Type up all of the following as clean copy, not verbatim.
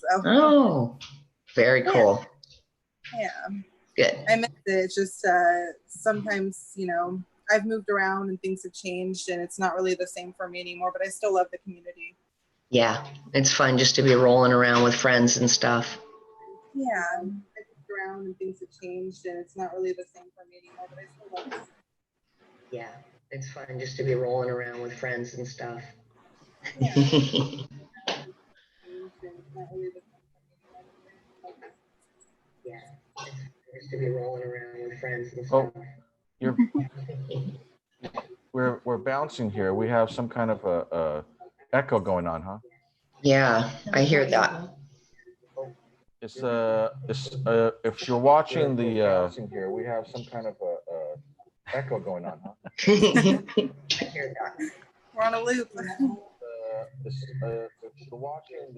So Oh, very cool. Yeah. Good. I miss it. It's just sometimes, I've moved around and things have changed and it's not really the same for me anymore, but I still love the community. Yeah, it's fun just to be rolling around with friends and stuff. Yeah, I moved around and things have changed and it's not really the same for me anymore, but I still love it. Yeah, it's fun just to be rolling around with friends and stuff. Yeah. Yeah, it's just to be rolling around with friends and stuff. We're bouncing here. We have some kind of a echo going on, huh? Yeah, I hear that. It's if you're watching the here, we have some kind of a echo going on, huh? I hear that. We're on a loop. If you're watching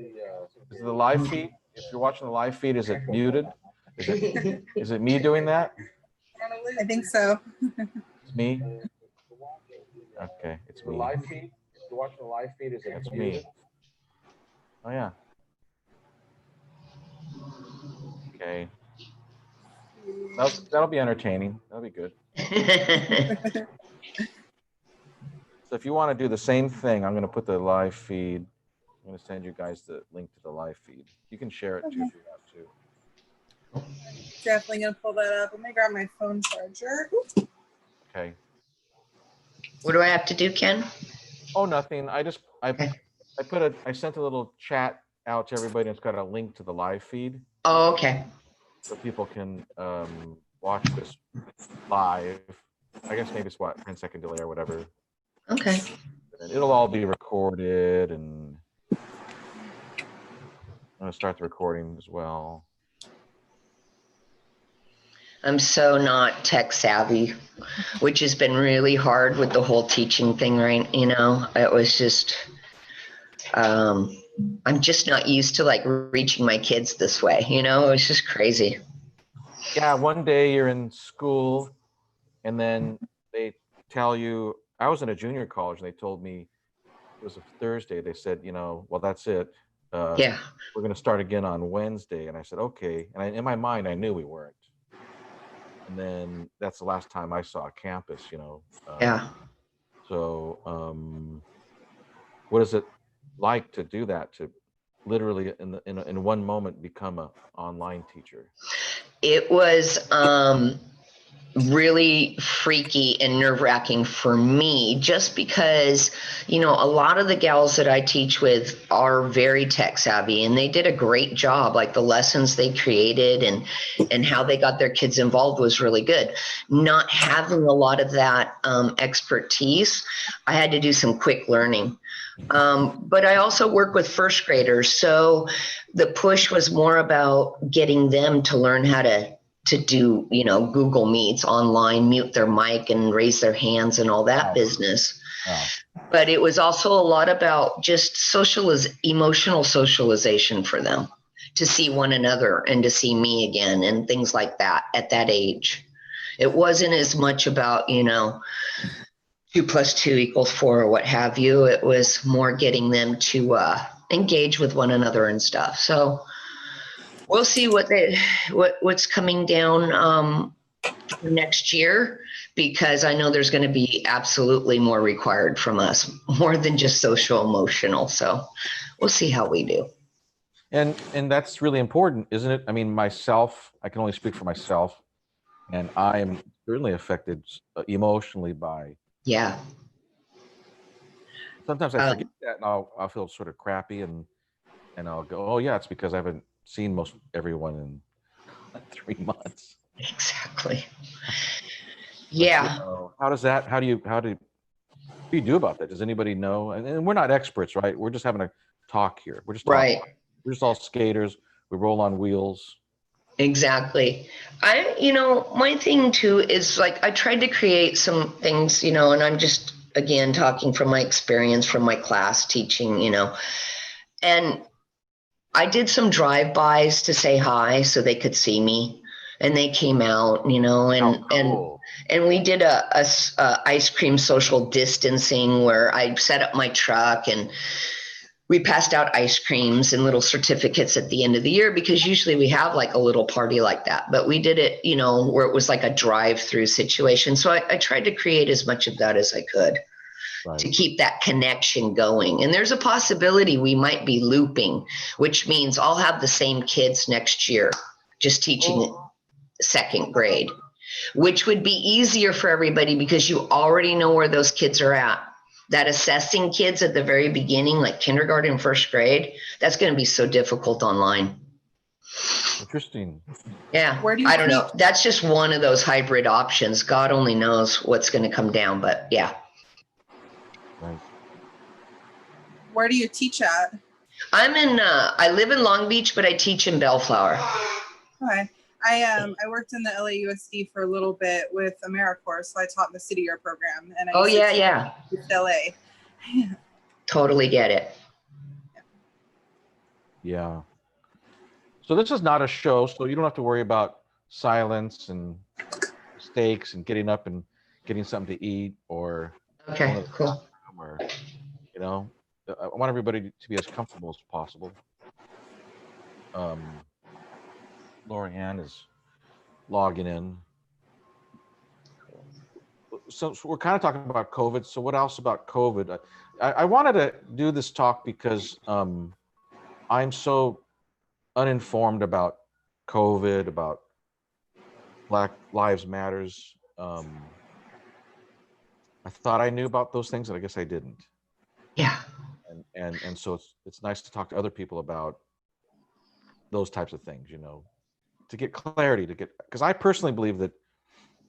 is the live feed? If you're watching the live feed, is it muted? Is it me doing that? I think so. It's me. Okay, it's me. Live feed. If you're watching the live feed, is it? It's me. Oh yeah. Okay. That'll be entertaining. That'll be good. So if you want to do the same thing, I'm going to put the live feed. I'm going to send you guys the link to the live feed. You can share it too if you have to. Definitely going to pull that up. Let me grab my phone charger. Okay. What do I have to do, Ken? Oh, nothing. I sent a little chat out to everybody. It's got a link to the live feed. Oh, okay. So people can watch this live. I guess maybe it's 10-second delay or whatever. Okay. And it'll all be recorded, and I'm going to start the recording as well. I'm so not tech savvy, which has been really hard with the whole teaching thing, right? It was just, I'm just not used to like reaching my kids this way, it was just crazy. Yeah, one day you're in school and then they tell you, I was in a junior college and they told me it was a Thursday. They said, well, that's it. Yeah. We're going to start again on Wednesday. And I said, okay. And in my mind, I knew we weren't. And then that's the last time I saw campus, Yeah. So what is it like to do that, to literally in one moment become an online teacher? It was really freaky and nerve-wracking for me, just because a lot of the gals that I teach with are very tech savvy, and they did a great job. Like the lessons they created and how they got their kids involved was really good. Not having a lot of that expertise, I had to do some quick learning. But I also work with first graders, so the push was more about getting them to learn how to do, Google Meets online, mute their mic and raise their hands and all that business. Wow. But it was also a lot about just emotional socialization for them, to see one another and to see me again and things like that at that age. It wasn't as much about, 2 + 2 = 4 or what have you. It was more getting them to engage with one another and stuff. So we'll see what's coming down for next year, because I know there's going to be absolutely more required from us, more than just social emotional. So we'll see how we do. And that's really important, isn't it? I mean, myself, I can only speak for myself, and I am certainly affected emotionally by. Yeah. Sometimes I forget that, and I'll feel sort of crappy, and I'll go, oh yeah, it's because I haven't seen most everyone in 3 months. Exactly. But, Yeah. How do you do about that? Does anybody know? And we're not experts, right? We're just having a talk here. We're just talking. Right. We're just all skaters. We roll on wheels. Exactly. My thing too is like, I tried to create some things, and I'm just, again, talking from my experience from my class teaching, and I did some drive-bys to say hi so they could see me, and they came out, and we did a ice cream social distancing where I set up my truck, and We passed out ice creams and little certificates at the end of the year, because usually we have like a little party like that, but we did it, you know, where it was like a drive-through situation. So I tried to create as much of that as I could to keep that connection going. And there's a possibility we might be looping, which means I'll have the same kids next year, just teaching second grade, which would be easier for everybody because you already know where those kids are at. That assessing kids at the very beginning, like kindergarten, first grade, that's going to be so difficult online. Interesting. Yeah, Where do you I don't teach? know. That's just one of those hybrid options. God only knows what's going to come down, but yeah. Right. Where do you teach at? I live in Long Beach, but I teach in Bellflower. Okay. I worked in the LAUSD for a little bit with AmeriCorps, so I taught in the City Year program, and I Yeah. LA. Totally get it. Yeah. So this is not a show, so you don't have to worry about silence and mistakes and getting up and getting something to eat or Okay, cool. or, you know, I want everybody to be as comfortable as possible. Lorianne is logging in. So we're kind of talking about COVID. So what else about COVID? I wanted to do this talk because I'm so uninformed about COVID, about Black Lives Matters. I thought I knew about those things, and I guess I didn't. Yeah. And so it's nice to talk to other people about those types of things, you know, to get clarity, because I personally believe that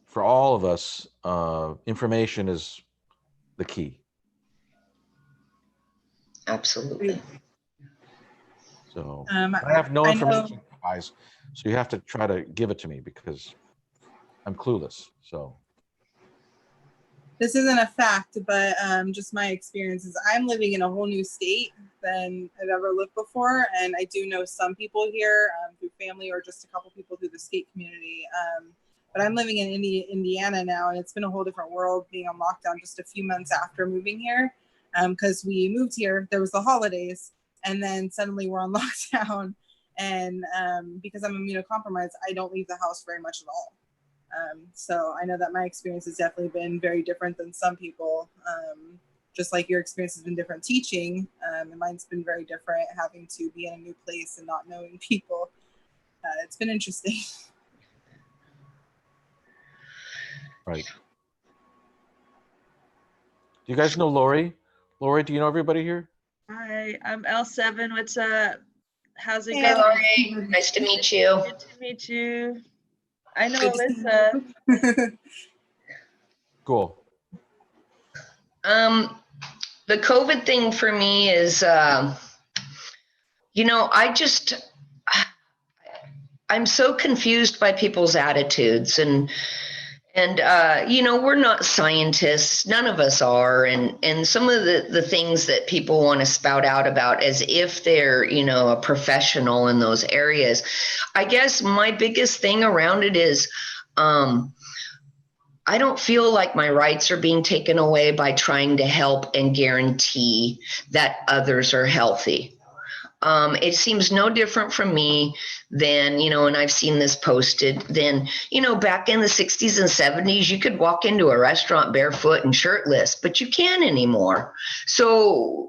for all of us, information is the key. Absolutely. So I have no information, guys. So you have to try to give it to me because I'm clueless. So this isn't a fact, but just my experiences. I'm living in a whole new state than I've ever lived before, and I do know some people here through family or just a couple people through the skate community. But I'm living in Indiana now, and it's been a whole different world being on lockdown just a few months after moving here, because we moved here, there was the holidays, and then suddenly we're on lockdown. And because I'm immunocompromised, I don't leave the house very much at all. So I know that my experience has definitely been very different than some people. Just like your experience has been different teaching, and mine's been very different having to be in a new place and not knowing people. It's been interesting. right. Do you guys know Lori? Lori, do you know everybody here? Hi, I'm L7. What's up? How's it Hey, going? Lori. Nice to meet you. Good to meet you. I know Alyssa. Cool. The COVID thing for me is, you know, I'm so confused by people's attitudes and you know, we're not scientists, none of us are, and some of the things that people want to spout out about as if they're, you know, a professional in those areas. I guess my biggest thing around it is I don't feel like my rights are being taken away by trying to help and guarantee that others are healthy. It seems no different from me than, you know, and I've seen this posted, than, you know, back in the 60s and 70s, you could walk into a restaurant barefoot and shirtless, but you can't anymore. So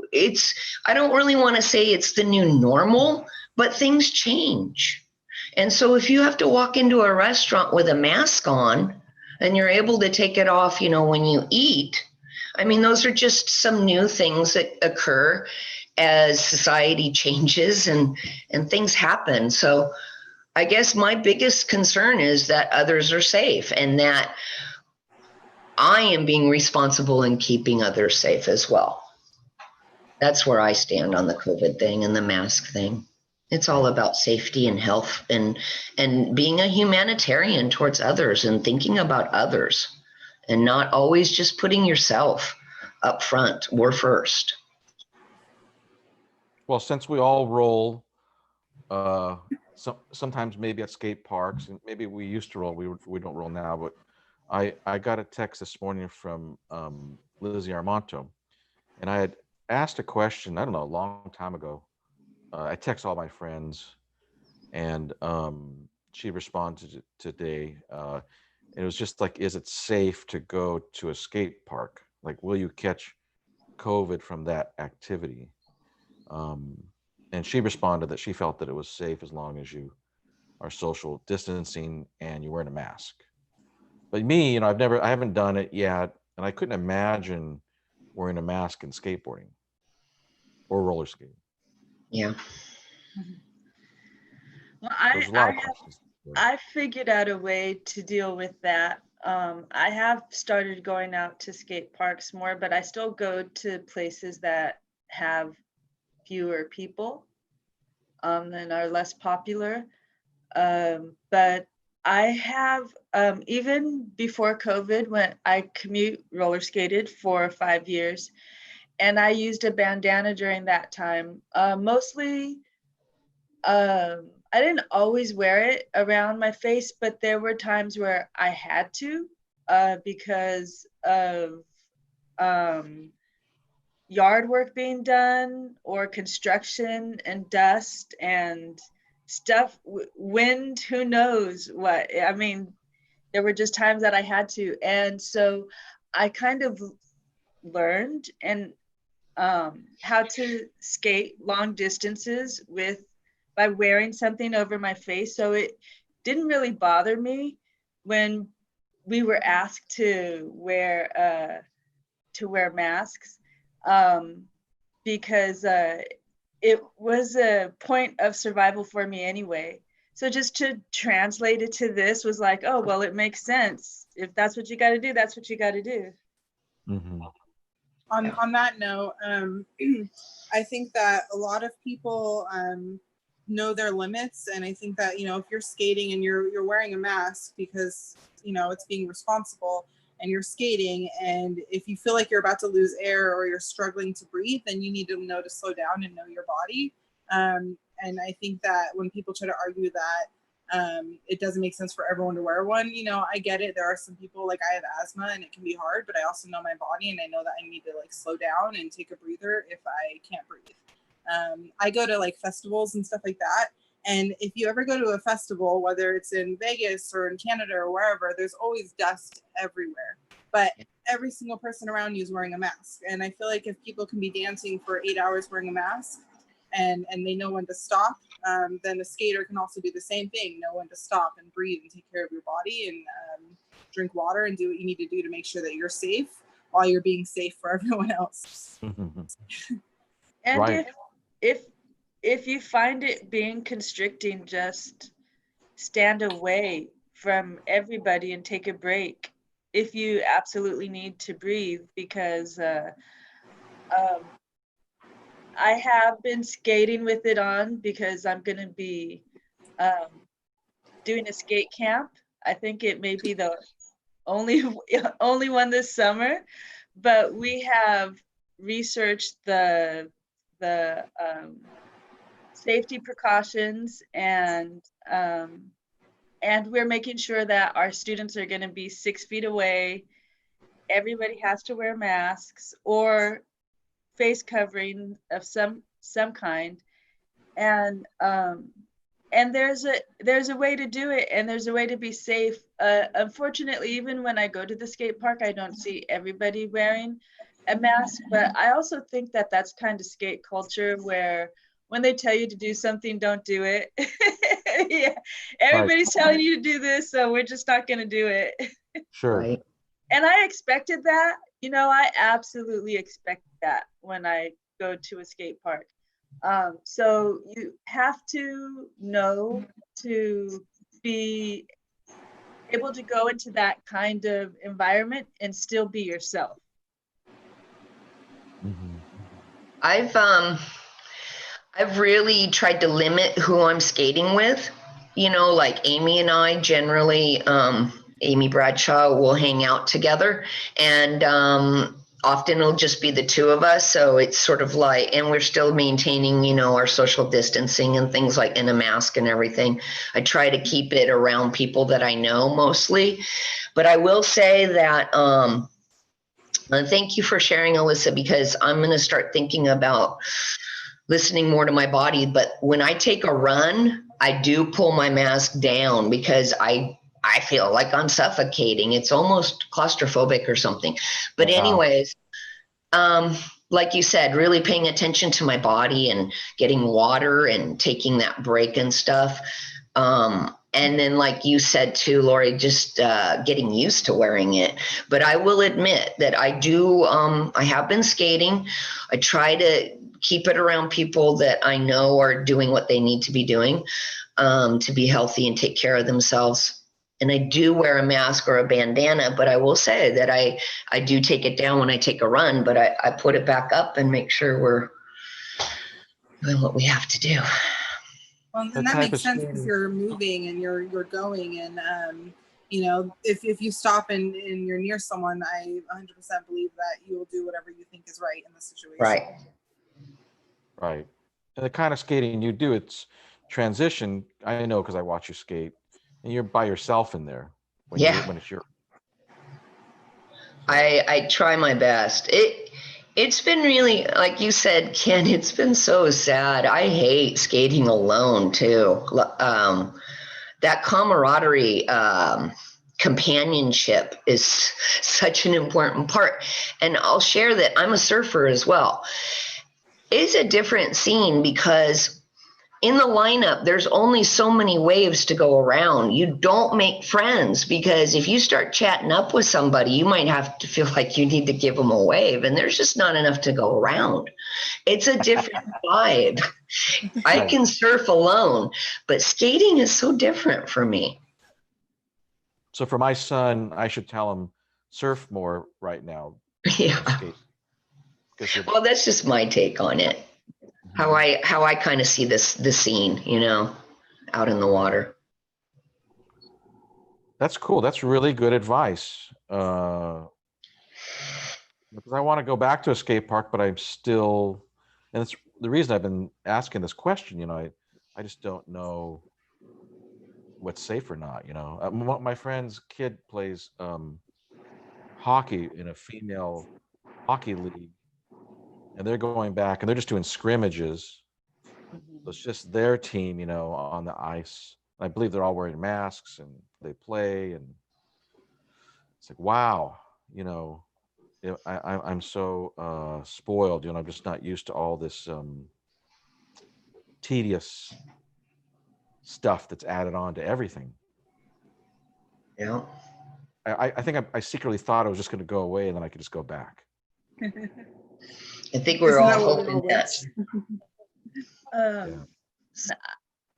I don't really want to say it's the new normal, but things change. And so if you have to walk into a restaurant with a mask on and you're able to take it off, you know, when you eat, I mean, those are just some new things that occur as society changes and things happen. So I guess my biggest concern is that others are safe and that I am being responsible in keeping others safe as well. That's where I stand on the COVID thing and the mask thing. It's all about safety and health and being a humanitarian towards others and thinking about others and not always just putting yourself up front or first. Well, since we all roll, sometimes maybe at skate parks, and maybe we used to roll, we don't roll now, but I got a text this morning from Lizzie Armanto, and I had asked a question, I don't know, a long time ago. I text all my friends, and she responded today. It was just like, is it safe to go to a skate park? Like, will you catch COVID from that activity? And she responded that she felt that it was safe as long as you are social distancing and you're wearing a mask. But me, I haven't done it yet, and I couldn't imagine wearing a mask and skateboarding or roller skating. Yeah. Well, There's a lot of questions. I figured out a way to deal with that. I have started going out to skate parks more, but I still go to places that have fewer people and are less popular. But I have, even before COVID, when I roller skated for 5 years, and I used a bandana during that time. Mostly, I didn't always wear it around my face, but there were times where I had to, because of yard work being done or construction and dust and stuff, wind, who knows what. I mean, there were just times that I had to. And so I kind of learned and how to skate long distances by wearing something over my face. So it didn't really bother me when we were asked to wear masks, because it was a point of survival for me anyway. So just to translate it to this was like, oh, well, it makes sense. If that's what you got to do, that's what you got to do. Mm-hmm. On that note, I think that a lot of people know their limits, and I think that, if you're skating and you're wearing a mask because it's being responsible, and you're skating, and if you feel like you're about to lose air or you're struggling to breathe, then you need to know to slow down and know your body. And I think that when people try to argue that it doesn't make sense for everyone to wear one, I get it. There are some people, like I have asthma and it can be hard, but I also know my body, and I know that I need to slow down and take a breather if I can't breathe. I go to festivals and stuff like that. And if you ever go to a festival, whether it's in Vegas or in Canada or wherever, there's always dust everywhere. But every single person around you is wearing a mask. And I feel like if people can be dancing for 8 hours wearing a mask and they know when to stop, then a skater can also do the same thing, know when to stop and breathe and take care of your body and drink water and do what you need to do to make sure that you're safe while you're being safe for everyone else. And Right. if you find it being constricting, just stand away from everybody and take a break if you absolutely need to breathe, because I have been skating with it on because I'm going to be doing a skate camp. I think it may be the only one this summer, but we have researched the safety precautions, and we're making sure that our students are going to be 6 feet away. Everybody has to wear masks or face covering of some kind, and there's a way to do it, and there's a way to be safe. Unfortunately, even when I go to the skate park, I don't see everybody wearing a mask, but I also think that that's kind of skate culture, where when they tell you to do something, don't do it. Yeah, everybody's telling you to do this, so we're just not going to do it. Sure. Right. And I expected that. I absolutely expect that when I go to a skate park. So you have to know to be able to go into that kind of environment and still be yourself. Mm-hmm. I've really tried to limit who I'm skating with. Like Amy and I generally, Amy Bradshaw will hang out together, and often it'll just be the two of us. So it's sort of and we're still maintaining, our social distancing and things like in a mask and everything. I try to keep it around people that I know mostly, but I will say that Thank you for sharing, Alyssa, because I'm going to start thinking about listening more to my body. But when I take a run, I do pull my mask down because I feel like I'm suffocating. It's almost claustrophobic or something. But Wow. anyways, like you said, really paying attention to my body and getting water and taking that break and stuff. And then, like you said too, Lori, just getting used to wearing it. But I will admit that I do, I have been skating. I try to keep it around people that I know are doing what they need to be doing to be healthy and take care of themselves. And I do wear a mask or a bandana, but I will say that I do take it down when I take a run, but I put it back up and make sure we're doing what we have to do. Well, and that makes sense because you're moving and you're going, and you know, if you stop and you're near someone, I 100% believe that you will do whatever you think is right in the situation. Right. Right. And the kind of skating you do, it's transition. I know because I watch you skate, and you're by yourself in there when when it's your. I try my best. It's been really, like you said, Ken, it's been so sad. I hate skating alone too. That camaraderie, companionship is such an important part. And I'll share that I'm a surfer as well. It's a different scene because in the lineup, there's only so many waves to go around. You don't make friends because if you start chatting up with somebody, you might have to feel like you need to give them a wave, and there's just not enough to go around. It's a different vibe. I can surf alone, but skating is so different for me. So for my son, I should tell him surf more right now. Yeah. Well, that's just my take on it. How I kind of see the scene, you know, out in the water. That's cool. That's really good advice. Because I want to go back to a skate park, but I'm still, and it's the reason I've been asking this question. You know, I just don't know what's safe or not. You know, my friend's kid plays hockey in a female hockey league, and they're going back and they're just doing scrimmages. So it's just their team, you know, on the ice. I believe they're all wearing masks and they play, and it's like, wow, you know, I'm so spoiled. You know, I'm just not used to all this tedious stuff that's added on to everything. Yeah. I think I secretly thought it was just going to go away and then I could just go back. I think we're all hoping that.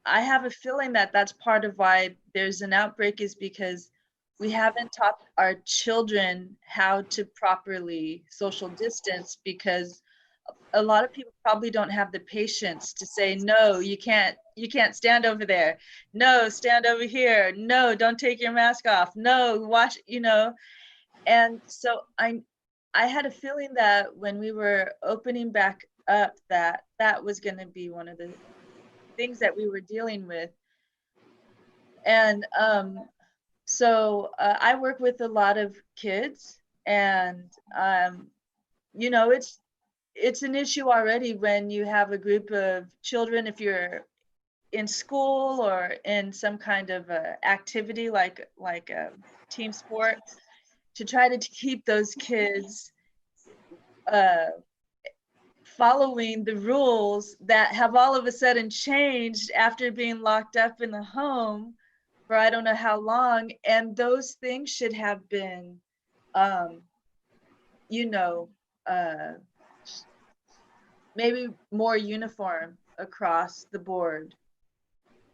I have a feeling that that's part of why there's an outbreak, is because we haven't taught our children how to properly social distance, because a lot of people probably don't have the patience to say, no, you can't stand over there. No, stand over here. No, don't take your mask off. No, watch, you know. And so I had a feeling that when we were opening back up, that was going to be one of the things that we were dealing with. And so I work with a lot of kids, and you know, it's an issue already when you have a group of children, if you're in school or in some kind of activity like a team sport, to try to keep those kids following the rules that have all of a sudden changed after being locked up in the home for I don't know how long. And those things should have been, you know, maybe more uniform across the board.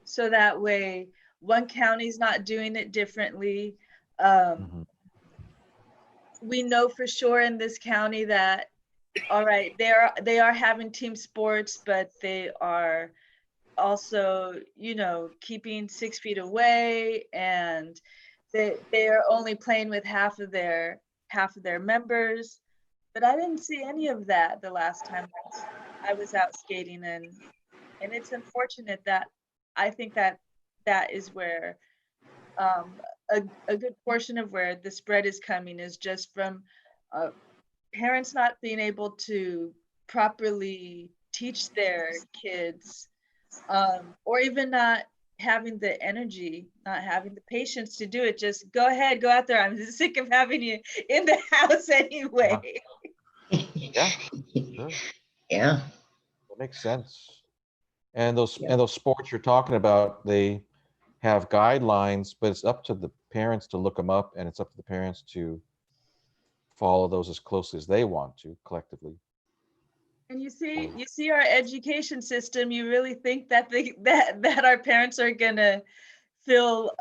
So that way, one county's not doing it differently. We know for sure in this county that, all right, they are having team sports, but they are also, you know, keeping 6 feet away, and they are only playing with half of their members. But I didn't see any of that the last time I was out skating, and it's unfortunate that I think that is where a good portion of where the spread is coming, is just from parents not being able to properly teach their kids, or even not having the energy, not having the patience to do it. Just go ahead, go out there. I'm sick of having you in the house anyway. Yeah, sure. Yeah. That makes sense. And those sports you're talking about, they have guidelines, but it's up to the parents to look them up, and it's up to the parents to follow those as closely as they want to collectively. And you see our education system, you really think that that our parents are gonna feel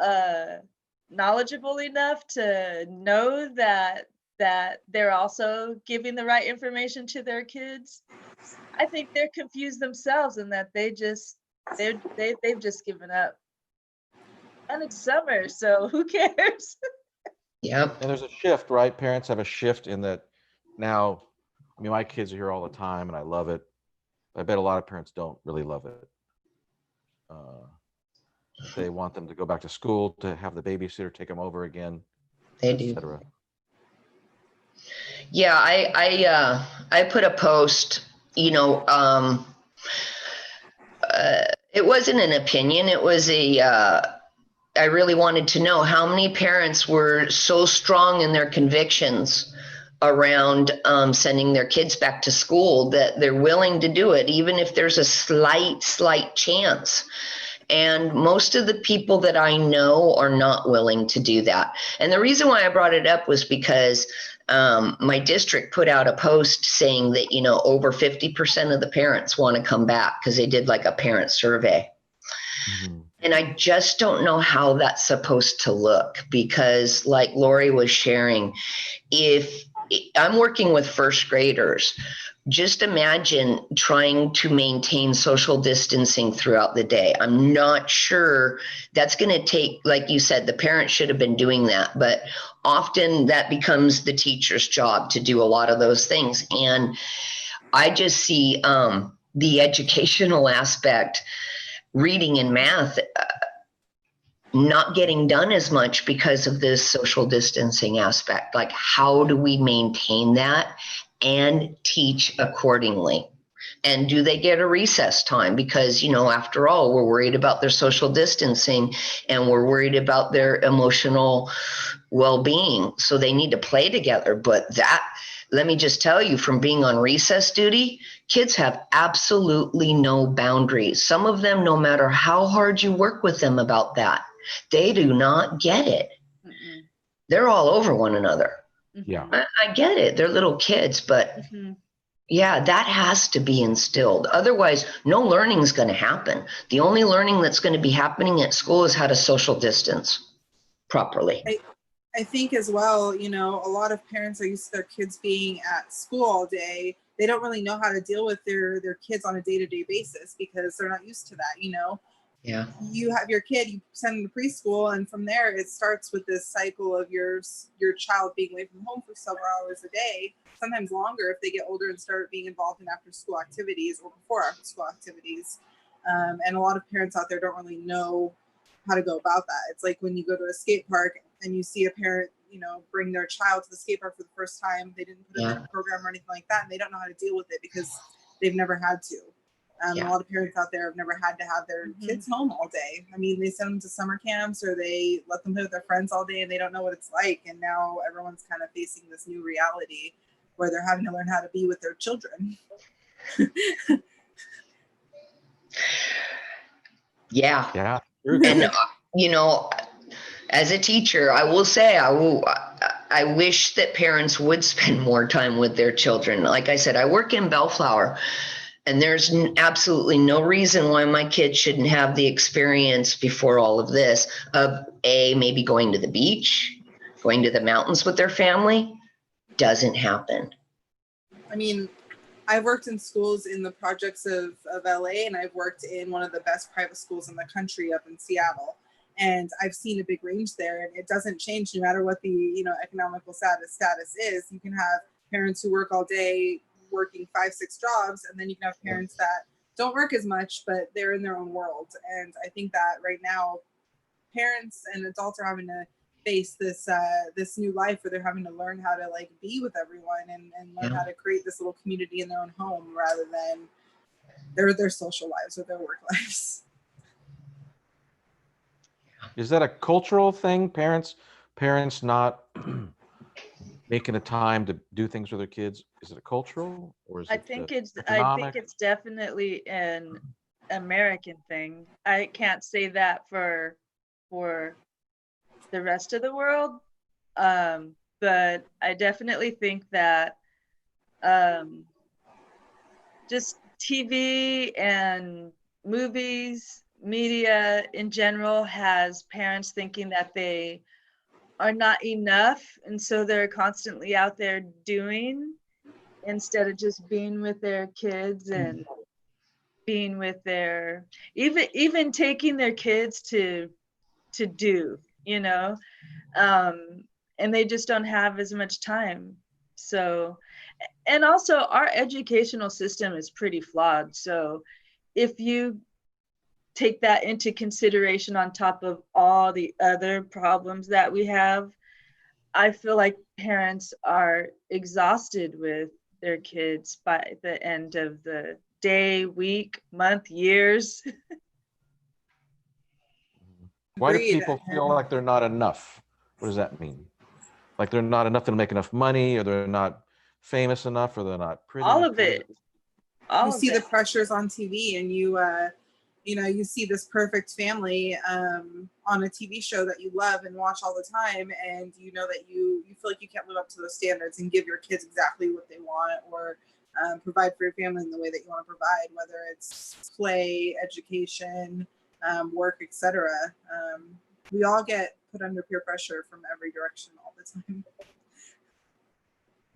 knowledgeable enough to know that they're also giving the right information to their kids? I think they're confused themselves, and that they've just given up. And it's summer, so who cares? Yep. And there's a shift, right? Parents have a shift in that now. I mean, my kids are here all the time, and I love it. I bet a lot of parents don't really love it. They want them to go back to school, to have the babysitter take them over again, They do. etc. Yeah, I put a post, you know, it wasn't an opinion, it was I really wanted to know how many parents were so strong in their convictions around sending their kids back to school that they're willing to do it, even if there's a slight chance. And most of the people that I know are not willing to do that. And the reason why I brought it up was because my district put out a post saying that, you know, over 50% of the parents want to come back because they did like a parent survey. Mm-hmm. And I just don't know how that's supposed to look, because like Lori was sharing, if I'm working with first graders, just imagine trying to maintain social distancing throughout the day. I'm not sure that's going to take, like you said, the parents should have been doing that, but often that becomes the teacher's job to do a lot of those things. And I just see the educational aspect, reading and math, not getting done as much because of this social distancing aspect. Like, how do we maintain that and teach accordingly? And do they get a recess time? Because, you know, after all, we're worried about their social distancing and we're worried about their emotional well-being. So they need to play together. But that, let me just tell you, from being on recess duty, kids have absolutely no boundaries. Some of them, no matter how hard you work with them about that, they do not get it. Mm-mm. They're all over one another. Yeah. I get it. They're little kids, but Mm-hmm. yeah, that has to be instilled. Otherwise, no learning is going to happen. The only learning that's going to be happening at school is how to social distance properly. I think as well, you know, a lot of parents are used to their kids being at school all day. They don't really know how to deal with their kids on a day-to-day basis because they're not used to that, you know. Yeah. You have your kid, you send them to preschool, and from there it starts with this cycle of your child being away from home for several hours a day, sometimes longer if they get older and start being involved in after school activities or before after school activities. And a lot of parents out there don't really know how to go about that. It's like when you go to a skate park and you see a parent, you know, bring their child to the skate park for the first time. They didn't put it in a program or anything like that, and they don't know how to deal with it because they've never had to. A lot of parents out there have never had to have their kids home all day. I mean, they send them to summer camps or they let them play with their friends all day and they don't know what it's like. And now everyone's kind of facing this new reality where they're having to learn how to be with their children. Yeah. Yeah. And, you know, as a teacher, I will say, I wish that parents would spend more time with their children. Like I said, I work in Bellflower. And there's absolutely no reason why my kids shouldn't have the experience before all of this of maybe going to the beach, going to the mountains with their family. Doesn't happen. I mean, I've worked in schools in the projects of LA, and I've worked in one of the best private schools in the country up in Seattle. And I've seen a big range there, and it doesn't change no matter what the, you know, economical status is. You can have parents who work all day, working 5-6 jobs, and then you can have parents that don't work as much, but they're in their own world. And I think that right now parents and adults are having to face this new life where they're having to learn how to like be with everyone and learn how to create this little community in their own home rather than their social lives or their work lives. Is that a cultural thing? Parents not making a time to do things with their kids? Is it a cultural, or is I it think economic? it's definitely an American thing. I can't say that for the rest of the world. But I definitely think that just TV and movies, media in general has parents thinking that they are not enough. And so they're constantly out there doing instead of just being with their kids and being with their, even taking their kids to do, you know, and they just don't have as much time. So, and also our educational system is pretty flawed. So if you take that into consideration on top of all the other problems that we have, I feel like parents are exhausted with their kids by the end of the day, week, month, years. Why do Agreed. people feel like they're not enough? What does that mean? Like they're not enough to make enough money, or they're not famous enough, or they're not pretty All enough? of it. All You of see it. the pressures on TV, and you see this perfect family on a TV show that you love and watch all the time, and you know that you feel like you can't live up to those standards and give your kids exactly what they want, or provide for your family in the way that you want to provide, whether it's play, education, work, etc. We all get put under peer pressure from every direction all the time.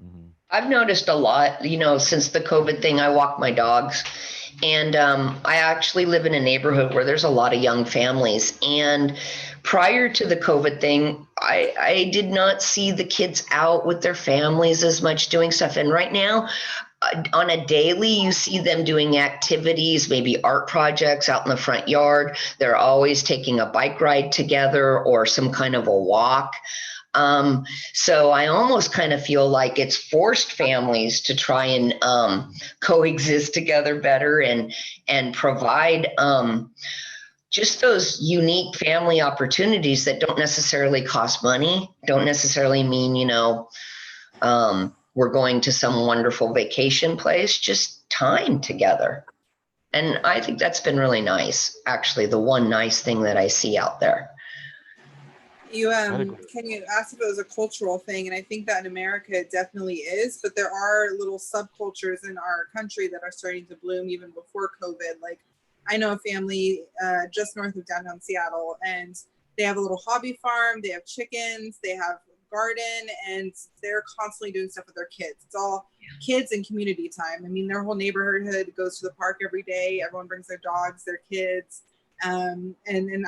Mm-hmm. I've noticed a lot, since the COVID thing. I walk my dogs, and I actually live in a neighborhood where there's a lot of young families. And prior to the COVID thing, I did not see the kids out with their families as much doing stuff. And right now, on a daily, you see them doing activities, maybe art projects out in the front yard. They're always taking a bike ride together or some kind of a walk. So I almost kind of feel like it's forced families to try and coexist together better and provide just those unique family opportunities that don't necessarily cost money, don't necessarily mean, we're going to some wonderful vacation place, just time together. And I think that's been really nice, actually, the one nice thing that I see out there. You asked if it was a cultural thing, and I think that in America it definitely is, but there are little subcultures in our country that are starting to bloom even before COVID. Like, I know a family just north of downtown Seattle, and they have a little hobby farm, they have chickens, they have a garden, and they're constantly doing stuff with their kids. It's all kids and community time. I mean, their whole neighborhood goes to the park every day. Everyone brings their dogs, their kids. And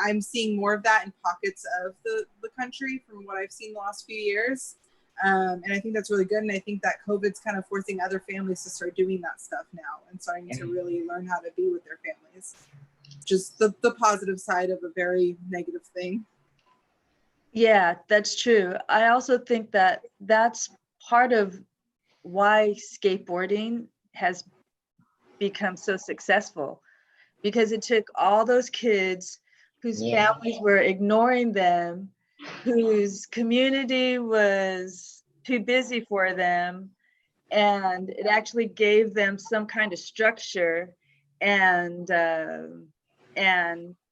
I'm seeing more of that in pockets of the country from what I've seen the last few years. And I think that's really good. And I think that COVID's kind of forcing other families to start doing that stuff now and starting to really learn how to be with their families. Just the positive side of a very negative thing. Yeah, that's true. I also think that that's part of why skateboarding has become so successful, because it took all those kids whose families were ignoring them, whose community was too busy for them, and it actually gave them some kind of structure and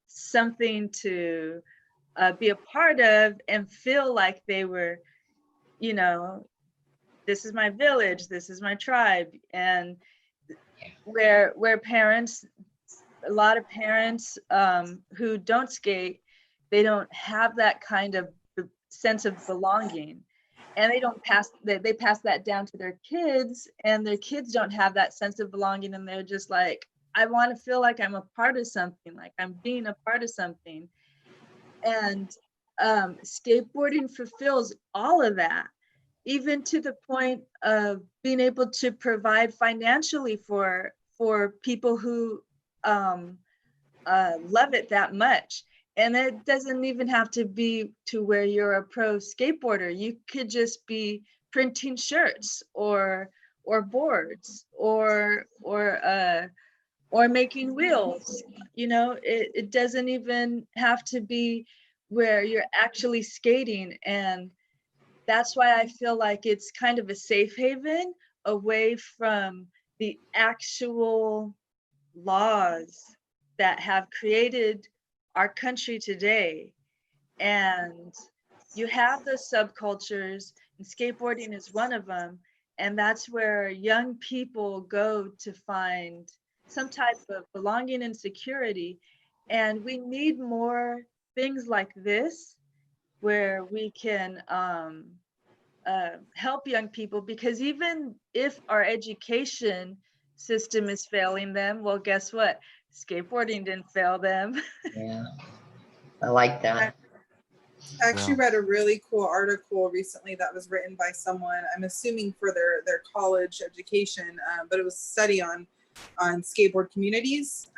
something to be a part of and feel like they were, this is my village, this is my tribe. And where parents, a lot of parents who don't skate, they don't have that kind of sense of belonging, and they pass that down to their kids, and their kids don't have that sense of belonging, and they're just like, I want to feel like I'm a part of something, like I'm being a part of something. And skateboarding fulfills all of that, even to the point of being able to provide financially for people who love it that much. And it doesn't even have to be to where you're a pro skateboarder. You could just be printing shirts or boards or making wheels. You know, it doesn't even have to be where you're actually skating. And that's why I feel like it's kind of a safe haven away from the actual laws that have created our country today. And you have the subcultures, and skateboarding is one of them. And that's where young people go to find some type of belonging and security. And we need more things like this where we can help young people, because even if our education system is failing them, well, guess what? Skateboarding didn't fail them. Yeah, I like that. I actually read a really cool article recently that was written by someone, I'm assuming for their college education, but it was a study on skateboard communities.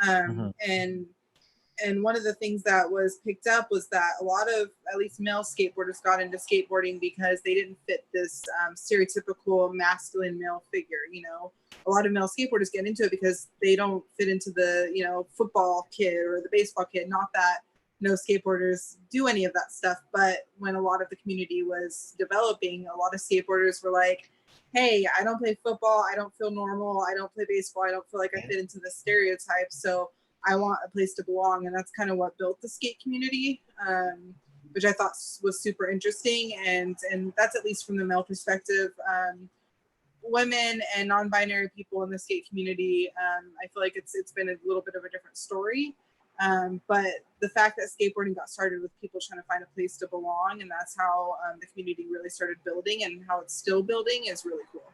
And one of the things that was picked up was that a lot of, at least male skateboarders, got into skateboarding because they didn't fit this stereotypical masculine male figure. You know, a lot of male skateboarders get into it because they don't fit into the, you know, football kid or the baseball kid. Not that no skateboarders do any of that stuff, but when a lot of the community was developing, a lot of skateboarders were like, hey, I don't play football, I don't feel normal, I don't play baseball, I don't feel like I fit into the stereotype, so I want a place to belong. And that's kind of what built the skate community, which I thought was super interesting. And that's at least from the male perspective. Women and non-binary people in the skate community, I feel like it's been a little bit of a different story. But the fact that skateboarding got started with people trying to find a place to belong, and that's how the community really started building, and how it's still building, is really cool.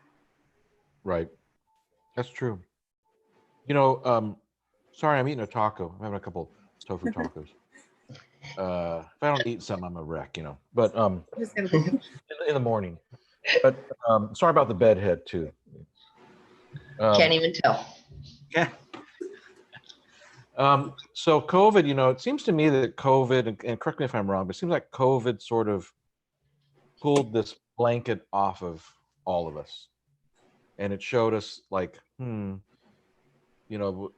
Right. That's true. You know, sorry, I'm eating a taco. I'm having a couple tofu tacos. If I don't eat some, I'm a wreck, you know. But in the morning. But sorry about the bedhead too. Can't even tell. Yeah. So COVID, you know, it seems to me that COVID, and correct me if I'm wrong, but it seems like COVID sort of pulled this blanket off of all of us. And it showed us like, you know,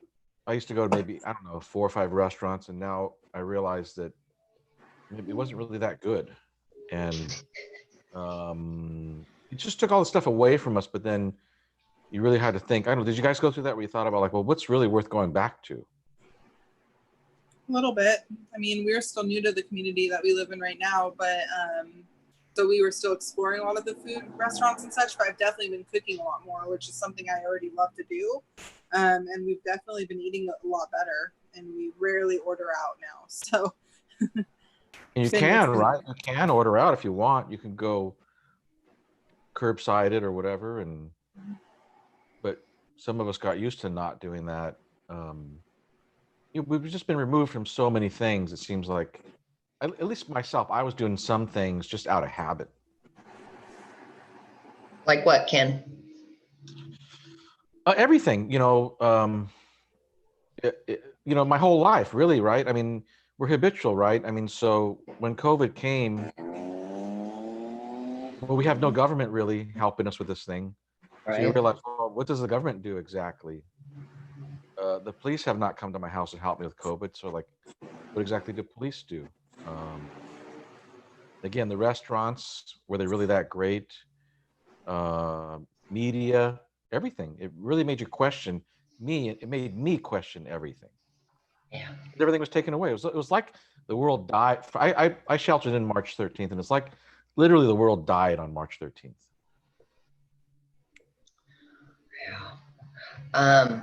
I used to go to maybe, I don't know, 4 or 5 restaurants, and now I realize that maybe it wasn't really that good. And it just took all the stuff away from us, but then you really had to think, I don't know, did you guys go through that where you thought about like, well, what's really worth going back to? A little bit. I mean, we're still new to the community that we live in right now, but so we were still exploring a lot of the food restaurants and such, but I've definitely been cooking a lot more, which is something I already love to do. And we've definitely been eating a lot better, and we rarely order out now. So and you can, right? You can order out if you want. You can go curbside it or whatever, and but some of us got used to not doing that. We've just been removed from so many things. It seems like, at least myself, I was doing some things just out of habit. Like what, Ken? Everything, you know, you know, my whole life, really, right? I mean, we're habitual, right? I mean, so when COVID came, well, we have no government really helping us with this thing. Right. So you realize, well, what does the government do exactly? The police have not come to my house and helped me with COVID. So like, what exactly do police do? Again, the restaurants, were they really that great? Media, everything. It really made you question me. It made me question everything. Yeah. Everything was taken away. It was like the world died. I sheltered in March 13th, and it's like literally the world died on March 13th. Yeah.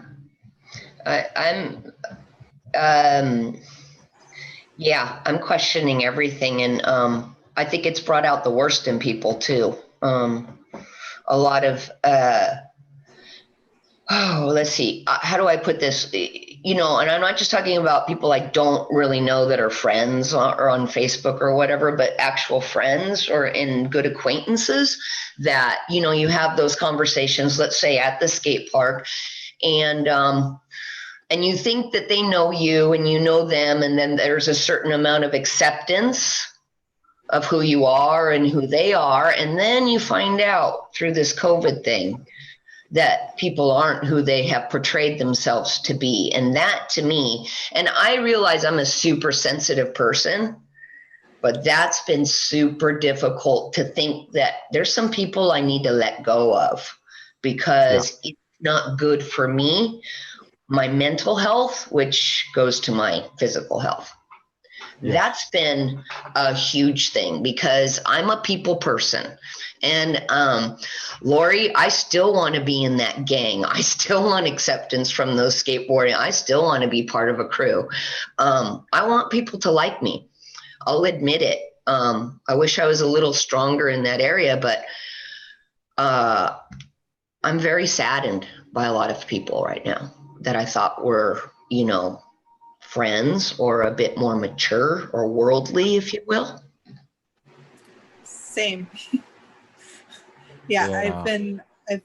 I'm questioning everything, and I think it's brought out the worst in people too. A lot of let's see, how do I put this? You know, and I'm not just talking about people I don't really know that are friends or on Facebook or whatever, but actual friends or in good acquaintances that, you know, you have those conversations, let's say at the skate park, and and you think that they know you and you know them, and then there's a certain amount of acceptance of who you are and who they are, and then you find out through this COVID thing that people aren't who they have portrayed themselves to be. And that to me, and I realize I'm a super sensitive person, but that's been super difficult to think that there's some people I need to let go of because it's not good for me, my mental health, which goes to my physical health. Yeah. That's been a huge thing because I'm a people person. And Lori, I still want to be in that gang. I still want acceptance from those skateboarding. I still want to be part of a crew. I want people to like me. I'll admit it. I wish I was a little stronger in that area, but I'm very saddened by a lot of people right now that I thought were, you know, friends or a bit more mature or worldly, if you will. Same. I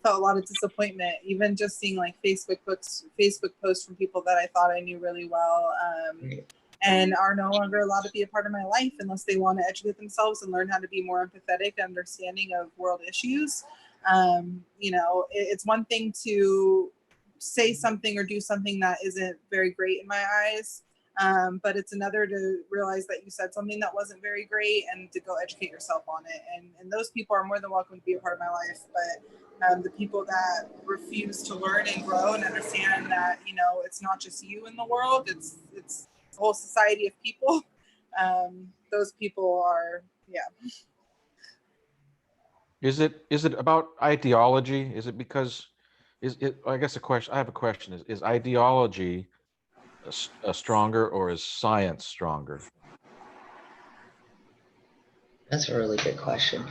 felt a lot of disappointment, even just seeing like Facebook posts from people that I thought I knew really well, and are no longer allowed to be a part of my life unless they want to educate themselves and learn how to be more empathetic, understanding of world issues. You know, it's one thing to say something or do something that isn't very great in my eyes, but it's another to realize that you said something that wasn't very great and to go educate yourself on it. And those people are more than welcome to be a part of my life, but the people that refuse to learn and grow and understand that, you know, it's not just you in the world, it's a whole society of people. Those people are, Is it about ideology? Is it because I guess I have a question. Is ideology a stronger or is science stronger? That's a really good question.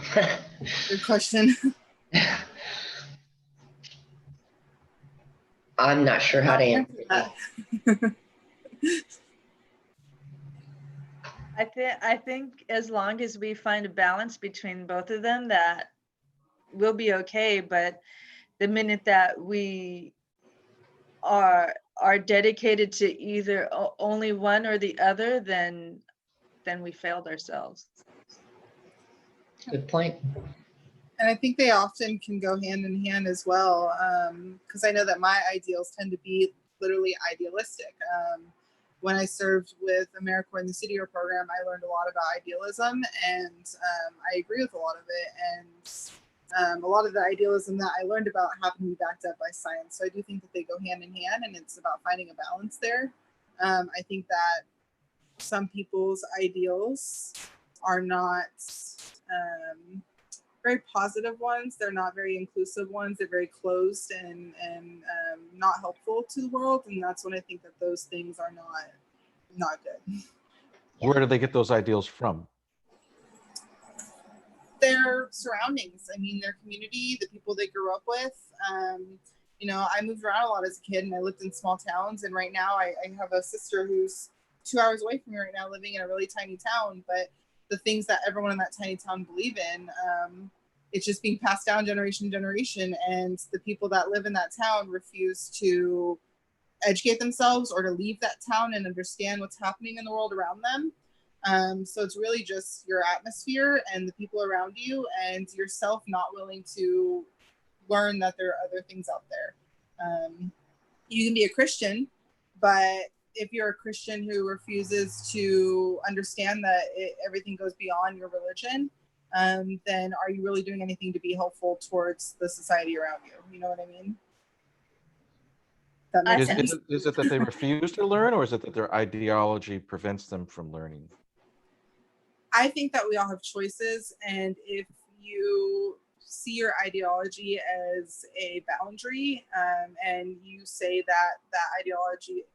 good question. I'm not sure how to answer that. I think as long as we find a balance between both of them, that we'll be okay. But the minute that we are dedicated to either only one or the other, then we failed ourselves. Good point. And I think they often can go hand in hand as well, because I know that my ideals tend to be literally idealistic. When I served with AmeriCorps in the City Year program, I learned a lot about idealism, and I agree with a lot of it. And a lot of the idealism that I learned about happened to be backed up by science. So I do think that they go hand in hand, and it's about finding a balance there. I think that some people's ideals are not very positive ones. They're not very inclusive ones. They're very closed and not helpful to the world. And that's when I think that those things are not good. Where do they get those ideals from? Their surroundings. I mean, their community, the people they grew up with. You know, I moved around a lot as a kid and I lived in small towns. And right now I have a sister who's 2 hours away from me right now, living in a really tiny town. But the things that everyone in that tiny town believe in, it's just being passed down generation to generation. And the people that live in that town refuse to educate themselves or to leave that town and understand what's happening in the world around them. So it's really just your atmosphere and the people around you and yourself not willing to learn that there are other things out there. You can be a Christian, but if you're a Christian who refuses to understand that everything goes beyond your religion, then are you really doing anything to be helpful towards the society around you? You know what I mean? That makes sense. Is it that they refuse to learn, or is it that their ideology prevents them from learning? I think that we all have choices, and if you see your ideology as a boundary, and you say that ideology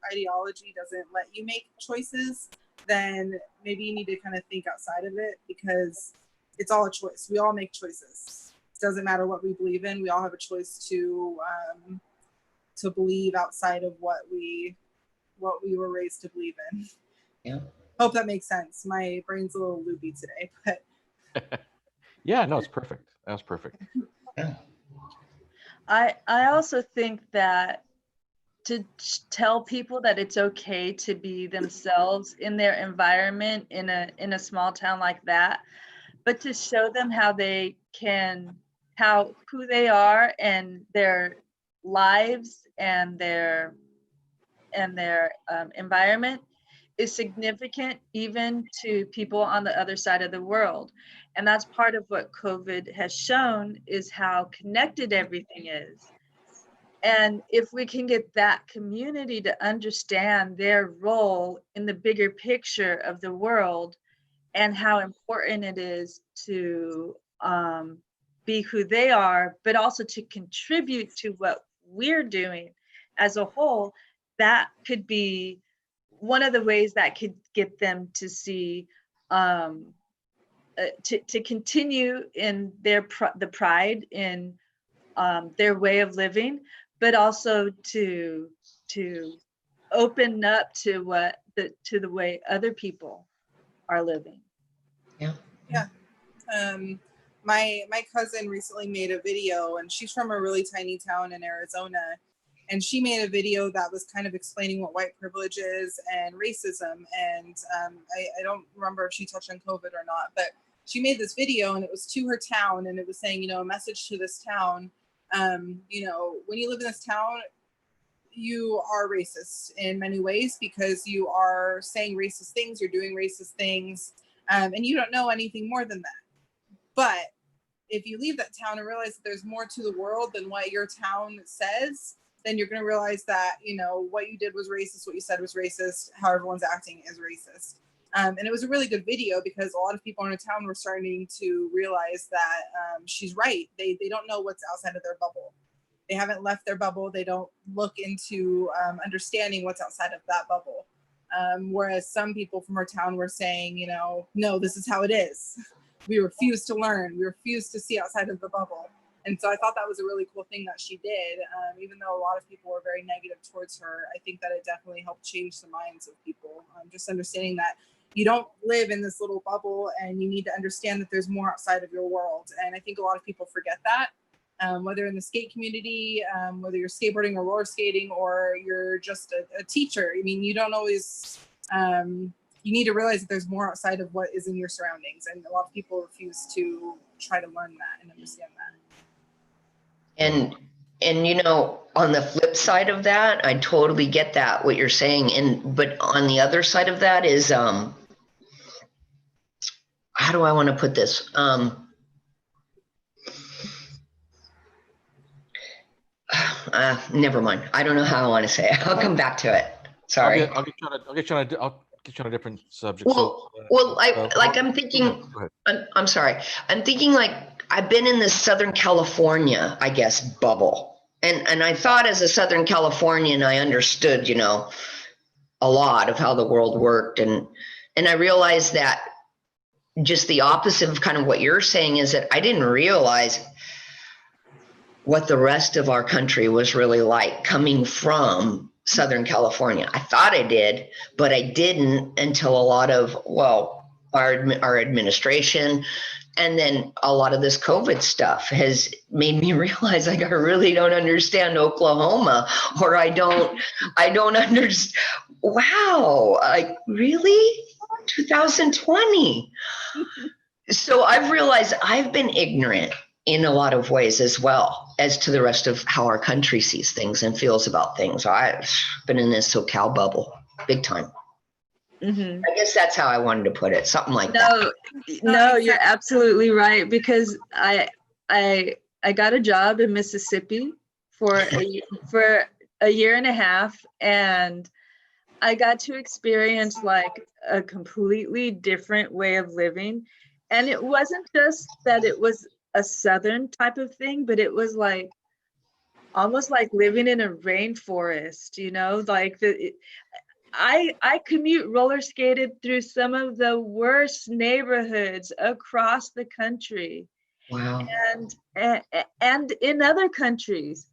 doesn't let you make choices, then maybe you need to kind of think outside of it, because it's all a choice. We all make choices. It doesn't matter what we believe in. We all have a choice to believe outside of what we were raised to believe in. Yeah. Hope that makes sense. My brain's a little loopy today, but Yeah, no, it's perfect. That's perfect. Yeah. I also think that tell people that it's okay to be themselves in their environment in a small town like that, but to show them how who they are and their lives and their environment is significant even to people on the other side of the world. And that's part of what COVID has shown, is how connected everything is. And if we can get that community to understand their role in the bigger picture of the world and how important it is to be who they are, but also to contribute to what we're doing as a whole, that could be one of the ways that could get them to see, to continue in the pride in their way of living, but also to open up to the way other people are living. Yeah. Yeah. My cousin recently made a video, and she's from a really tiny town in Arizona, and she made a video that was kind of explaining what white privilege is and racism. And I don't remember if she touched on COVID or not, but she made this video, and it was to her town, and it was saying, a message to this town. When you live in this town, you are racist in many ways because you are saying racist things, you're doing racist things, and you don't know anything more than that. But if you leave that town and realize that there's more to the world than what your town says, then you're going to realize that, what you did was racist, what you said was racist, how everyone's acting is racist. And it was a really good video because a lot of people in the town were starting to realize that she's right. They don't know what's outside of their bubble. They haven't left their bubble. They don't look into understanding what's outside of that bubble. Whereas some people from her town were saying, no, this is how it is. We refuse to learn. We refuse to see outside of the bubble. And so I thought that was a really cool thing that she did. Even though a lot of people were very negative towards her, I think that it definitely helped change the minds of people. Just understanding that you don't live in this little bubble, and you need to understand that there's more outside of your world. And I think a lot of people forget that. Whether in the skate community, whether you're skateboarding or roller skating, or you're just a teacher. I mean, you don't always, you need to realize that there's more outside of what is in your surroundings. And a lot of people refuse to try to learn that and understand that. And on the flip side of that, I totally get that, what you're saying. But on the other side of that is, how do I want to put this? Never mind. I don't know how I want to say it. I'll come back to it. Sorry. I'll get you on a different subject. I'm thinking. I'm sorry. I'm thinking like I've been in this Southern California, I guess, bubble, and I thought as a Southern Californian, I understood, a lot of how the world worked, and I realized that just the opposite of kind of what you're saying is that I didn't realize what the rest of our country was really like coming from Southern California. I thought I did, but I didn't until a lot of, our administration and then a lot of this COVID stuff has made me realize like I really don't understand Oklahoma, or I don't understand. Wow, like really? 2020. So I've realized I've been ignorant in a lot of ways as well as to the rest of how our country sees things and feels about things. I've been in this SoCal bubble big time. Mm-hmm. I guess that's how I wanted to put it. Something like that. No, you're absolutely right, because I got a job in Mississippi for a year and a half, and I got to experience like a completely different way of living. And it wasn't just that it was a Southern type of thing, but it was like almost like living in a rainforest, like I commute roller skated through some of the worst neighborhoods across the country. Wow. And in other countries.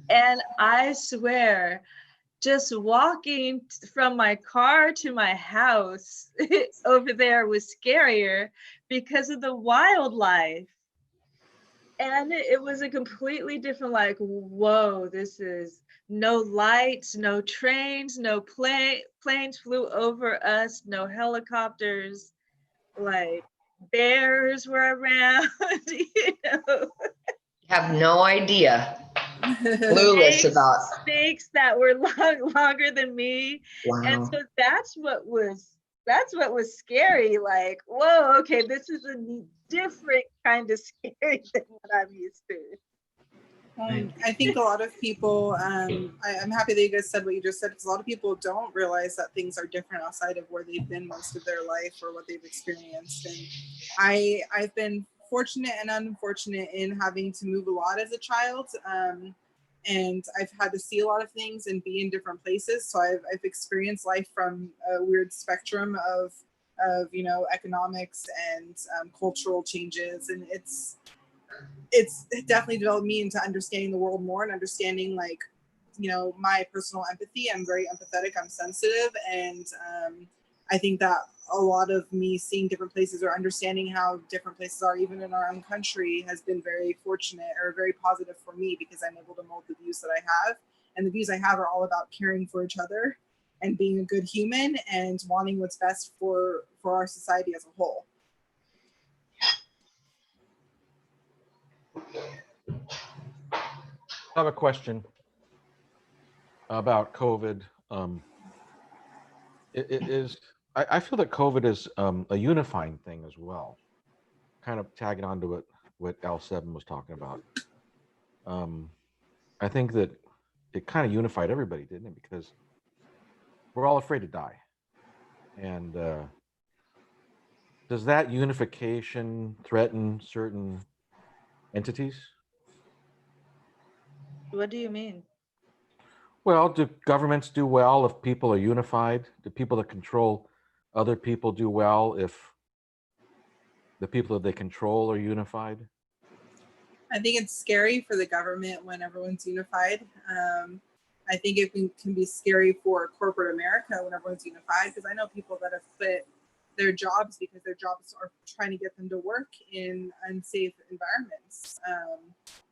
And I swear, just walking from my car to my house over there was scarier because of the wildlife. And it was a completely different, like, whoa, this is no lights, no trains, no planes flew over us, no helicopters, like bears were around, you know, Have no idea. Clueless about. snakes that were longer than me. And Wow. so that's what was scary. Like, whoa, okay, this is a different kind of scary than what I'm used to. I think a lot of people, I'm happy that you guys said what you just said, because a lot of people don't realize that things are different outside of where they've been most of their life or what they've experienced. And I've been fortunate and unfortunate in having to move a lot as a child. And I've had to see a lot of things and be in different places. So I've experienced life from a weird spectrum of you know, economics and cultural changes. And it's definitely developed me into understanding the world more and understanding, like, you know, my personal empathy. I'm very empathetic, I'm sensitive, and I think that a lot of me seeing different places or understanding how different places are, even in our own country, has been very fortunate or very positive for me, because I'm able to mold the views that I have. And the views I have are all about caring for each other and being a good human and wanting what's best for our society as a whole. I have a question about COVID. I feel that COVID is a unifying thing as well. Kind of tagging on to what L7 was talking about. I think that it kind of unified everybody, didn't it? Because we're all afraid to die. And does that unification threaten certain entities? What do you mean? Well, do governments do well if people are unified? Do people that control other people do well if the people that they control are unified? I think it's scary for the government when everyone's unified. I think it can be scary for corporate America when everyone's unified, because I know people that have quit their jobs because their jobs are trying to get them to work in unsafe environments,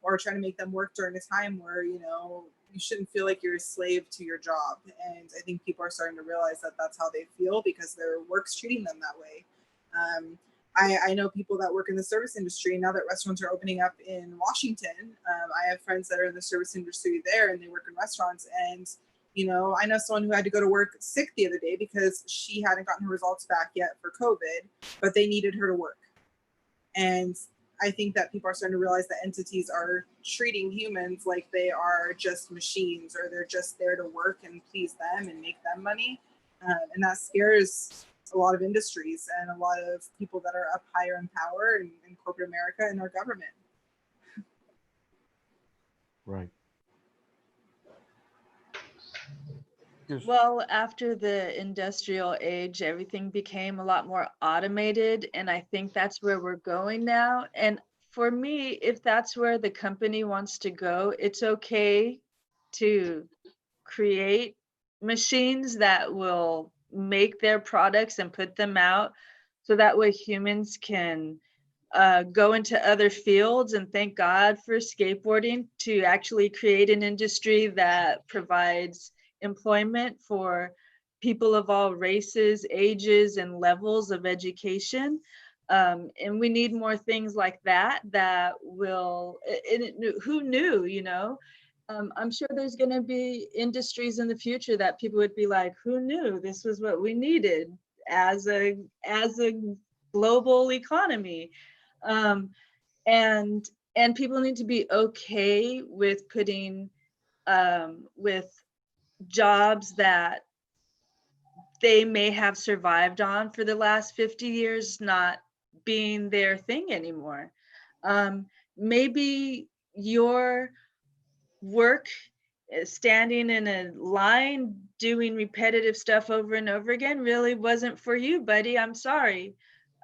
or trying to make them work during a time where, you know, you shouldn't feel like you're a slave to your job. And I think people are starting to realize that that's how they feel because their work's treating them that way. I know people that work in the service industry now that restaurants are opening up in Washington. I have friends that are in the service industry there and they work in restaurants. And, you know, I know someone who had to go to work sick the other day because she hadn't gotten her results back yet for COVID, but they needed her to work. And I think that people are starting to realize that entities are treating humans like they are just machines, or they're just there to work and please them and make them money. And that scares a lot of industries and a lot of people that are up higher in power in corporate America and our government. Right. Well, after the industrial age, everything became a lot more automated, and I think that's where we're going now. And for me, if that's where the company wants to go, it's okay to create machines that will make their products and put them out so that way humans can go into other fields. And thank God for skateboarding to actually create an industry that provides employment for people of all races, ages, and levels of education. And we need more things like that that will, who knew, you know? I'm sure there's going to be industries in the future that people would be like, who knew this was what we needed as a global economy. And people need to be okay with putting with jobs that they may have survived on for the last 50 years not being their thing anymore. Maybe your work standing in a line doing repetitive stuff over and over again really wasn't for you, buddy. I'm sorry.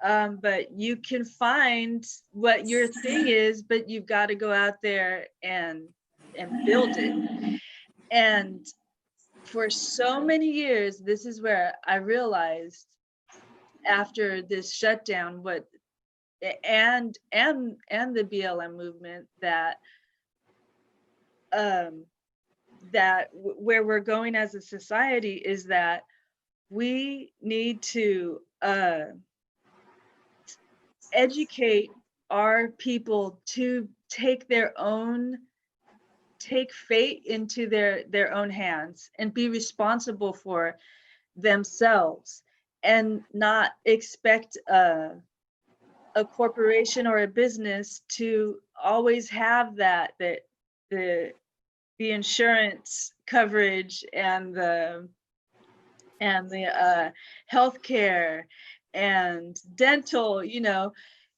But you can find what your thing is, but you've got to go out there and build it. And for so many years, this is where I realized after this shutdown, and the BLM movement, that that where we're going as a society is that we need to educate our people to take fate into their own hands and be responsible for themselves, and not expect a corporation or a business to always have the insurance coverage and the healthcare and dental,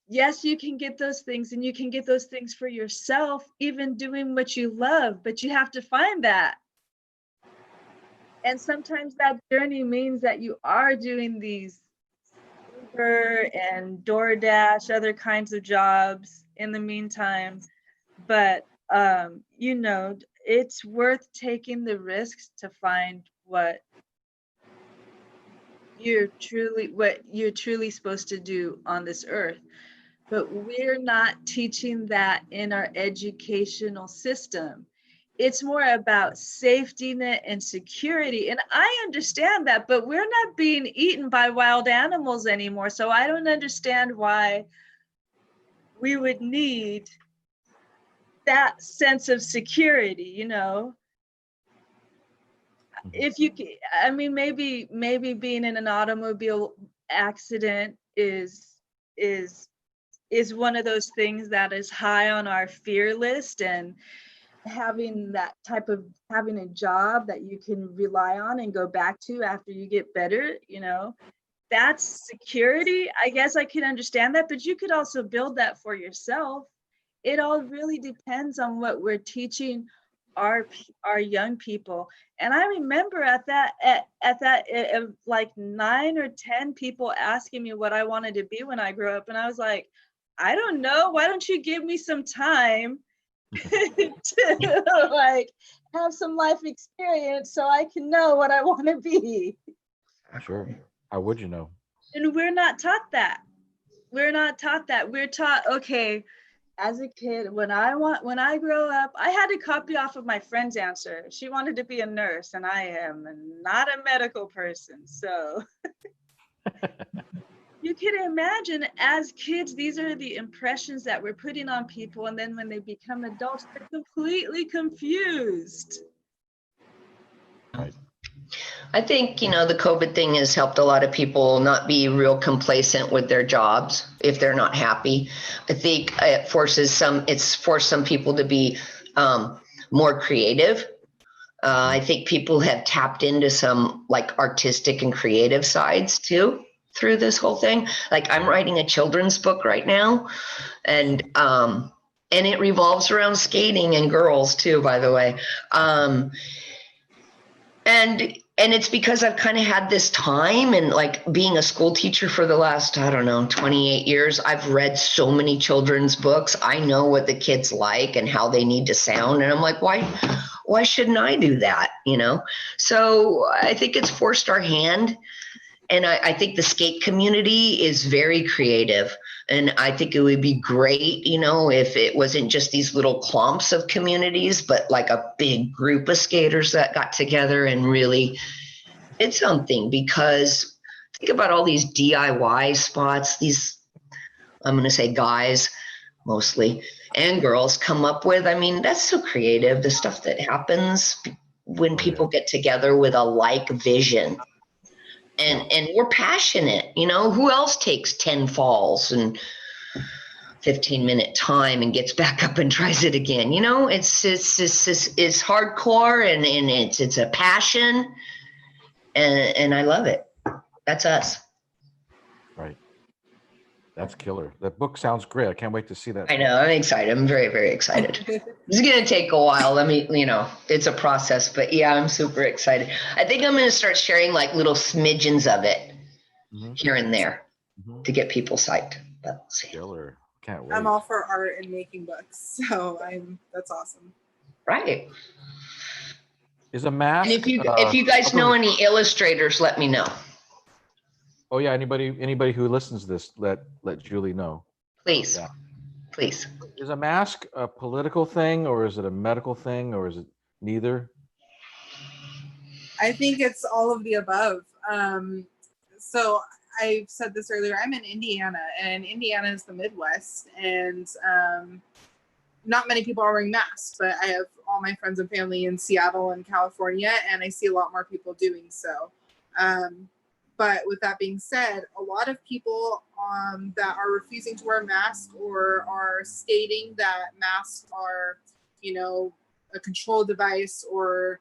yes, you can get those things, and you can get those things for yourself, even doing what you love, but you have to find that. And sometimes that journey means that you are doing these Uber and DoorDash, other kinds of jobs in the meantime. But, it's worth taking the risks to find what you're truly supposed to do on this earth. But we're not teaching that in our educational system. It's more about safety net and security. And I understand that, but we're not being eaten by wild animals anymore. So I don't understand why we would need that sense of security, If you, I mean, maybe being in an automobile accident is one of those things that is high on our fear list, and having a job that you can rely on and go back to after you get better, that's security. I guess I could understand that, but you could also build that for yourself. It all really depends on what we're teaching our young people. And I remember at that like 9 or 10 people asking me what I wanted to be when I grew up, and I was like, I don't know. Why don't you give me some time to like have some life experience so I can know what I want to be? Sure. How would you know? And we're not taught that. We're taught, okay, as a kid, when I grow up, I had to copy off of my friend's answer. She wanted to be a nurse, and I am not a medical person. So you can imagine, as kids, these are the impressions that we're putting on people. And then when they become adults, they're completely confused. Right. I think, the COVID thing has helped a lot of people not be real complacent with their jobs if they're not happy. I think it's forced some people to be more creative. I think people have tapped into some like artistic and creative sides too through this whole thing. Like, I'm writing a children's book right now, and it revolves around skating and girls too, by the way. And it's because I've kind of had this time, and like being a school teacher for the last, 28 years, I've read so many children's books. I know what the kids like and how they need to sound. And I'm like, why shouldn't I do that? So I think it's forced our hand. And I think the skate community is very creative. And I think it would be great, if it wasn't just these little clumps of communities, but like a big group of skaters that got together and really did something. Because think about all these DIY spots, these, I'm going to say guys mostly, and girls come up with. I mean, that's so creative, the stuff that happens when people get together with a like vision. And we're passionate, who else takes 10 falls and 15-minute time and gets back up and tries it again? It's hardcore, and it's a passion, and I love it. That's us. Right. That's killer. That book sounds great. I can't wait to see that. I know. I'm excited. I'm very, very excited. It's going to take a while. It's a process, but yeah, I'm super excited. I think I'm going to start sharing like little smidgens of it here and there to get people psyched. But see. Killer. Can't wait. I'm all for art and making books. So that's awesome. Right. Is a mask. And if you guys know any illustrators, let me know. Oh yeah, anybody who listens to this, let Julie know. Please. Yeah. Please. Is a mask a political thing, or is it a medical thing, or is it neither? I think it's all of the above. So I said this earlier, I'm in Indiana, and Indiana is the Midwest, and not many people are wearing masks, but I have all my friends and family in Seattle and California, and I see a lot more people doing so. But with that being said, a lot of people that are refusing to wear masks or are stating that masks are, you know, a control device, or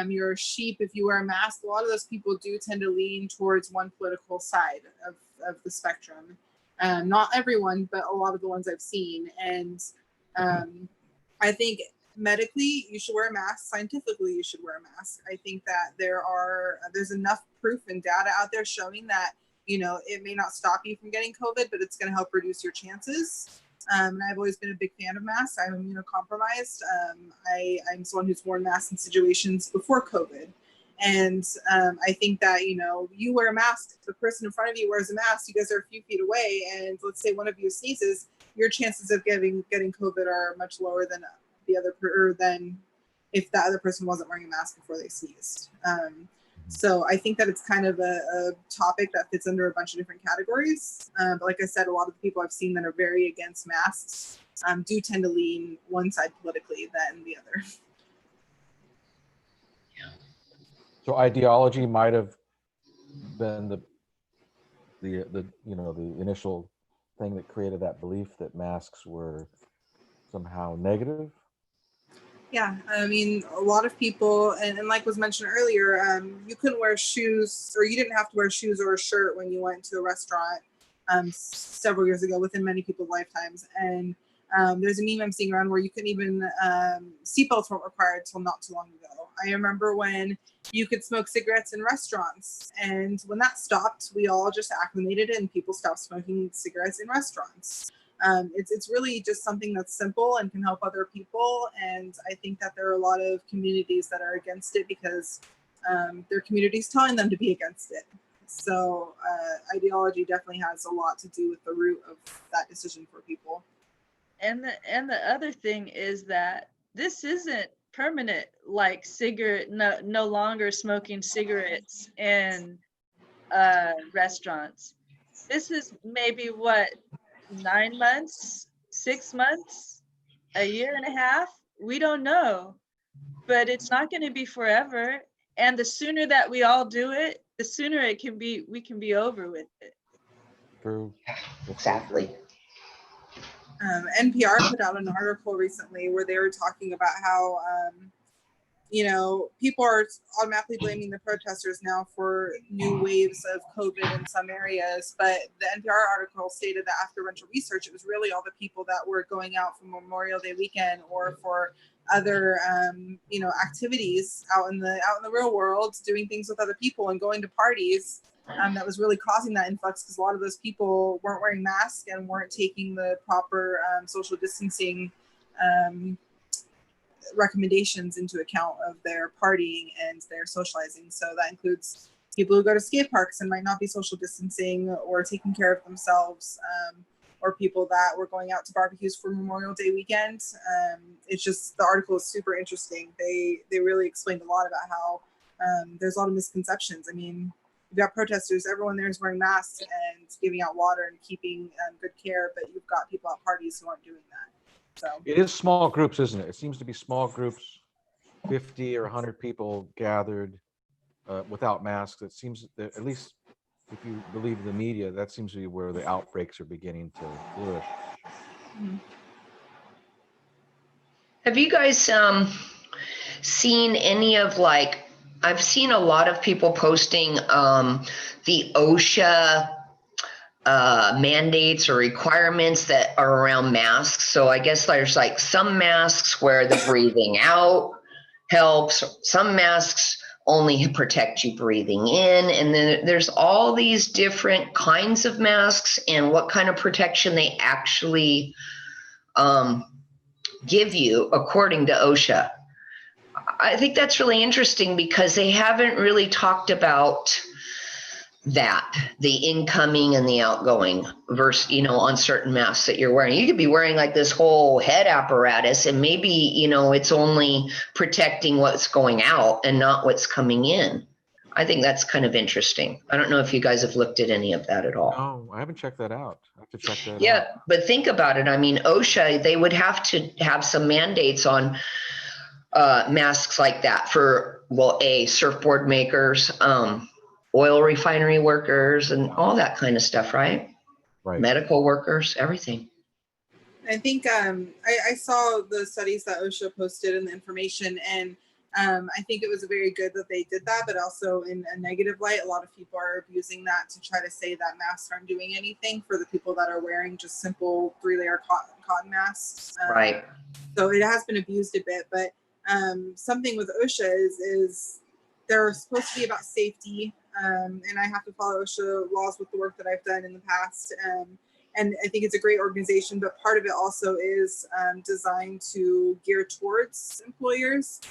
you're a sheep if you wear a mask, a lot of those people do tend to lean towards one political side of the spectrum. Not everyone, but a lot of the ones I've seen. And I think medically you should wear a mask. Scientifically, you should wear a mask. I think that there's enough proof and data out there showing that, you know, it may not stop you from getting COVID, but it's going to help reduce your chances. And I've always been a big fan of masks. I'm immunocompromised. I'm someone who's worn masks in situations before COVID. And I think that, you know, you wear a mask, the person in front of you wears a mask, you guys are a few feet away, and let's say one of you sneezes, your chances of getting COVID are much lower than than if that other person wasn't wearing a mask before they sneezed. So I think that it's kind of a topic that fits under a bunch of different categories. But like I said, a lot of the people I've seen that are very against masks do tend to lean one side politically than the other. Yeah. So ideology might have been the you know, the initial thing that created that belief that masks were somehow negative. Yeah, I mean, a lot of people, and like was mentioned earlier, you couldn't wear shoes, or you didn't have to wear shoes or a shirt when you went to a restaurant several years ago, within many people's lifetimes. And there's a meme I'm seeing around where you couldn't even, seatbelts weren't required till not too long ago. I remember when you could smoke cigarettes in restaurants, and when that stopped, we all just acclimated and people stopped smoking cigarettes in restaurants. It's really just something that's simple and can help other people. And I think that there are a lot of communities that are against it because their community's telling them to be against it. So ideology definitely has a lot to do with the root of that decision for people. And the other thing is that this isn't permanent, like no longer smoking cigarettes in restaurants. This is maybe what, 9 months, 6 months, a year and a half? We don't know, but it's not going to be forever. And the sooner that we all do it, the sooner we can be over with it. True. Exactly. NPR put out an article recently where they were talking about how, you know, people are automatically blaming the protesters now for new waves of COVID in some areas. But the NPR article stated that after a bunch of research, it was really all the people that were going out for Memorial Day weekend or for other, you know, activities out in the real world, doing things with other people and going to parties. That was really causing that influx, because a lot of those people weren't wearing masks and weren't taking the proper social distancing recommendations into account of their partying and their socializing. So that includes people who go to skate parks and might not be social distancing or taking care of themselves, or people that were going out to barbecues for Memorial Day weekend. It's just, the article is super interesting. They really explained a lot about how there's a lot of misconceptions. I mean, you've got protesters, everyone there is wearing masks and giving out water and keeping good care, but you've got people at parties who aren't doing that. So it is small groups, isn't it? It seems to be small groups, 50 or 100 people gathered without masks. It seems that, at least if you believe the media, that seems to be where the outbreaks are beginning to flourish. mm-hmm. Have you guys seen any of, like, I've seen a lot of people posting the OSHA mandates or requirements that are around masks. So I guess there's like some masks where the breathing out helps, some masks only protect you breathing in, and then there's all these different kinds of masks and what kind of protection they actually give you according to OSHA. I think that's really interesting because they haven't really talked about the incoming and the outgoing versus, on certain masks that you're wearing. You could be wearing like this whole head apparatus and maybe, it's only protecting what's going out and not what's coming in. I think that's kind of interesting. I don't know if you guys have looked at any of that at all. No, I haven't checked that out. I have to check that out. Yeah, but think about it. I mean, OSHA, they would have to have some mandates on masks like that for, surfboard makers, oil refinery workers, and all that kind of stuff, right? Right. Medical workers, everything. I think I saw the studies that OSHA posted and the information, and I think it was very good that they did that, but also in a negative light, a lot of people are abusing that to try to say that masks aren't doing anything for the people that are wearing just simple 3-layer cotton masks. Right. So it has been abused a bit, but something with OSHA is they're supposed to be about safety, and I have to follow OSHA laws with the work that I've done in the past. And I think it's a great organization, but part of it also is designed to gear towards employers.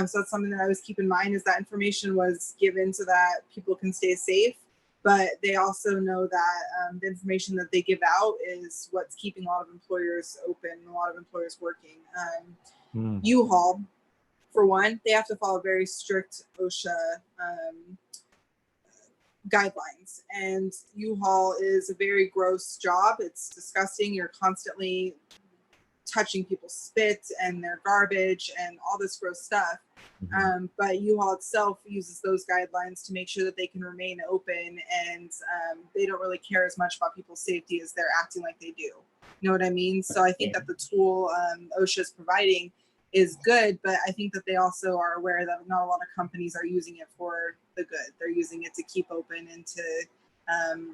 So that's something that I always keep in mind, is that information was given so that people can stay safe, but they also know that the information that they give out is what's keeping a lot of employers open, a lot of employers working. U-Haul, for one, they have to follow very strict OSHA guidelines, and U-Haul is a very gross job. It's disgusting. You're constantly touching people's spit and their garbage and all this gross stuff. But U-Haul itself uses those guidelines to make sure that they can remain open, and they don't really care as much about people's safety as they're acting like they do. You know what I mean? So I think that the tool OSHA is providing is good, but I think that they also are aware that not a lot of companies are using it for the good. They're using it to keep open and to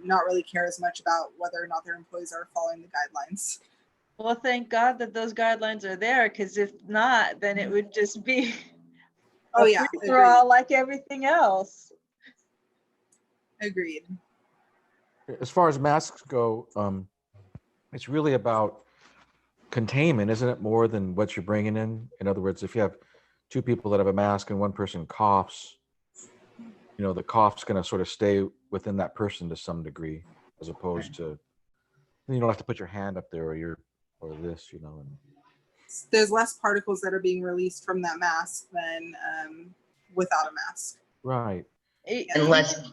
not really care as much about whether or not their employees are following the guidelines. Well, thank God that those guidelines are there, because if not, then it would just be for all like everything else. Agreed. As far as masks go, it's really about containment, isn't it, more than what you're bringing in? In other words, if you have 2 people that have a mask and one person coughs, the cough's going to sort of stay within that person to some degree, as opposed to, you don't have to put your hand up there or this. And there's less particles that are being released from that mask than without a mask. Right. Unless,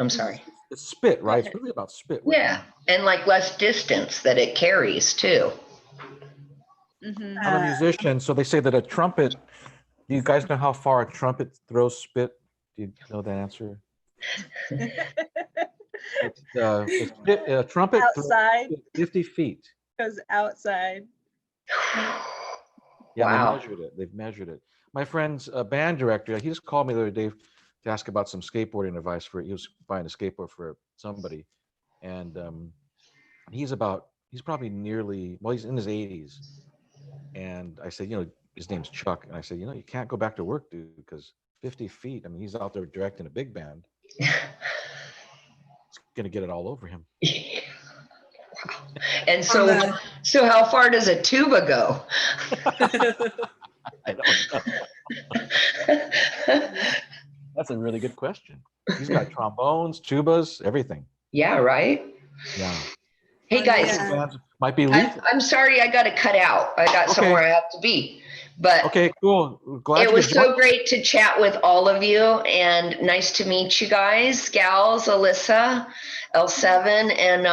I'm sorry. It's spit, right? It's really about spit. Yeah, and like less distance that it carries too. Mm-hmm. I'm a musician, so they say that a trumpet. Do you guys know how far a trumpet throws spit? Do you know that answer? A trumpet outside, 50 feet. Goes outside. Yeah, Wow. They've measured it. My friend's band director, he just called me the other day to ask about some skateboarding advice for it. He was buying a skateboard for somebody, and he's probably he's in his 80s. And I said, his name's Chuck, and I said, you can't go back to work, dude, because 50 feet. I mean, he's out there directing a big band. It's gonna get it all over him. Wow. And so how far does a tuba go? I don't know. That's a really good question. He's got trombones, tubas, everything. Yeah, right? Yeah. Hey guys, might be lethal. I'm sorry I got to cut out. I got somewhere I have to be. But okay, cool. Glad it was so great to chat with all of you, and nice to meet you guys, gals, Alyssa, L7, and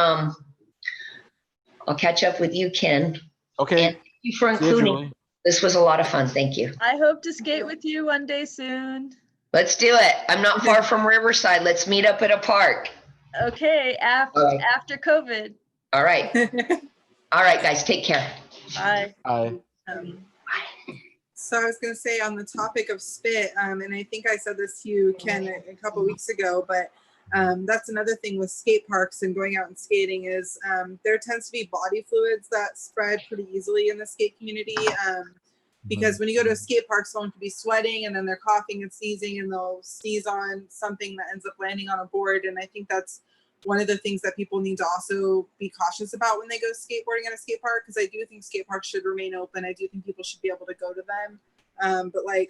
I'll catch up with you, Ken. Okay. And thank you for including. This was a lot of fun. Thank you. I hope to skate with you one day soon. Let's do it. I'm not far from Riverside. Let's meet up at a park. Okay, after COVID. All right. All right, guys, take care. Bye. Bye. So I was going to say, on the topic of spit, and I think I said this to you, Ken, a couple weeks ago, but that's another thing with skate parks and going out and skating is there tends to be body fluids that spread pretty easily in the skate community. Because when you go to a skate park, someone could be sweating and then they're coughing and sneezing, and they'll sneeze on something that ends up landing on a board. And I think that's one of the things that people need to also be cautious about when they go skateboarding at a skate park, because I do think skate parks should remain open. I do think people should be able to go to them. But like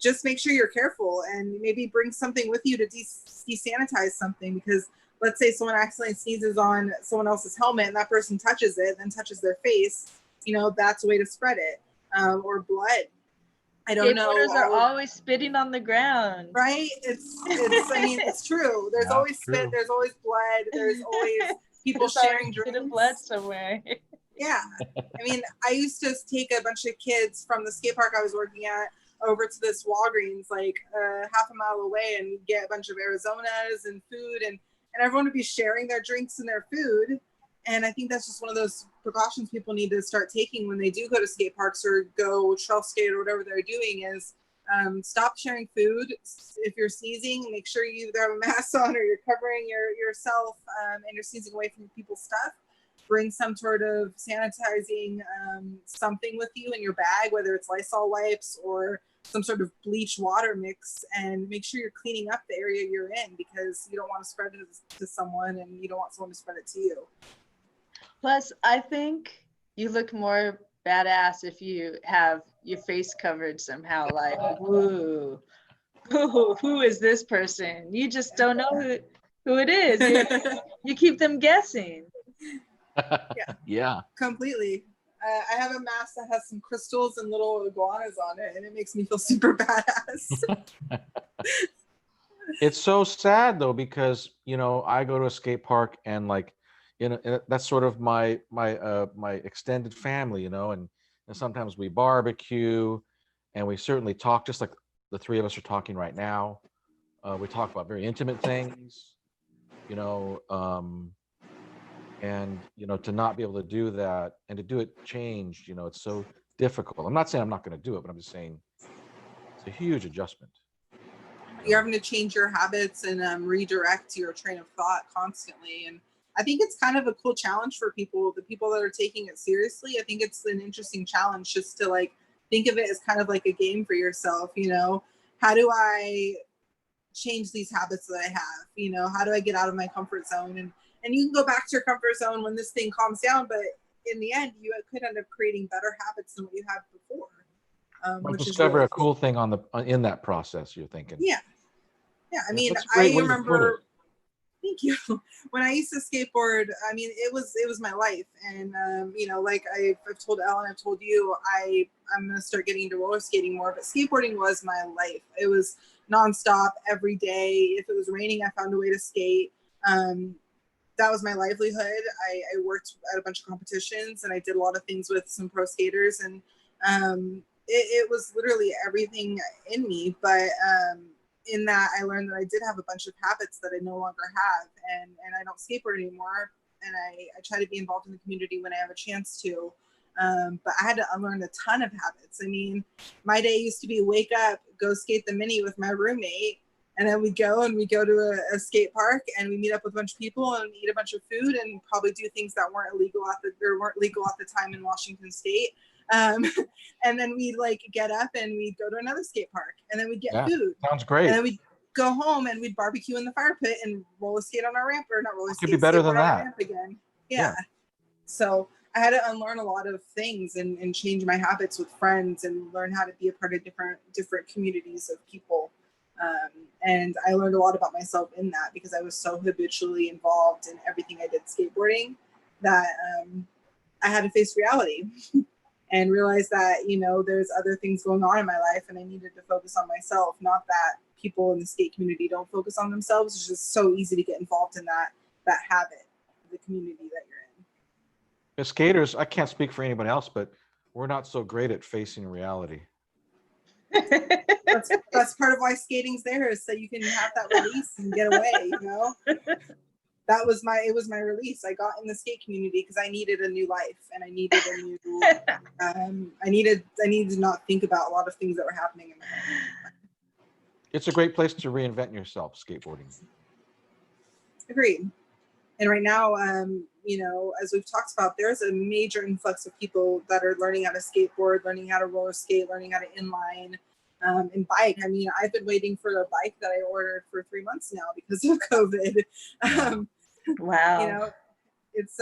just make sure you're careful and maybe bring something with you to desanitize something, because let's say someone accidentally sneezes on someone else's helmet and that person touches it, then touches their face, that's a way to spread it. Or blood. I don't know. Skateboarders are always spitting on the ground. Right? It's I mean, it's true. There's always spit, there's always blood, there's always people sharing drinks. Bit of blood somewhere. Yeah. I mean, I used to take a bunch of kids from the skate park I was working at over to this Walgreens, like half a mile away, and we'd get a bunch of Arizonas and food, and everyone would be sharing their drinks and their food. And I think that's just one of those precautions people need to start taking when they do go to skate parks or go trail skate or whatever they're doing, is stop sharing food. If you're sneezing, make sure you either have a mask on or you're covering yourself and you're sneezing away from people's stuff. Bring some sort of sanitizing something with you in your bag, whether it's Lysol wipes or some sort of bleach water mix, and make sure you're cleaning up the area you're in, because you don't want to spread it to someone and you don't want someone to spread it to you. Plus, I think you look more badass if you have your face covered somehow, like, woo, who is this person? You just don't know who it is. You keep them guessing. Yeah. Completely. I have a mask that has some crystals and little iguanas on it, and it makes me feel super badass. It's so sad though, because I go to a skate park and that's sort of my extended family, and sometimes we barbecue, and we certainly talk, just like the three of us are talking right now. We talk about very intimate things, and to not be able to do that and to do it changed, it's so difficult. I'm not saying I'm not going to do it, but I'm just saying it's a huge adjustment. You're having to change your habits and redirect your train of thought constantly. And I think it's kind of a cool challenge for the people that are taking it seriously. I think it's an interesting challenge just to think of it as kind of like a game for yourself. How do I change these habits that I have? How do I get out of my comfort zone? And you can go back to your comfort zone when this thing calms down, but in the end, you could end up creating better habits than what you had before. Discover a cool thing in that process, you're thinking. Yeah. I mean, I remember. Thank you. When I used to skateboard, I mean, it was my life, and like I've told Elle and I've told you, I'm gonna start getting into roller skating more, but skateboarding was my life. It was nonstop every day. If it was raining, I found a way to skate. That was my livelihood. I worked at a bunch of competitions, and I did a lot of things with some pro skaters, and it was literally everything in me. But in that, I learned that I did have a bunch of habits that I no longer have, and I don't skateboard anymore. And I try to be involved in the community when I have a chance to. But I had to unlearn a ton of habits. I mean, my day used to be wake up, go skate the mini with my roommate, and then we'd go to a skate park, and we meet up with a bunch of people and eat a bunch of food and probably do things that weren't legal at the time in Washington State. And then we'd get up and we'd go to another skate park, and then we'd get food. Sounds great. And then we'd go home and we'd barbecue in the fire pit and roller skate on our ramp, or not roller skate. Could be better than that. Ramp again. Yeah. So I had to unlearn a lot of things and change my habits with friends and learn how to be a part of different communities of people. And I learned a lot about myself in that, because I was so habitually involved in everything I did skateboarding that I had to face reality. And realize that, there's other things going on in my life, and I needed to focus on myself. Not that people in the skate community don't focus on themselves. It's just so easy to get involved in that habit, the community that you're in. As skaters, I can't speak for anybody else, but we're not so great at facing reality. That's part of why skating's there, is so you can have that release and get away, It was my release. I got in the skate community because I needed a new life, and I needed a new I needed to not think about a lot of things that were happening in my life. It's a great place to reinvent yourself, skateboarding. Agreed. And right now, as we've talked about, there's a major influx of people that are learning how to skateboard, learning how to roller skate, learning how to inline, and bike. I mean, I've been waiting for a bike that I ordered for 3 months now because of COVID. Wow. It's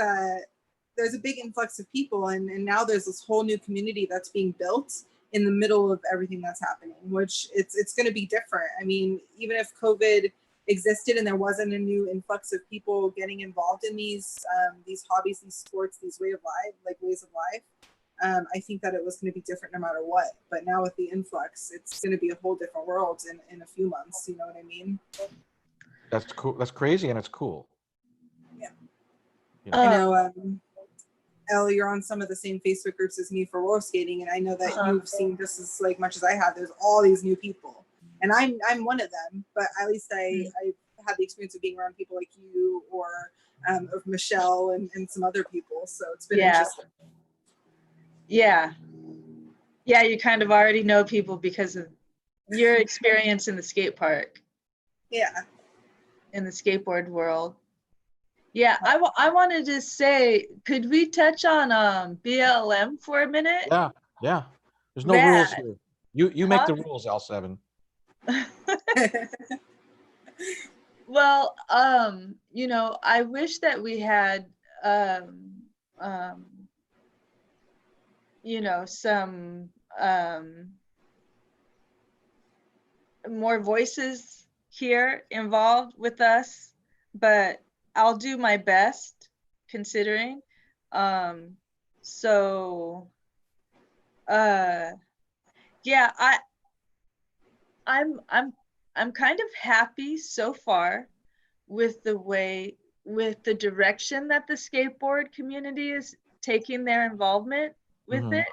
there's a big influx of people, and now there's this whole new community that's being built in the middle of everything that's happening, which it's going to be different. I mean, even if COVID existed and there wasn't a new influx of people getting involved in these hobbies, these sports, these ways of life, I think that it was going to be different no matter what. But now with the influx, it's going to be a whole different world in a few months. You know what I mean? That's cool. That's crazy, and it's cool. Yeah. You know? I know, Elle, you're on some of the same Facebook groups as me for roller skating, and I know that you've seen just as like much as I have. There's all these new people, and I'm one of them. But at least I've had the experience of being around people like you or of Michelle and some other people. So it's been interesting. Yeah, you kind of already know people because of your experience in the skate park. Yeah. In the skateboard world. Yeah, I wanted to say, could we touch on BLM for a minute? Yeah. There's no rules here. You make the rules, L7. Well, you know, I wish that we had you know, some more voices here involved with us, but I'll do my best considering. Yeah, I'm kind of happy so far with the direction that the skateboard community is taking their involvement with it.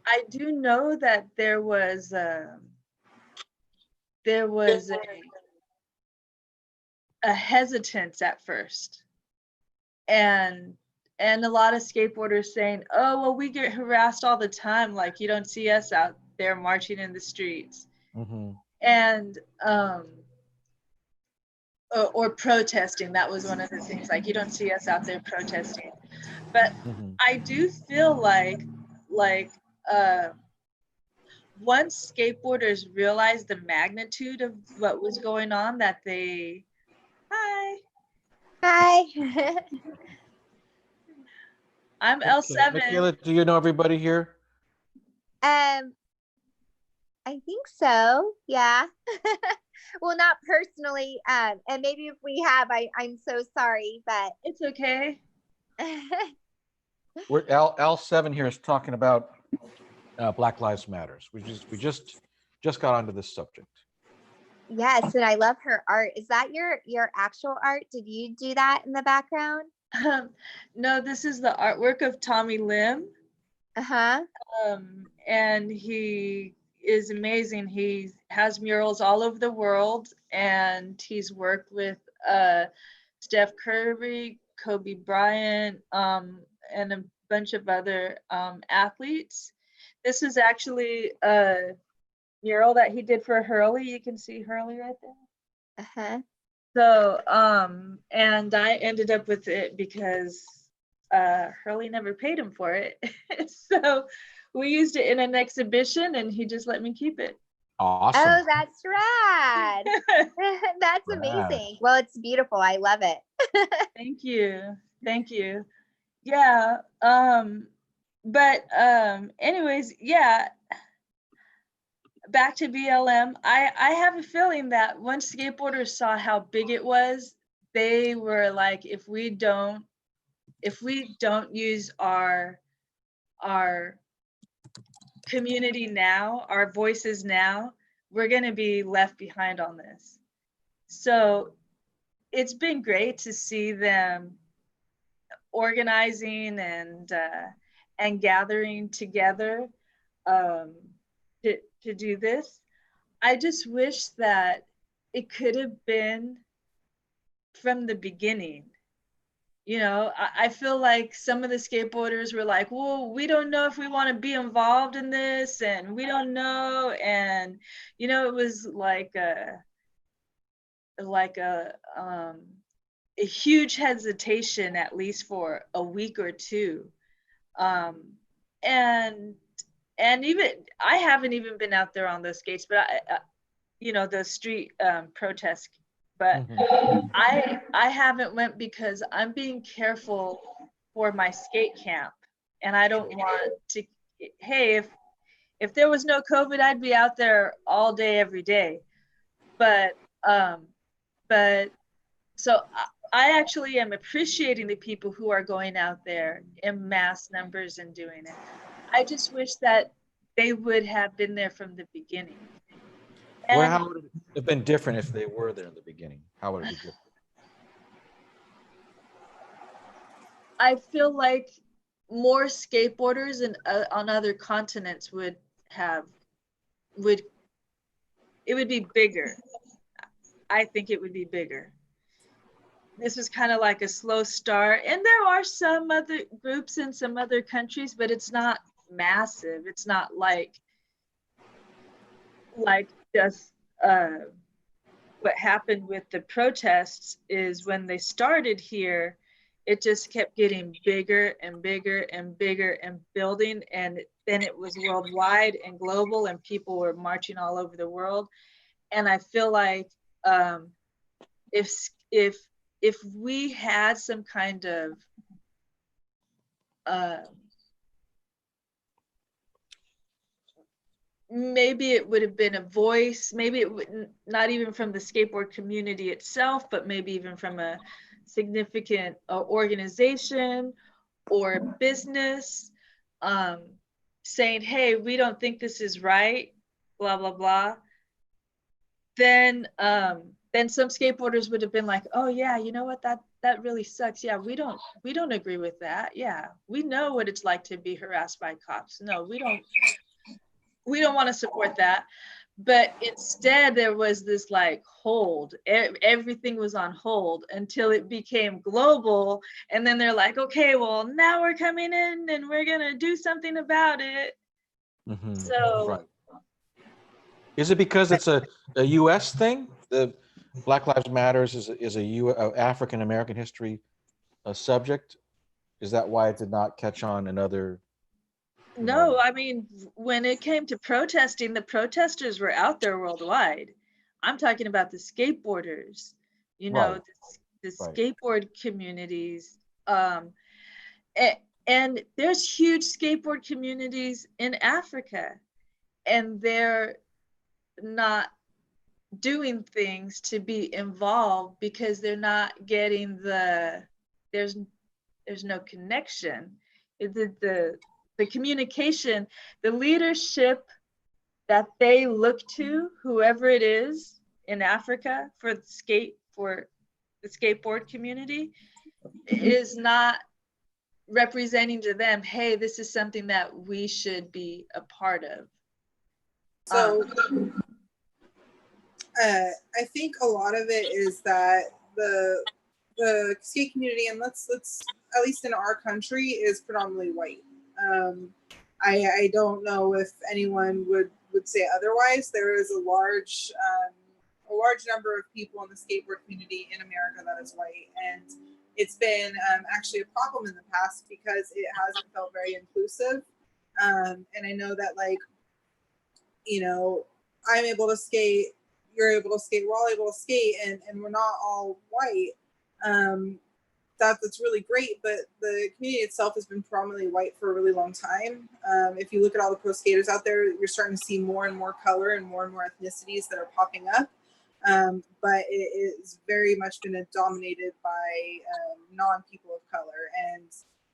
I do know that there was a hesitance at first, and a lot of skateboarders saying, oh, well, we get harassed all the time, like you don't see us out there marching in the streets. And or protesting. That was one of the things, like you don't see us out there protesting. But I do feel like once skateboarders realized the magnitude of what was going on, that they Hi. I'm L7. Michaela, do you know everybody here? I think so. Yeah. Well, not personally. And maybe if we have, I'm so sorry, but it's okay. We're L7 here is talking about Black Lives Matters. We just got onto this subject. Yes, and I love her art. Is that your actual art? Did you do that in the background? No, this is the artwork of Tommy Lim. And he is amazing. He has murals all over the world, and he's worked with Steph Curry, Kobe Bryant, and a bunch of other athletes. This is actually a mural that he did for Hurley. You can see Hurley right there. So, and I ended up with it because Hurley never paid him for it. So we used it in an exhibition and he just let me keep it. Awesome. Oh, that's rad. That's amazing. Well, it's beautiful. I love it. Thank you. Thank you. Yeah. But anyways, yeah. Back to BLM. I have a feeling that once skateboarders saw how big it was, they were like, if we don't use our community now, our voices now, we're going to be left behind on this. So it's been great to see them organizing and gathering together to do this. I just wish that it could have been from the beginning. You know, I feel like some of the skateboarders were like, well, we don't know if we want to be involved in this, and we don't know. And, you know, it was like a huge hesitation, at least for a week or two. And even, I haven't even been out there on those skates, but you know, the street protests. But I haven't went because I'm being careful for my skate camp, and I don't want to. Hey, If there was no COVID, I'd be out there all day, every day. But so I actually am appreciating the people who are going out there in mass numbers and doing it. I just wish that they would have been there from the beginning. Well, And how would it have been different if they were there in the beginning? How would it be different? I feel like more skateboarders on other continents would be bigger. I think it would be bigger. This was kind of like a slow start, and there are some other groups in some other countries, but it's not massive. It's not like just what happened with the protests is when they started here, it just kept getting bigger and bigger and bigger and building, and then it was worldwide and global, and people were marching all over the world. And I feel like if we had some kind of maybe it would have been a voice, maybe it would not even from the skateboard community itself, but maybe even from a significant organization or business saying, hey, we don't think this is right, blah, blah, blah. Then some skateboarders would have been like, oh yeah, you know what, that really sucks. Yeah, we don't agree with that. Yeah, we know what it's like to be harassed by cops. No, we don't want to support that. But instead there was this like hold. Everything was on hold until it became global. And then they're like, okay, well, now we're coming in and we're going to do something about it. Mm-hmm. So Right. Is it because it's a U.S. thing? The Black Lives Matters is a African American history subject. Is that why it did not catch on in other? no, I mean, when it came to protesting, the protesters were out there worldwide. I'm talking about the skateboarders, you know, Right. the Right. skateboard communities. And there's huge skateboard communities in Africa, and they're not doing things to be involved because they're not getting there's no connection. The communication, the leadership that they look to, whoever it is in Africa for the skateboard community, is not representing to them, hey, this is something that we should be a part of. So I think a lot of it is that the skate community, and let's at least in our country, is predominantly white. I don't know if anyone would say otherwise. There is a large number of people in the skateboard community in America that is white, and it's been actually a problem in the past because it hasn't felt very inclusive. And I know that, like, you know, I'm able to skate, you're able to skate, we're all able to skate, and we're not all white. That's really great, but the community itself has been predominantly white for a really long time. If you look at all the pro skaters out there, you're starting to see more and more color and more ethnicities that are popping up. But it is very much been dominated by non-people of color. And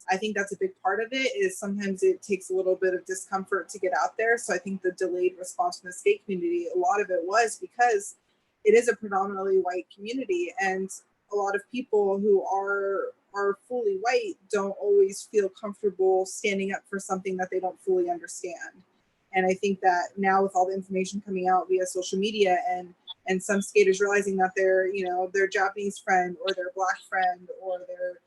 I think that's a big part of it, is sometimes it takes a little bit of discomfort to get out there. So I think the delayed response from the skate community, a lot of it was because it is a predominantly white community, and a lot of people who are fully white don't always feel comfortable standing up for something that they don't fully understand. And I think that now, with all the information coming out via social media, and some skaters realizing that their Japanese friend or their Black friend or their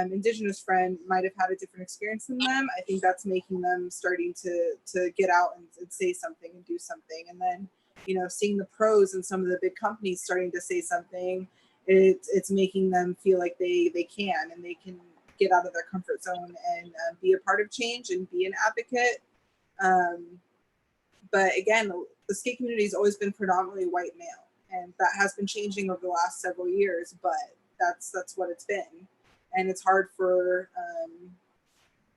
Indigenous friend might have had a different experience than them, I think that's making them starting to get out and say something and do something. And then, seeing the pros and some of the big companies starting to say something, it's making them feel like they can, and they can get out of their comfort zone and be a part of change and be an advocate. But again, the skate community has always been predominantly white male, and that has been changing over the last several years, but that's what it's been. And it's hard for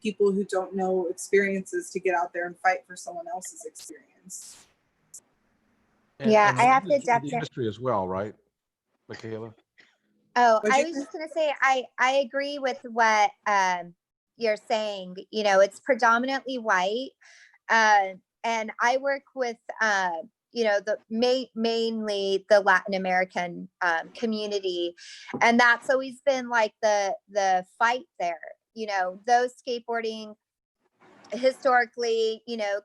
people who don't know experiences to get out there and fight for someone else's experience. Yeah, I have to the definitely. industry as well, right, Michaela? Oh, What'd I you was say? just gonna say I agree with what you're saying. You know, it's predominantly white, and I work with you know, the mainly the Latin American community, and that's always been like the fight there. You know, those skateboarding historically, you know,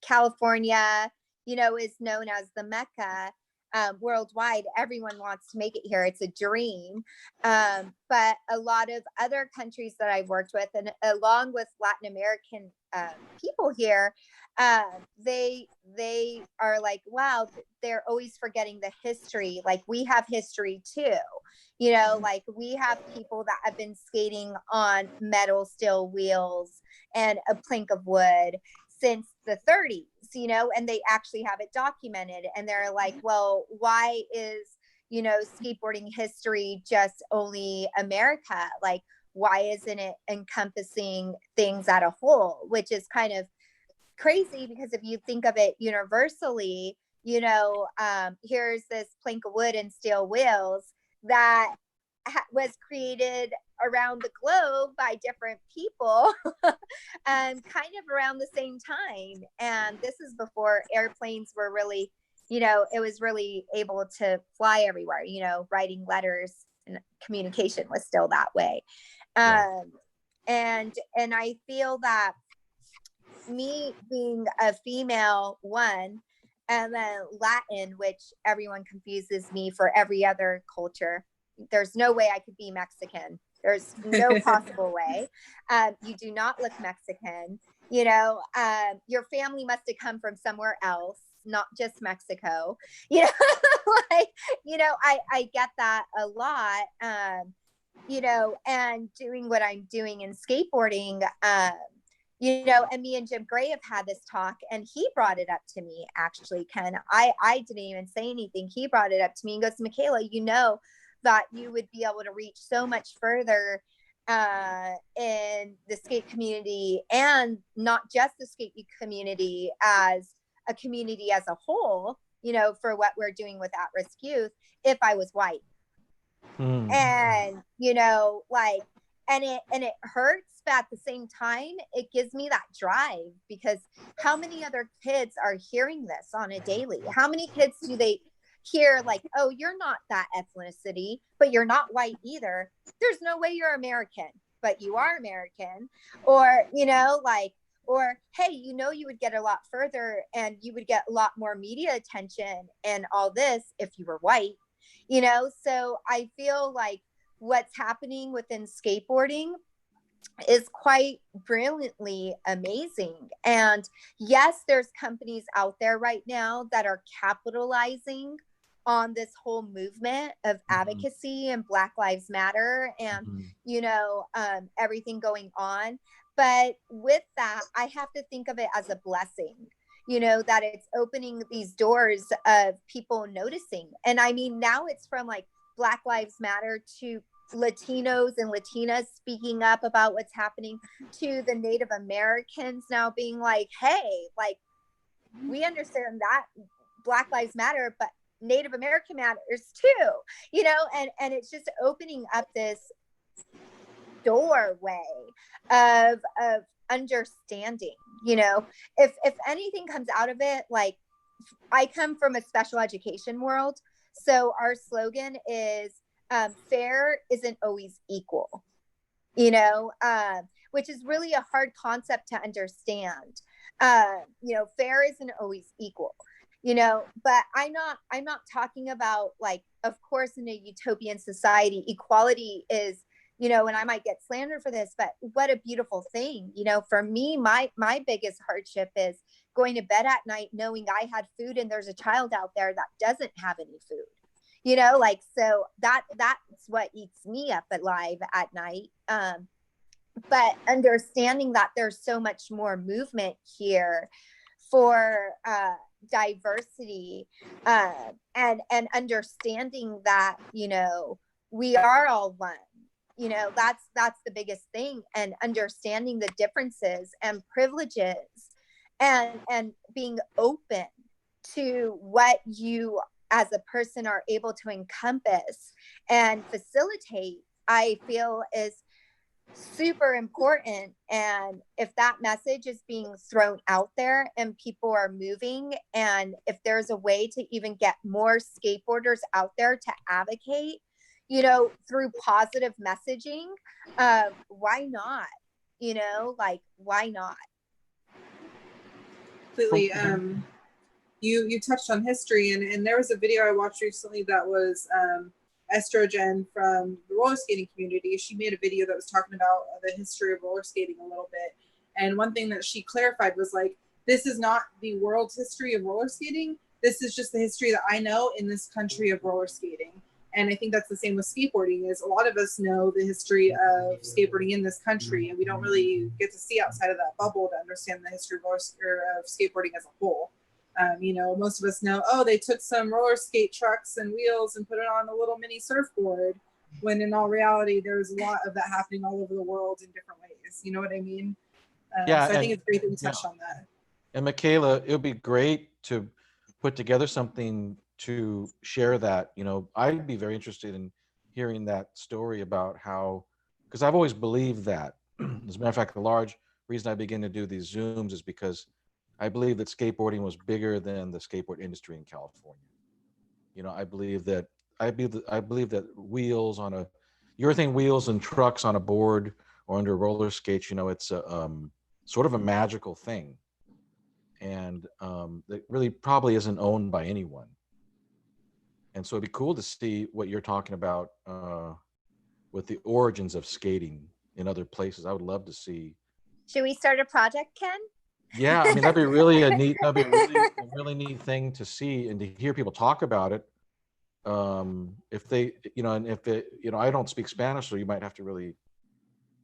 California, you know, is known as the Mecca worldwide. Everyone wants to make it here. It's a dream. But a lot of other countries that I've worked with, and along with Latin American people here, they are like, wow, they're always forgetting the history. Like, we have history too. You know, like, we have people that have been skating on metal steel wheels and a plank of wood since the 30s, you know, and they actually have it documented. And they're like, well, why is, you know, skateboarding history just only America? Like, why isn't it encompassing things at a whole? Which is kind of crazy, because if you think of it universally, you know, here's this plank of wood and steel wheels that was created around the globe by different people kind of around the same time. And this is before airplanes were really, you know, it was really able to fly everywhere. You know, writing letters and communication was still that way. And I feel that me being a female, one, and then Latin, which everyone confuses me for every other culture. There's no way I could be Mexican. There's no possible way. You do not look Mexican. You know, your family must have come from somewhere else, not just Mexico. You know, like, you know, I get that a lot. You know, and doing what I'm doing in skateboarding, you know, and me and Jim Gray have had this talk, and he brought it up to me, actually, Ken. I didn't even say anything. He brought it up to me and goes, Michaela, you know that you would be able to reach so much further in the skate community, and not just the skate community, as a community as a whole, you know, for what we're doing with at-risk youth, if I was white. And, you know, like, and it hurts, but at the same time, it gives me that drive, because how many other kids are hearing this on a daily? How many kids do they hear, like, oh, you're not that ethnicity, but you're not white either. There's no way you're American, but you are American. Or, you know, like, or, hey, you know, you would get a lot further and you would get a lot more media attention and all this if you were white, you know? So I feel like what's happening within skateboarding is quite brilliantly amazing. And yes, there's companies out there right now that are capitalizing on this whole movement of advocacy and Black Lives Matter and, you know, everything going on. But with that, I have to think of it as a blessing, you know, that it's opening these doors of people noticing. And I mean, now it's from like Black Lives Matter to Latinos and Latinas speaking up about what's happening, to the Native Americans now being like, hey, like, we understand that Black Lives Matter, but Native American matters too, you know, and it's just opening up this doorway of understanding, you know. If anything comes out of it, like, I come from a special education world, so our slogan is fair isn't always equal, you know, which is really a hard concept to understand. You know, fair isn't always equal, you know, but I'm not talking about, like, of course, in a utopian society, equality is, you know, and I might get slandered for this, but what a beautiful thing. You know, for me, my biggest hardship is going to bed at night knowing I had food and there's a child out there that doesn't have any food. You know, like, so that's what eats me up alive at night. But understanding that there's so much more movement here for diversity, and understanding that, you know, we are all one. You know, that's the biggest thing, and understanding the differences and privileges, and being open to what you as a person are able to encompass and facilitate, I feel is super important. And if that message is being thrown out there and people are moving, and if there's a way to even get more skateboarders out there to advocate, you know, through positive messaging, why not? You know, like, why not? Completely. You touched on history, and there was a video I watched recently that was Estrogen from the roller skating community. She made a video that was talking about the history of roller skating a little bit. And one thing that she clarified was like, this is not the world's history of roller skating. This is just the history that I know in this country of roller skating. And I think that's the same with skateboarding, is a lot of us know the history of skateboarding in this country, and we don't really get to see outside of that bubble to understand the history of skateboarding as a whole. You know, most of us know, oh, they took some roller skate trucks and wheels and put it on a little mini surfboard, when in all reality, there's a lot of that happening all over the world in different ways. You know what I mean? Yeah, so I think it's great that you touched on that. And Michaela, it would be great to put together something to share that. You know, I'd be very interested in hearing that story about how, because I've always believed that. As a matter of fact, the large reason I began to do these Zooms is because I believe that skateboarding was bigger than the skateboard industry in California. You know, I believe that wheels on a urethane wheels and trucks on a board or under roller skates, you know, it's a sort of a magical thing, and that really probably isn't owned by anyone. And so it'd be cool to see what you're talking about with the origins of skating in other places. I would love to see. Should we start a project, Ken? Yeah, I mean, that'd be really a really neat thing to see and to hear people talk about it. If they, you know, and if it, you know, I don't speak Spanish, so you might have to really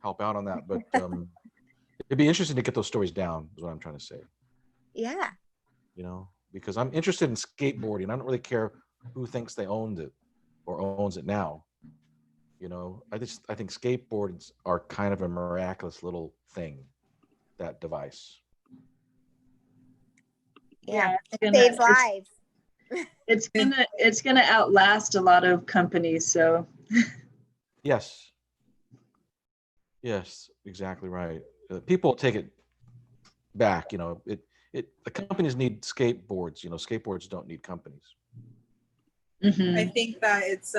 help out on that. But it'd be interesting to get those stories down, is what I'm trying to say. Yeah. You know, because I'm interested in skateboarding. I don't really care who thinks they owned it or owns it now. You know, I think skateboards are kind of a miraculous little thing, that device. Yeah, it saves lives. It's gonna outlast a lot of companies. So Yes, exactly right. People take it back. You know, the companies need skateboards. You know, skateboards don't need companies. I think that it's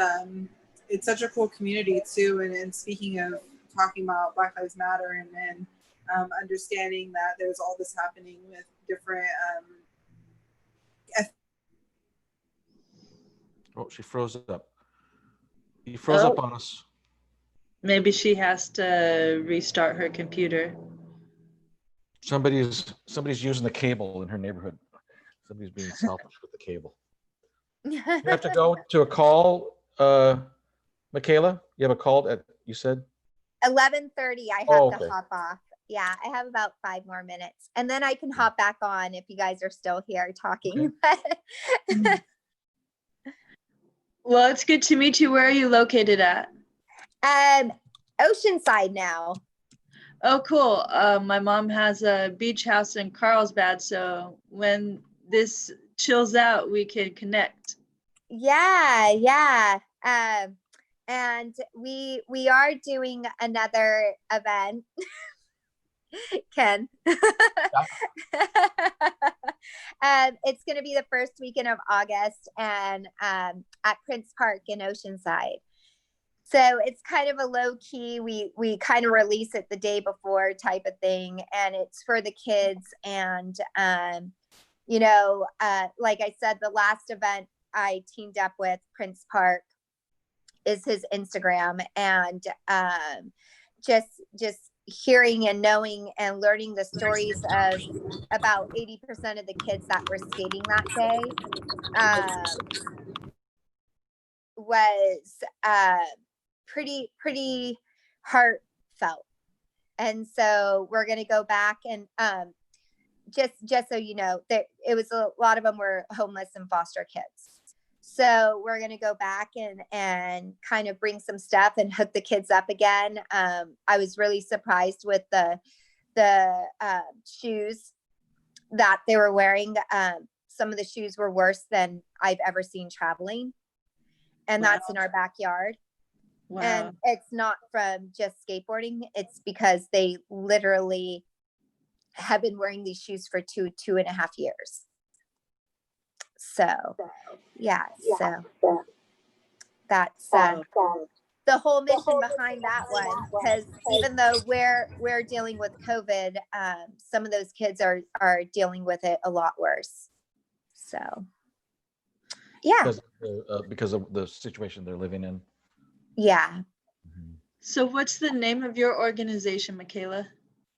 such a cool community too. And speaking of talking about Black Lives Matter and understanding that there's all this happening with different Oh, she froze up. You froze up on us. maybe she has to restart her computer. Somebody's using the cable in her neighborhood. Somebody's being selfish with the cable. You have to go to a call, Michaela. You have a call at, you said 11:30. I have to hop off. Yeah, I have about 5 more minutes, and then I can hop back on if you guys are still here talking. Okay. Well, it's good to meet you. Where are you located at? Oceanside now. Oh, cool. My mom has a beach house in Carlsbad, so when this chills out, we can connect. Yeah. And we are doing another event. Ken. It's going to be the first weekend of August, and at Prince Park in Oceanside. So it's kind of a low key, we kind of release it the day before type of thing, and it's for the kids. And you know, like I said, the last event I teamed up with Prince Park is his Instagram, and just hearing and knowing and learning the stories of about 80% of the kids that were skating that day was pretty heartfelt. And so we're going to go back and just so you know, that it was a lot of them were homeless and foster kids. So we're going to go back and kind of bring some stuff and hook the kids up again. I was really surprised with the shoes that they were wearing. Some of the shoes were worse than I've ever seen traveling. And Wow. that's in our backyard. Wow. And it's not from just skateboarding. It's because they literally have been wearing these shoes for 2.5 years. So, yeah. So that's the whole mission behind that one. Because even though we're dealing with COVID, some of those kids are dealing with it a lot worse. So, yeah. Because of the situation they're living in. Yeah. So what's the name of your organization, Michaela?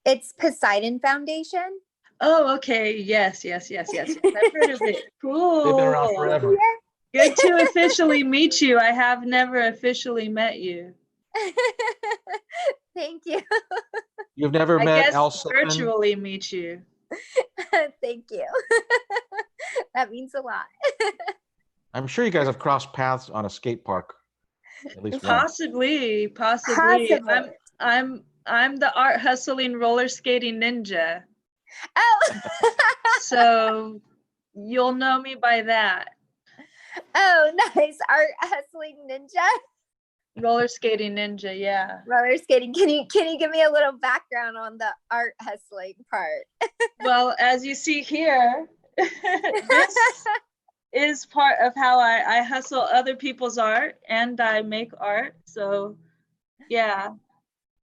It's Poseidon Foundation. Oh, okay. Yes. I've heard of it. Cool. They've been around forever. Good to officially meet you. I have never officially met you. Thank you. You've never I met guess Elle? virtually meet you. Thank you. That means a lot. I'm sure you guys have crossed paths on a skate park. At least once. Possibly. I'm the art hustling roller skating ninja. Oh. So you'll know me by that. Oh, nice. Art hustling ninja. Roller skating ninja, yeah. Roller skating. Can you give me a little background on the art hustling part? Well, as you see here, this is part of how I hustle other people's art and I make art. So yeah.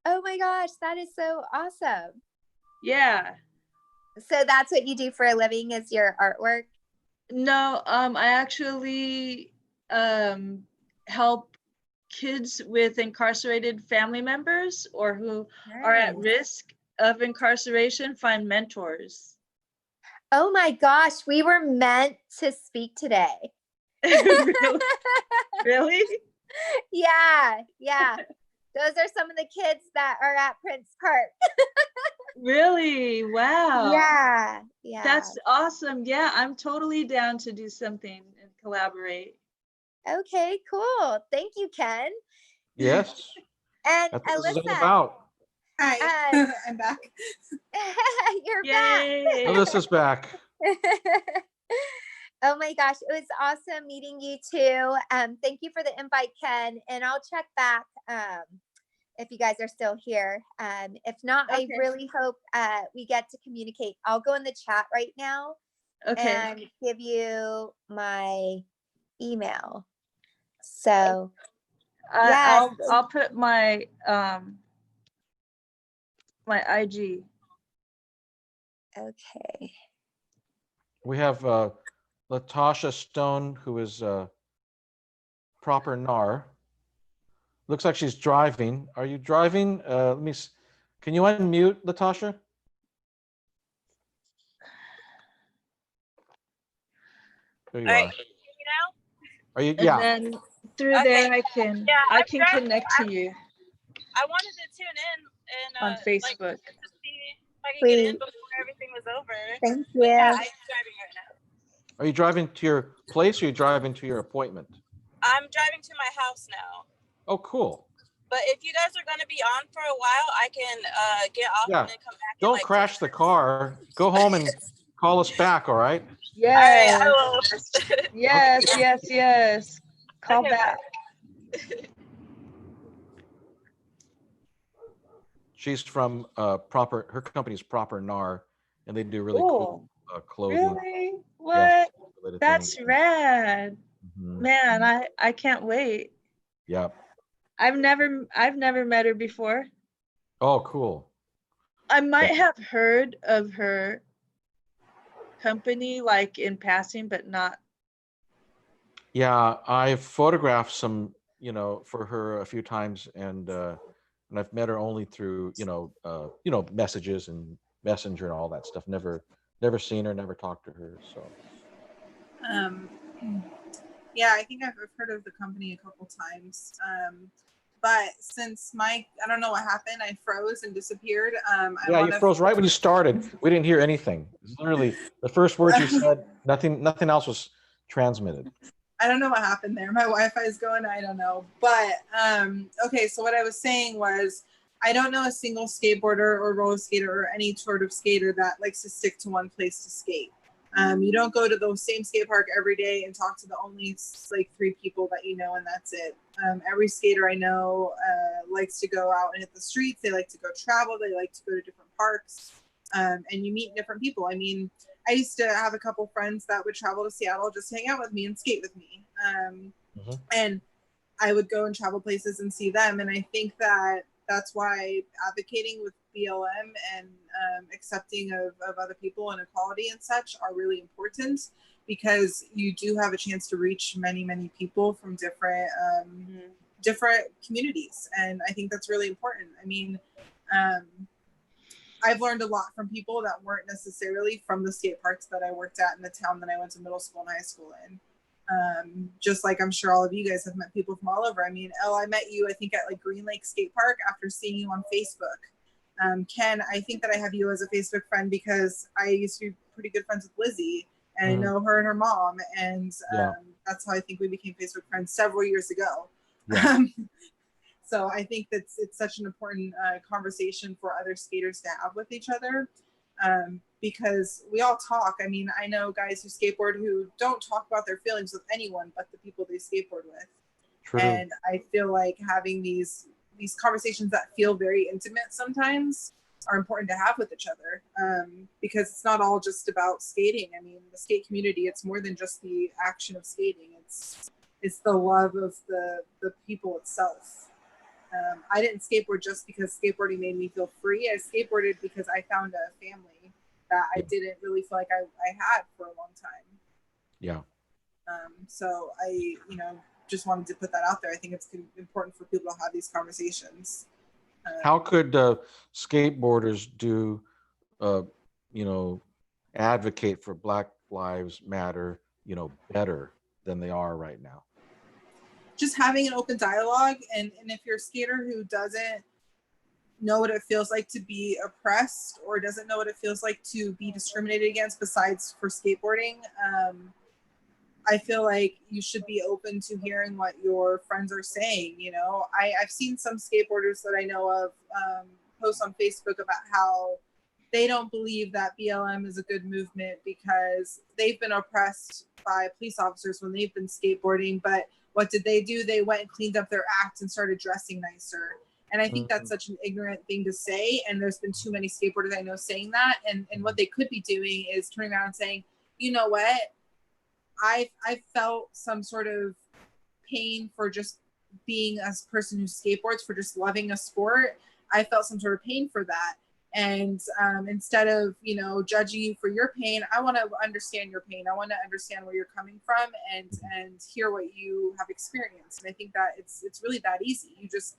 Oh my gosh, that is so awesome. Yeah. So that's what you do for a living, is your artwork? No, I actually help kids with incarcerated family members or who are at risk of incarceration find mentors. Oh my gosh, we were meant to speak today. Really? Yeah. Those are some of the kids that are at Prince Park. Really? Wow. Yeah. That's awesome. Yeah, I'm totally down to do something and collaborate. Okay, cool. Thank you, Ken. Yes. And That's what this is all Alyssa. about. Hi, I'm back. You're Yay. Alyssa's back. Oh my gosh, it was awesome meeting you too. Thank you for the invite, Ken. And I'll check back if you guys are still here. If not, Okay. I really hope we get to communicate. I'll go in the chat right now and give you my email. So yeah, I'll put my my IG. Okay. We have Latasha Stone, who is Propergnar. Looks like she's driving. Are you driving? Can you unmute, Latasha? There you are. Are you? Yeah. And then through there I can connect to you. I wanted to tune in and on Facebook. to see if I could get in before everything was over. Thank you. Yeah, I'm driving right now. Are you driving to your place or are you driving to your appointment? I'm driving to my house now. Oh, cool. But if you guys are going to be on for a while, I can get off and then come back. Don't crash the car. Go home and call us back, all right? Yes. All right, I will. Yes. Call back. She's from her company's Propergnar, and they do really cool clothing. Really? What? Yes, That's rad. Mm-hmm. Man, I can't wait. Yeah. I've never met her before. Oh, cool. I might have heard of her company like in passing, but not. Yeah, I've photographed some, for her a few times, and I've met her only through, messages and Messenger and all that stuff. Never seen her, never talked to her. So. Yeah, I think I've heard of the company a couple times. But since I don't know what happened, I froze and disappeared. You froze right when you started. We didn't hear anything. It's literally the first words you said. Nothing else was transmitted. I don't know what happened there. My Wi-Fi is going, I don't know. But okay, so what I was saying was I don't know a single skateboarder or roller skater or any sort of skater that likes to stick to one place to skate. You don't go to the same skate park every day and talk to the only like 3 people that you know, and that's it. Every skater I know likes to go out and hit the streets. They like to go travel. They like to go to different parks, and you meet different people. I mean, I used to have a couple friends that would travel to Seattle just to hang out with me and skate with me. And I would go and travel places and see them. And I think that that's why advocating with BLM and accepting of other people and equality and such are really important, because you do have a chance to reach many, many people from different different communities. And I think that's really important. I mean, I've learned a lot from people that weren't necessarily from the skate parks that I worked at in the town that I went to middle school and high school in. Just like I'm sure all of you guys have met people from all over. I mean, Elle, I met you, I think, at like Green Lake Skate Park after seeing you on Facebook. Ken, I think that I have you as a Facebook friend because I used to be pretty good friends with Lizzie, and I know her and her mom, and that's how I think we became Facebook friends several years ago. Yeah. So I think that it's such an important conversation for other skaters to have with each other, because we all talk. I mean, I know guys who skateboard who don't talk about their feelings with anyone but the people they skateboard with. True. And I feel like having these conversations that feel very intimate sometimes are important to have with each other, because it's not all just about skating. I mean, the skate community, it's more than just the action of skating. It's the love of the people itself. I didn't skateboard just because skateboarding made me feel free. I skateboarded because I found a family that I didn't really feel like I had for a long time. Yeah. So I, just wanted to put that out there. I think it's important for people to have these conversations. How could skateboarders do, advocate for Black Lives Matter, better than they are right now? Just having an open dialogue, and if you're a skater who doesn't know what it feels like to be oppressed or doesn't know what it feels like to be discriminated against besides for skateboarding, I feel like you should be open to hearing what your friends are saying. I've seen some skateboarders that I know of post on Facebook about how they don't believe that BLM is a good movement because they've been oppressed by police officers when they've been skateboarding. But what did they do? They went and cleaned up their act and started dressing nicer. And I think that's such an ignorant thing to say. And there's been too many skateboarders I know saying that. And what they could be doing is turning around and saying, you know what? I felt some sort of pain for just being a person who skateboards, for just loving a sport. I felt some sort of pain for that. And instead of, judging you for your pain, I want to understand your pain. I want to understand where you're coming from and hear what you have experienced. And I think that it's really that easy. You just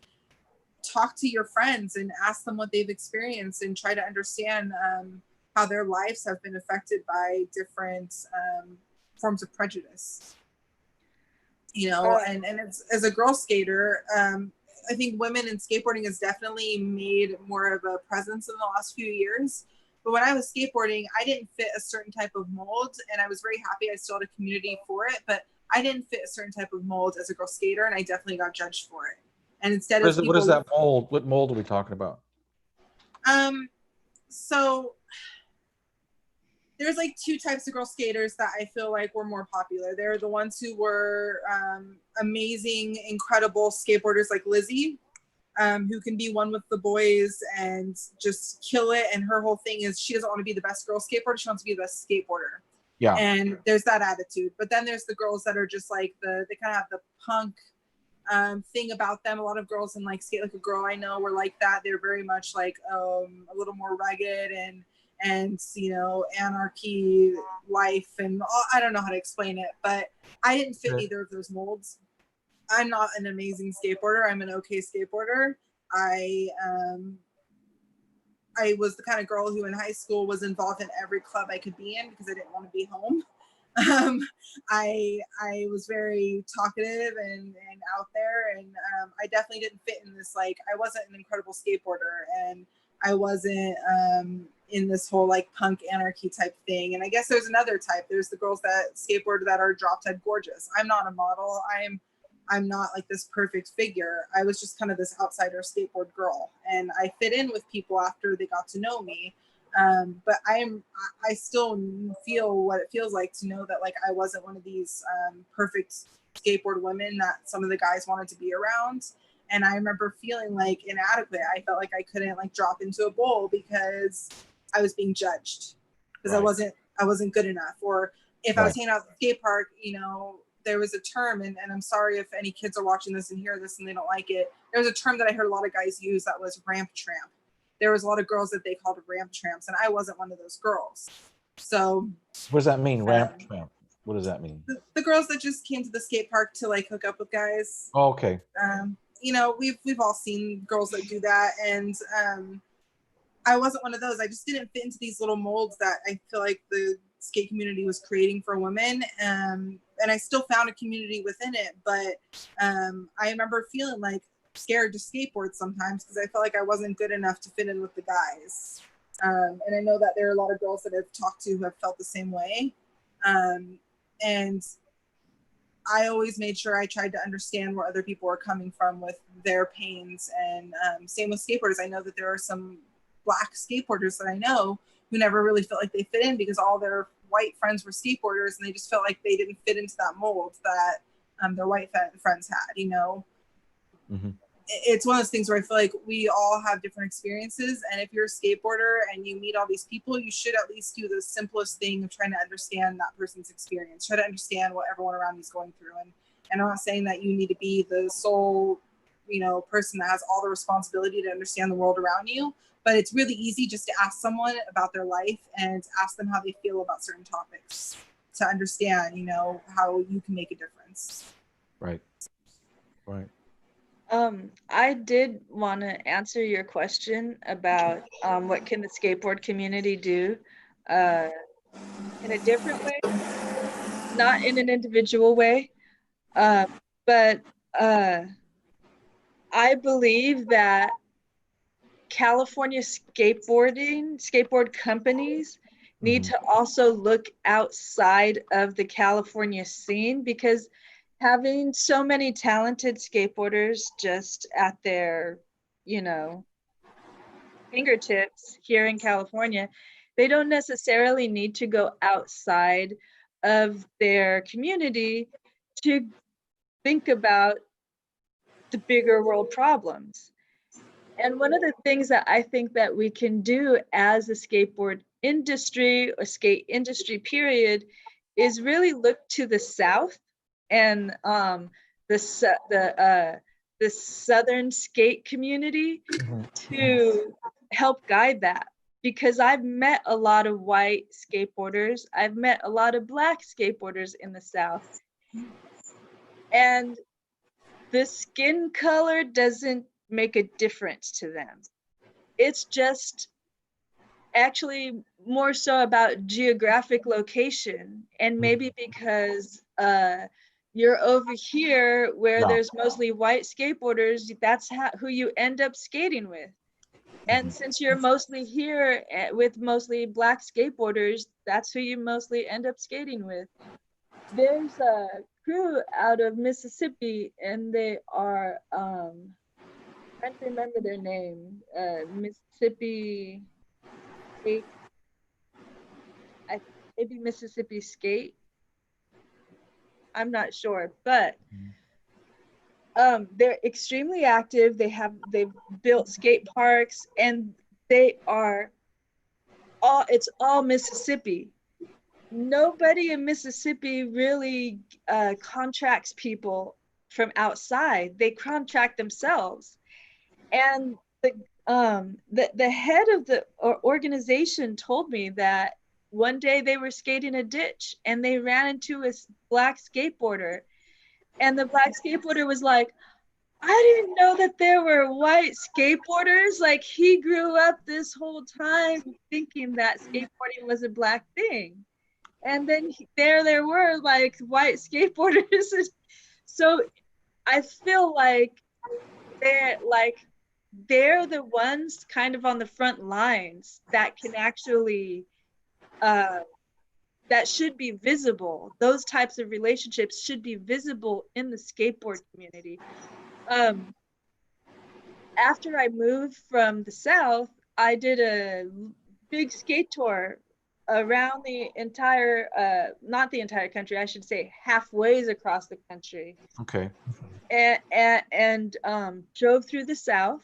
talk to your friends and ask them what they've experienced and try to understand how their lives have been affected by different forms of prejudice. And as a girl skater, I think women in skateboarding has definitely made more of a presence in the last few years. But when I was skateboarding, I didn't fit a certain type of mold, and I was very happy I still had a community for it, but I didn't fit a certain type of mold as a girl skater, and I definitely got judged for it. And instead of what is that mold? What mold are we talking about? So there's like 2 types of girl skaters that I feel like were more popular. They're the ones who were amazing, incredible skateboarders like Lizzie, who can be one with the boys and just kill it. And her whole thing is she doesn't want to be the best girl skateboarder. She wants to be the best skateboarder. Yeah. And there's that attitude. But then there's the girls that are just like they kind of have the punk thing about them. A lot of girls in like Skate Like a Girl I know were like that. They're very much like a little more rugged and anarchy life, and I don't know how to explain it, but I didn't fit either of those molds. I'm not an amazing skateboarder. I'm an okay skateboarder. I was the kind of girl who in high school was involved in every club I could be in because I didn't want to be home. I was very talkative and out there, and I definitely didn't fit in this, like, I wasn't an incredible skateboarder, and I wasn't in this whole like punk anarchy type thing. And I guess there's another type. There's the girls that skateboard that are drop dead gorgeous. I'm not a model. I'm not like this perfect figure. I was just kind of this outsider skateboard girl, and I fit in with people after they got to know me. But I still feel what it feels like to know that like I wasn't one of these perfect skateboard women that some of the guys wanted to be around. And I remember feeling like inadequate. I felt like I couldn't like drop into a bowl because I was being judged because I wasn't good enough. Or if I was hanging out at the skate park, you know, there was a term, and I'm sorry if any kids are watching this and hear this and they don't like it. There was a term that I heard a lot of guys use that was ramp tramp. There was a lot of girls that they called ramp tramps, and I wasn't one of those girls. So what does that mean, ramp tramp? What does that mean? The girls that just came to the skate park to like hook up with guys. Oh, okay. You know, we've all seen girls that do that, and I wasn't one of those. I just didn't fit into these little molds that I feel like the skate community was creating for women, and I still found a community within it. But I remember feeling like scared to skateboard sometimes because I felt like I wasn't good enough to fit in with the guys. And I know that there are a lot of girls that I've talked to who have felt the same way. And I always made sure I tried to understand where other people were coming from with their pains. And same with skateboarders. I know that there are some Black skateboarders that I know who never really felt like they fit in because all their white friends were skateboarders, and they just felt like they didn't fit into that mold that their white friends had, you know? Mm-hmm. It's one of those things where I feel like we all have different experiences, and if you're a skateboarder and you meet all these people, you should at least do the simplest thing of trying to understand that person's experience. Try to understand what everyone around you is going through. And I'm not saying that you need to be the sole, you know, person that has all the responsibility to understand the world around you, but it's really easy just to ask someone about their life and ask them how they feel about certain topics to understand, you know, how you can make a difference. Right. Right. I did want to answer your question about what can the skateboard community do in a different way, not in an individual way, but I believe that California skateboard companies need to also look outside of the California scene, because having so many talented skateboarders just at their, you know, fingertips here in California, they don't necessarily need to go outside of their community to think about the bigger world problems. And one of the things that I think that we can do as a skateboard industry or skate industry period is really look to the South and the Southern skate community to help guide that. Because I've met a lot of white skateboarders, I've met a lot of Black skateboarders in the South, and the skin color doesn't make a difference to them. It's just actually more so about geographic location, and maybe because you're over here where there's mostly white skateboarders, that's who you end up skating with. And since you're mostly here with mostly Black skateboarders, that's who you mostly end up skating with. There's a crew out of Mississippi, and they are trying to remember their name. Mississippi Skate, maybe Mississippi Skate. I'm not sure, but they're extremely active. They've built skate parks, and it's all Mississippi. Nobody in Mississippi really contracts people from outside. They contract themselves. And the head of the organization told me that one day they were skating a ditch and they ran into a Black skateboarder, and the Black skateboarder was like, I didn't know that there were white skateboarders. Like, he grew up this whole time thinking that skateboarding was a Black thing. And then there were like white skateboarders. So I feel like they're the ones kind of on the front lines that can actually, that should be visible. Those types of relationships should be visible in the skateboard community. After I moved from the South, I did a big skate tour around the entire, not the entire country, I should say halfways across the country. Okay. And drove through the South,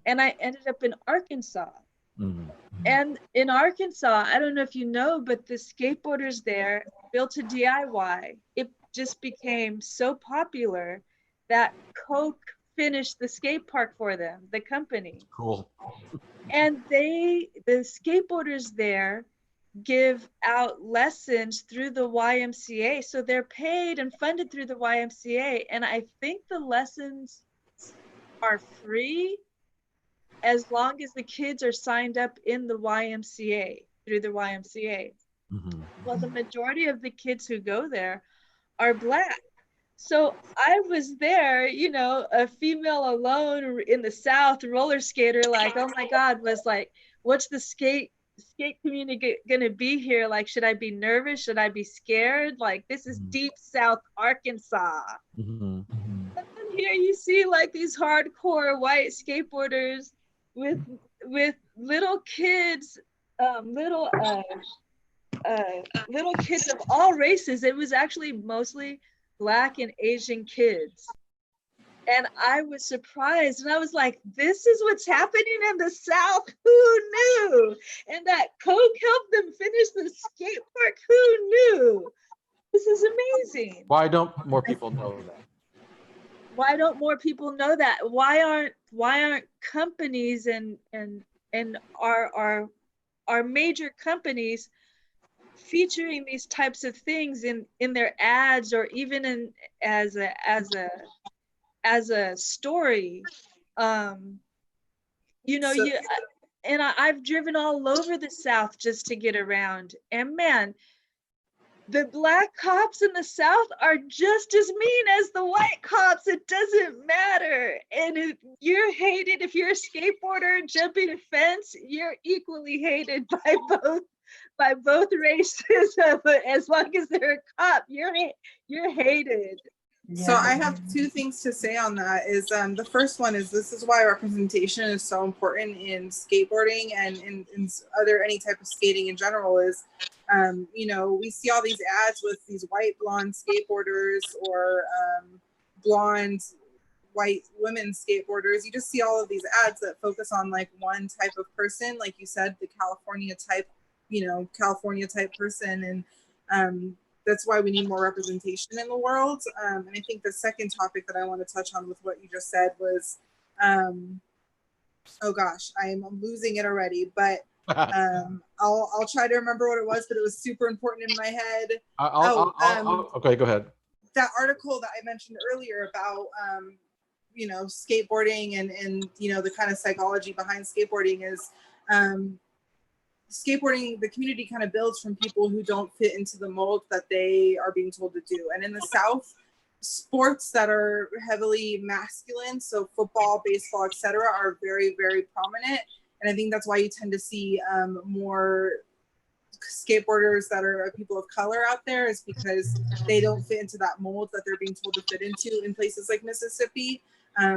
and I ended up in Arkansas. Mhm. And in Arkansas, I don't know if you know, but the skateboarders there built a DIY. It just became so popular that Coke finished the skate park for them, the company. Cool. And the skateboarders there give out lessons through the YMCA. So they're paid and funded through the YMCA. And I think the lessons are free as long as the kids are signed up in the YMCA, through the YMCA. Mhm. Well, the majority of the kids who go there are Black. So I was there, you know, a female alone in the South, roller skater, like, oh my God, was like, what's the skate community gonna be here? Like, should I be nervous? Should I be scared? Like, this is deep South Arkansas. Mhm. And then here you see like these hardcore white skateboarders with little kids, little kids of all races. It was actually mostly Black and Asian kids. And I was surprised, and I was like, this is what's happening in the South. Who knew? And that Coke helped them finish the skate park. Who knew? This is amazing. Why don't more people know that? Why don't more people know that? Why aren't companies and our major companies featuring these types of things in their ads, or even in as a story? You know, So- I've driven all over the South just to get around, and man, the Black cops in the South are just as mean as the white cops. It doesn't matter. And if you're hated, if you're a skateboarder jumping a fence, you're equally hated by both races. But as long as they're a cop, you're hated. So I have two things to say on that. Is the first one is, this is why representation is so important in skateboarding and in any type of skating in general. Is you know, we see all these ads with these white blonde skateboarders, or blonde white women skateboarders. You just see all of these ads that focus on like one type of person, like you said, the California type person, and that's why we need more representation in the world. And I think the second topic that I want to touch on with what you just said was, oh gosh, I'm losing it already, but I'll try to remember what it was, but it was super important in my head. Okay, go ahead. That article that I mentioned earlier about, you know, skateboarding and, you know, the kind of psychology behind skateboarding is, skateboarding, the community kind of builds from people who don't fit into the mold that they are being told to do. And in the South, sports that are heavily masculine, so football, baseball, etc., are very, very prominent. And I think that's why you tend to see more skateboarders that are people of color out there, is because they don't fit into that mold that they're being told to fit into in places like Mississippi.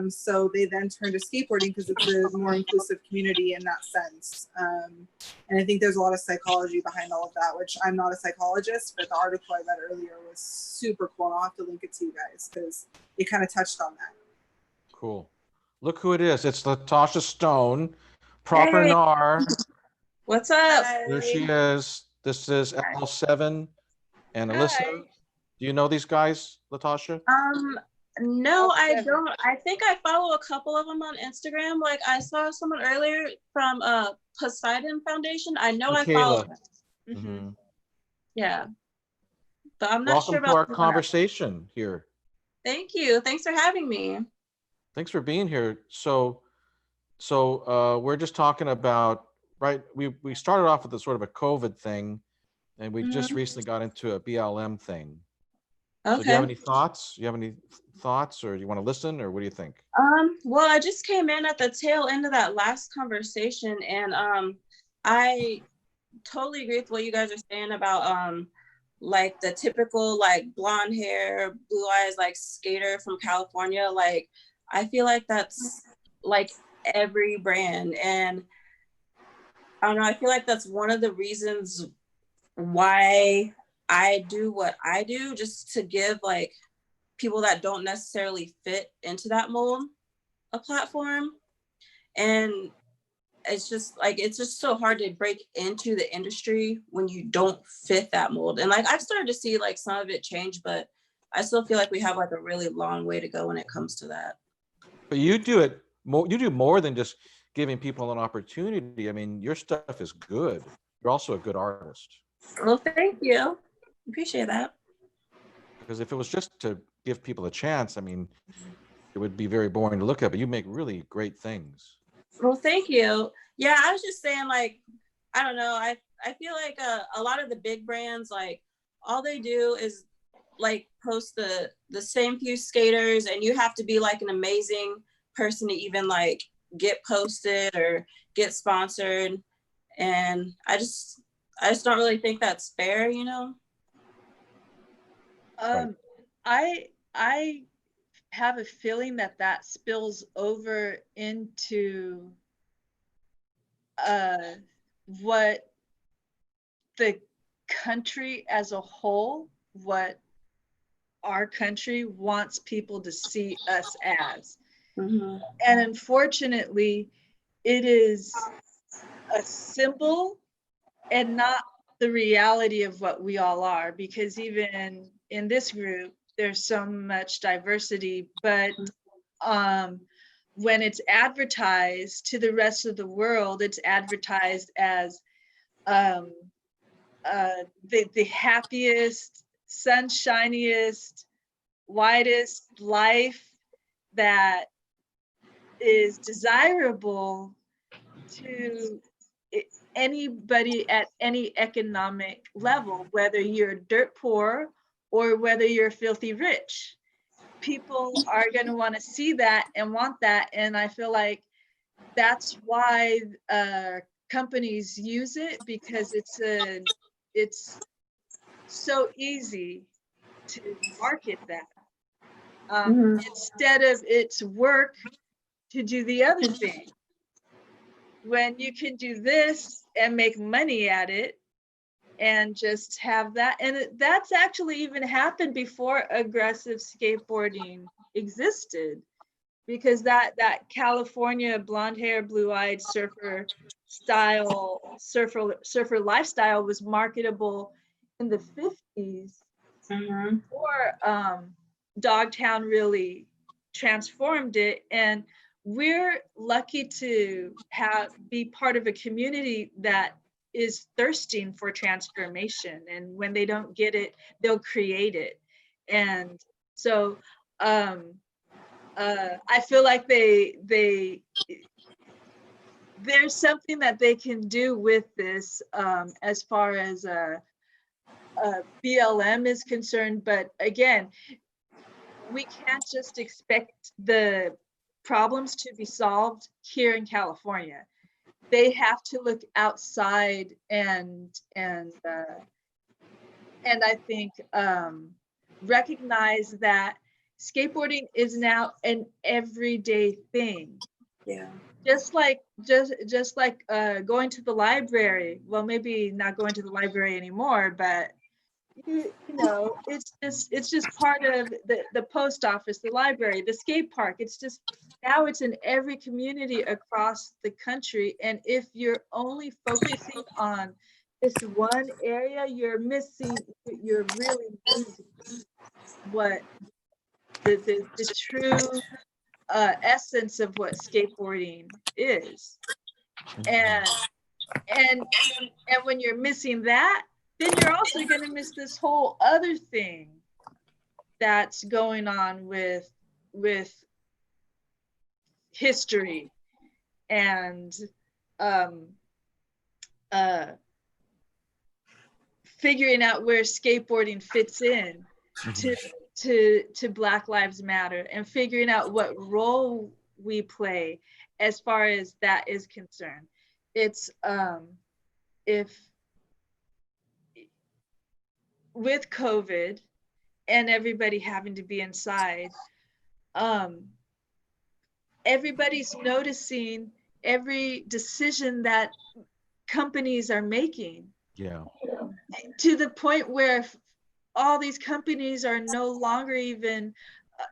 So they then turn to skateboarding because it's a more inclusive community in that sense. And I think there's a lot of psychology behind all of that, which I'm not a psychologist, but the article I read earlier was super cool. I'll have to link it to you guys because it kind of touched on that. Cool. Look who it is. It's Latasha Stone, Propergnar. What's up? There she is. This is Elle7 and Alyssa. Hi. Do you know these guys, Latasha? No, I don't. I think I follow a couple of them on Instagram. Like I saw someone earlier from Poseidon Foundation. I know I follow them. Mm-hmm. Yeah. But I'm not Welcome sure to about our conversation here. Thank you. Thanks for having me. Thanks for being here. So we're just talking about, right? We started off with a sort of a COVID thing, and we just recently got into a BLM thing. So do you have Okay. any thoughts? You have any thoughts, or do you want to listen, or what do you think? Well, I just came in at the tail end of that last conversation, and I totally agree with what you guys are saying about like the typical like blonde hair, blue eyes, like skater from California. Like I feel like that's like every brand, and I don't know, I feel like that's one of the reasons why I do what I do, just to give like people that don't necessarily fit into that mold a platform. And it's just like, it's just so hard to break into the industry when you don't fit that mold. And like I've started to see like some of it change, but I still feel like we have like a really long way to go when it comes to that. But you do it more. You do more than just giving people an opportunity. I mean, your stuff is good. You're also a good artist. Well, thank you. Appreciate that. Because if it was just to give people a chance, I mean, it would be very boring to look at. But you make really great things. Well, thank you. Yeah, I was just saying, like, I don't know. I feel like a lot of the big brands, like, all they do is like post the same few skaters, and you have to be like an amazing person to even like get posted or get sponsored. And I just don't really think that's fair, you know? I have a feeling that that spills over into what the country as a whole, what our country wants people to see us as. Mm-hmm. And unfortunately, it is a symbol and not the reality of what we all are, because even in this group, there's so much diversity, but when it's advertised to the rest of the world, it's advertised as the happiest, sunshiniest, widest life that is desirable to anybody at any economic level, whether you're dirt poor or whether you're filthy rich. People are going to want to see that and want that. And I feel like that's why companies use it, because it's so easy to market that. Instead of it's work to do the other thing. When you can do this and make money at it and just have that. And that's actually even happened before aggressive skateboarding existed, because that California blonde hair, blue eyed surfer lifestyle was marketable in the 50s before Dogtown really transformed it. And we're lucky to be part of a community that is thirsting for transformation, and when they don't get it, they'll create it. And so I feel like there's something that they can do with this as far as BLM is concerned. But again, we can't just expect the problems to be solved here in California. They have to look outside and I think recognize that skateboarding is now an everyday thing. Yeah. Just like going to the library. Well, maybe not going to the library anymore, but you know, it's just part of the post office, the library, the skate park. It's just now it's in every community across the country. And if you're only focusing on this one area, you're really losing what the true essence of what skateboarding is. And when you're missing that, then you're also going to miss this whole other thing that's going on with history and figuring out where skateboarding fits in. to Black Lives Matter, and figuring out what role we play as far as that is concerned. It's if with COVID and everybody having to be inside, everybody's noticing every decision that companies are making. Yeah. To the point where all these companies are no longer even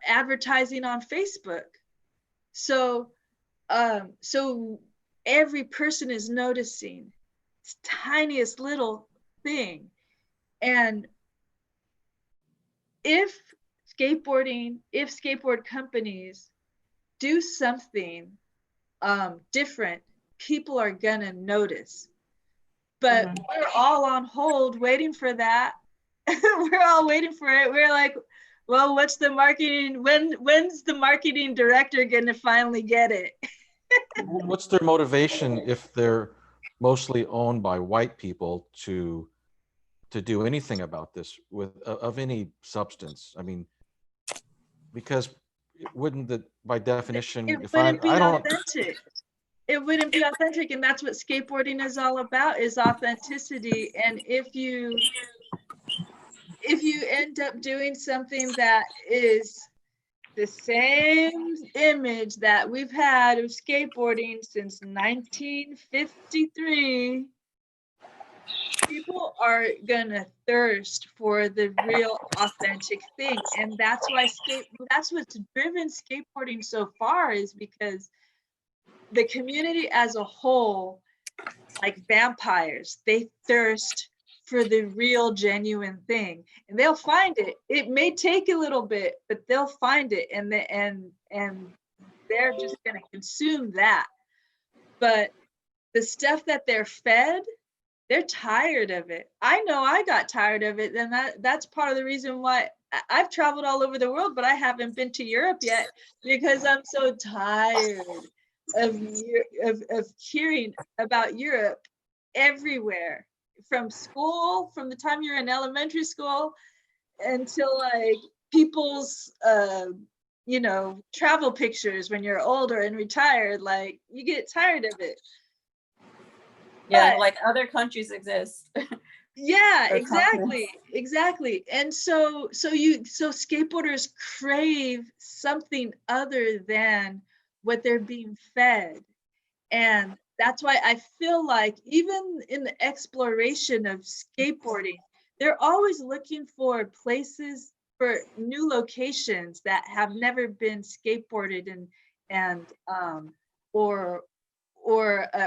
advertising on Facebook. So so every person is noticing this tiniest little thing. And if skateboard companies do something different, people are gonna notice. But we're all on hold waiting for that. We're all waiting for it. We're like, well, what's the marketing? When's the marketing director gonna finally get it? What's their motivation if they're mostly owned by white people to do anything about this with of any substance? I mean, because wouldn't that by definition, It if wouldn't be I don't, authentic. It wouldn't be authentic, and that's what skateboarding is all about, is authenticity. And if you end up doing something that is the same image that we've had of skateboarding since 1953, people are gonna thirst for the real authentic thing. And that's why that's what's driven skateboarding so far, is because the community as a whole, like vampires, they thirst for the real genuine thing, and they'll find it. It may take a little bit, but they'll find it, and they're just going to consume that. But the stuff that they're fed, they're tired of it. I know I got tired of it, and that's part of the reason why I've traveled all over the world, but I haven't been to Europe yet, because I'm so tired of hearing about Europe everywhere, from school, from the time you're in elementary school until like people's travel pictures when you're older and retired. Like, you get tired of it. Yeah, but, like, other countries exist. Yeah, exactly. And so skateboarders crave something other than what they're being fed. And that's why I feel like even in the exploration of skateboarding, they're always looking for places, for new locations that have never been skateboarded, or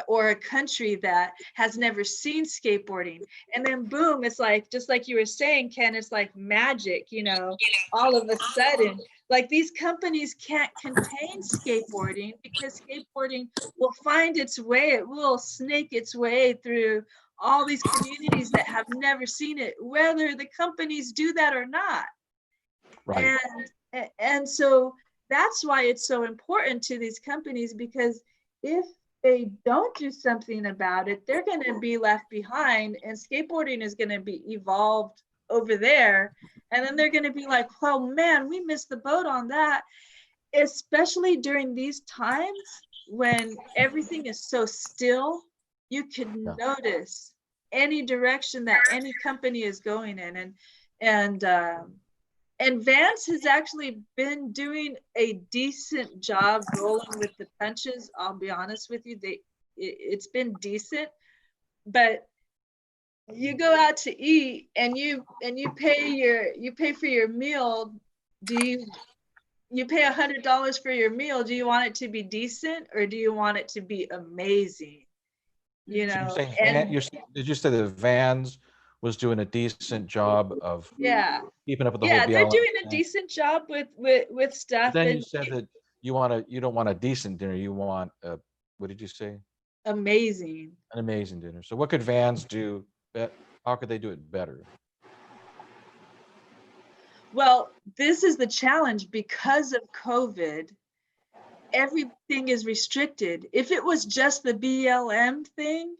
a country that has never seen skateboarding. And then boom, it's like, just like you were saying, Ken, it's like magic, all of a sudden, like, these companies can't contain skateboarding, because skateboarding will find its way, it will snake its way through all these communities that have never seen it, whether the companies do that or not. Right. And so that's why it's so important to these companies, because if they don't do something about it, they're going to be left behind, and skateboarding is going to be evolved over there. And then they're going to be like, oh man, we missed the boat on that. Especially during these times when everything is so still, you could notice any direction that any company is going in. And Vans has actually been doing a decent job rolling with the punches. I'll be honest with you, it's been decent. But you go out to eat and you pay for your meal. Do you pay $100 for your meal? Do you want it to be decent, or do you want it to be amazing? Did you say that Vans was doing a decent job of keeping up with the whole BLM? They're doing a decent job with stuff. But then you said that you don't want a decent dinner, you want what did you say? Amazing. An amazing dinner. So what could Vans do? How could they do it better? Well, this is the challenge. Because of COVID, everything is restricted. If it was just the BLM thing,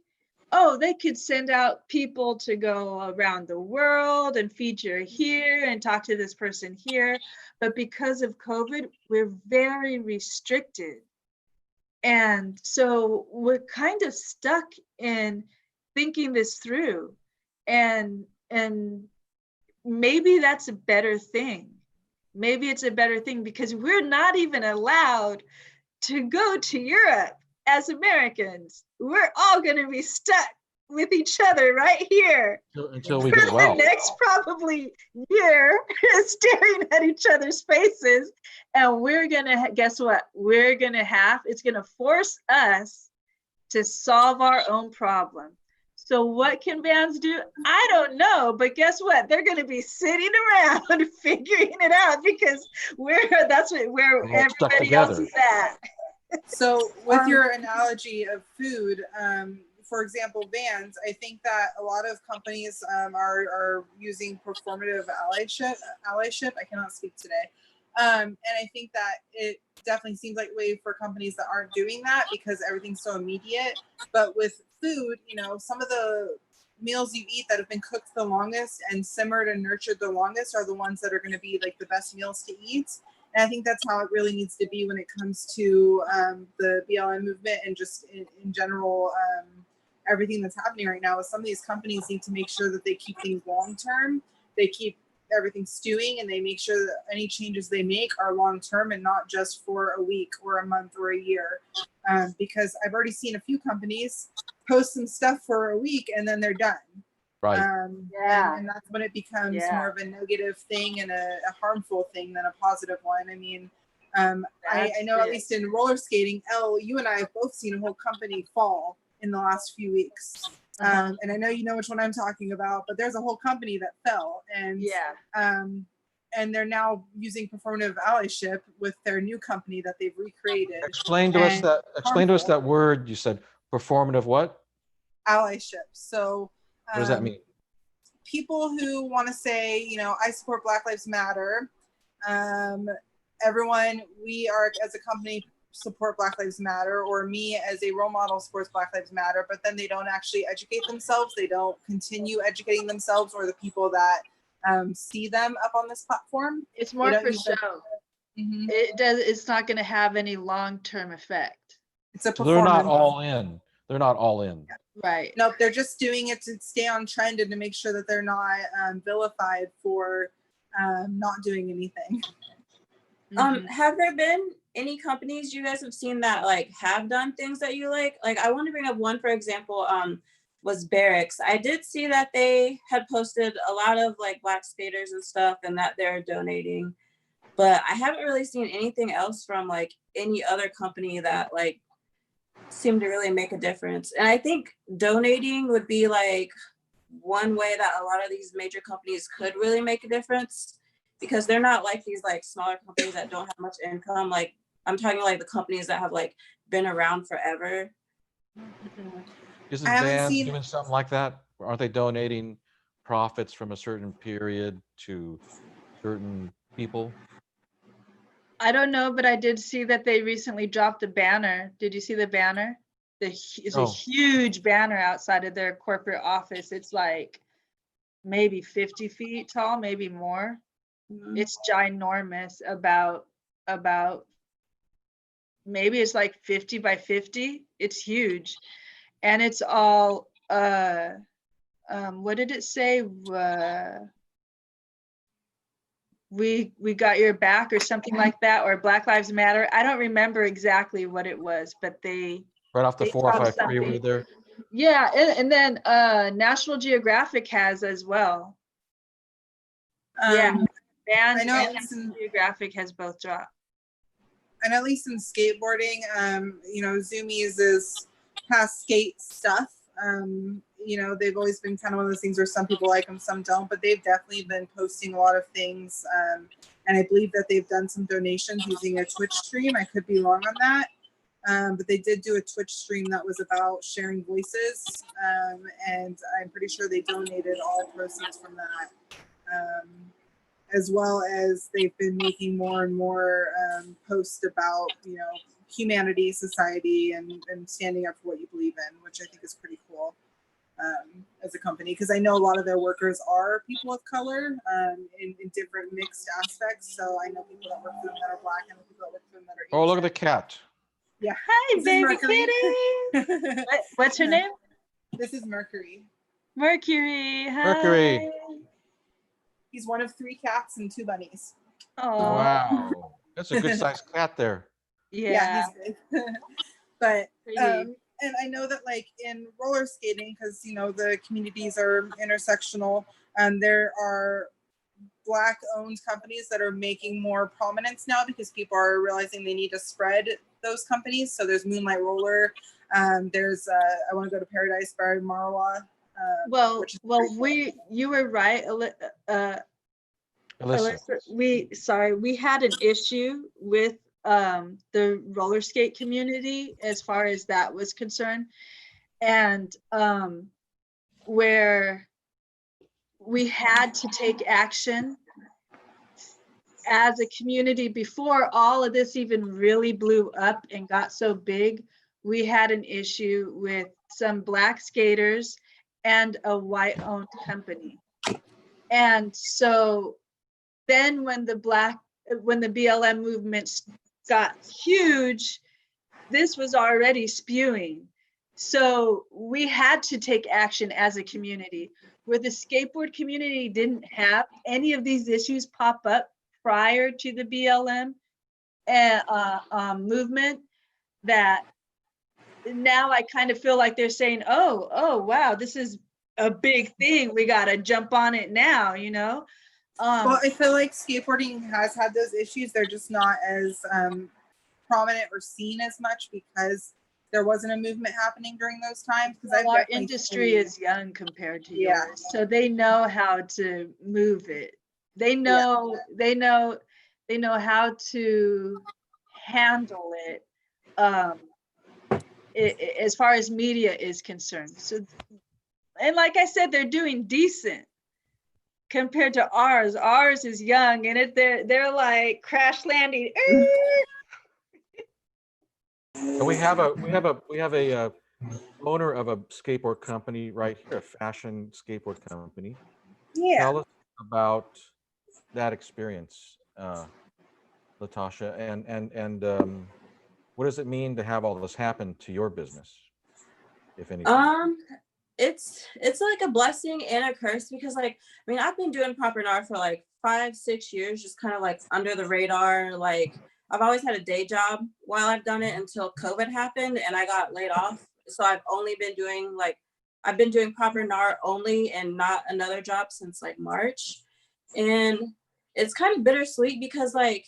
oh, they could send out people to go around the world and feature here and talk to this person here. But because of COVID, we're very restricted. And so we're kind of stuck in thinking this through. And maybe that's a better thing. Maybe it's a better thing because we're not even allowed to go to Europe as Americans. We're all going to be stuck with each other right here until we for get well. the next probably year, staring at each other's faces. And we're going to, guess what? We're going to it's going to force us to solve our own problem. So what can bands do? I don't know, but guess what? They're going to be sitting around figuring it out because where everybody else is at. So with your analogy of food, for example, vans, I think that a lot of companies are using performative allyship. I cannot speak today. And I think that it definitely seems like a way for companies that aren't doing that because everything's so immediate. But with food, you know, some of the meals you eat that have been cooked the longest and simmered and nurtured the longest are the ones that are going to be like the best meals to eat. And I think that's how it really needs to be when it comes to the BLM movement and just in general, everything that's happening right now. Some of these companies need to make sure that they keep things long term. They keep everything stewing and they make sure that any changes they make are long term and not just for a week or a month or a year. Because I've already seen a few companies post some stuff for a week and then they're done. Right. And that's when it becomes more of a negative thing and a harmful thing than a positive one. I mean, I know at least in roller skating, Elle, you and I have both seen a whole company fall in the last few weeks. And I know you know which one I'm talking about, but there's a whole company that fell, and and they're now using performative allyship with their new company that they've recreated. Explain to us that word you said. Performative what? Allyship. So what does that mean? People who want to say, you know, I support Black Lives Matter. Everyone, we are as a company support Black Lives Matter, or me as a role model supports Black Lives Matter, but then they don't actually educate themselves. They don't continue educating themselves or the people that see them up on this platform. It's more for show. It's not going to have any long-term effect. It's a performance. So they're not all in. They're not all in. Yeah. Right. Nope, they're just doing it to stay on trend and to make sure that they're not vilified for not doing anything. Have there been any companies you guys have seen that like have done things that you like? Like I want to bring up one, for example, was Barracks. I did see that they had posted a lot of like Black skaters and stuff and that they're donating, but I haven't really seen anything else from like any other company that like seemed to really make a difference. And I think donating would be like one way that a lot of these major companies could really make a difference, because they're not like these like smaller companies that don't have much income. Like I'm talking like the companies that have like been around forever. Isn't Van doing something like that? Aren't they donating profits from a certain period to certain people? I don't know, but I did see that they recently dropped a banner. Did you see the banner? It's a huge banner outside of their corporate office. It's like maybe 50 feet tall, maybe more. It's ginormous, about maybe it's like 50 by 50. It's huge. And it's all what did it say? We got your back or something like that, or Black Lives Matter. I don't remember exactly what it was, but they right off the 405 freeway there. Yeah, and then National Geographic has as well. Band and National Geographic has both dropped. And at least in skateboarding, you know, Zoomies is past skate stuff. You know, they've always been kind of one of those things where some people like them, some don't, but they've definitely been posting a lot of things. And I believe that they've done some donations using a Twitch stream. I could be wrong on that. But they did do a Twitch stream that was about sharing voices. And I'm pretty sure they donated all proceeds from that. As well as they've been making more and more posts about, you know, humanity, society, and standing up for what you believe in, which I think is pretty cool. as a company, because I know a lot of their workers are people of color in different mixed aspects. So I know people that work for them that are Black and people that work for them that are Asian. Oh, look at the cat. Yeah. Hi, This is baby Mercury. kitty. What's her name? This is Mercury. Mercury. Hi. Mercury. He's one of 3 cats and 2 bunnies. Oh. Wow. That's a good sized cat there. Yeah. He's big. But Pretty. and I know that like in roller skating, because you know the communities are intersectional, there are Black owned companies that are making more prominence now because people are realizing they need to spread those companies. So there's Moonlight Roller, there's I Want to Go to Paradise by Marwa. You were right, Alyssa. We had an issue with the roller skate community as far as that was concerned, and where we had to take action as a community before all of this even really blew up and got so big. We had an issue with some Black skaters and a white-owned company. And so then when the BLM movement got huge, this was already spewing. So we had to take action as a community. Where the skateboard community didn't have any of these issues pop up prior to the BLM movement, that now I kind of feel like they're saying, oh, wow, this is a big thing. We got to jump on it now, you know? Well, I feel like skateboarding has had those issues. They're just not as prominent or seen as much because there wasn't a movement happening during those times. Because our industry is young compared to yours, so they know how to move it. They know how to handle it, as far as media is concerned. So, and like I said, they're doing decent compared to ours. Ours is young, and they're like crash landing. We have a owner of a skateboard company right here, a fashion skateboard company. Yeah. Tell us about that experience, Latasha, and what does it mean to have all this happen to your business, if anything? It's like a blessing and a curse because like, I mean, I've been doing Propergnar for like 5-6 years, just kind of like under the radar. Like I've always had a day job while I've done it until COVID happened and I got laid off. So I've been doing Propergnar only and not another job since like March. And it's kind of bittersweet because like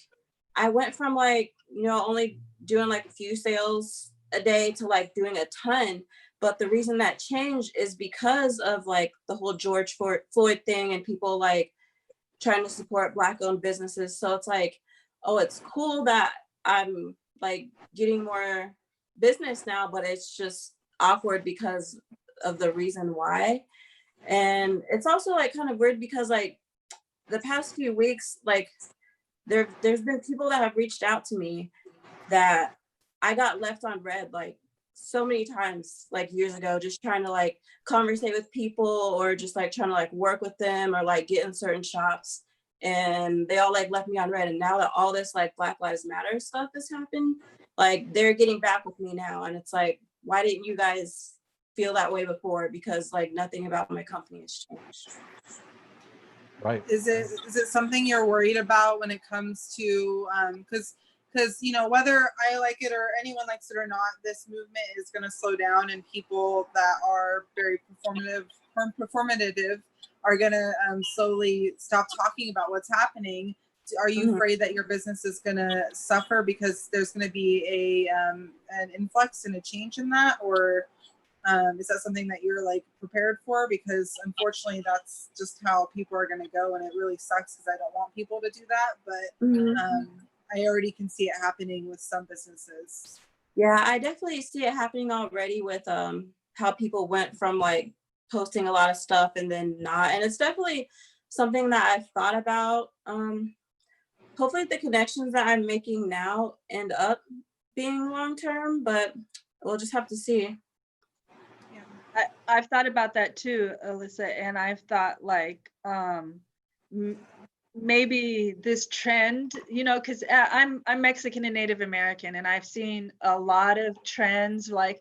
I went from like, you know, only doing like a few sales a day to like doing a ton. But the reason that changed is because of like the whole George Floyd thing and people like trying to support Black owned businesses. So it's like, oh, it's cool that I'm like getting more business now, but it's just awkward because of the reason why. And it's also like kind of weird because like the past few weeks, like there's been people that have reached out to me that I got left on red like so many times, like years ago, just trying to like conversate with people or just like trying to like work with them or like get in certain shops, and they all like left me on red. And now that all this like Black Lives Matter stuff has happened, like they're getting back with me now, and it's like, why didn't you guys feel that way before? Because like nothing about my company has changed. Right. Is it something you're worried about when it comes to because you know, whether I like it or anyone likes it or not, this movement is going to slow down, and people that are very performative are going to slowly stop talking about what's happening. Are you afraid that your business is going to suffer because there's going to be an influx and a change in that, or is that something that you're like prepared for? Because unfortunately, that's just how people are going to go, and it really sucks because I don't want people to do that, but I already can see it happening with some businesses. Yeah, I definitely see it happening already with how people went from like posting a lot of stuff and then not. And it's definitely something that I've thought about. Hopefully the connections that I'm making now end up being long term, but we'll just have to see. Yeah. I've thought about that too, Alyssa, and I've thought like maybe this trend, you know, because I'm Mexican and Native American, and I've seen a lot of trends like,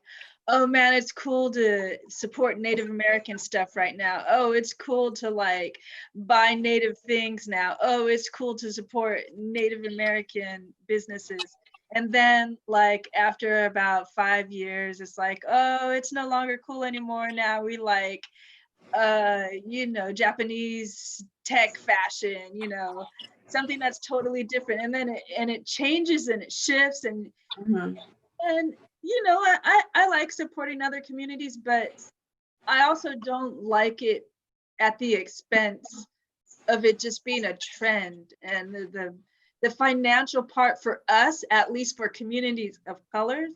oh man, it's cool to support Native American stuff right now. Oh, it's cool to like buy Native things now. Oh, it's cool to support Native American businesses. And then like after about 5 years, it's like, oh, it's no longer cool anymore. Now we like, you know, Japanese tech fashion, you know, something that's totally different. And then it changes and it shifts and you know, I like supporting other communities, but I also don't like it at the expense of it just being a trend. And the financial part for us, at least for communities of color,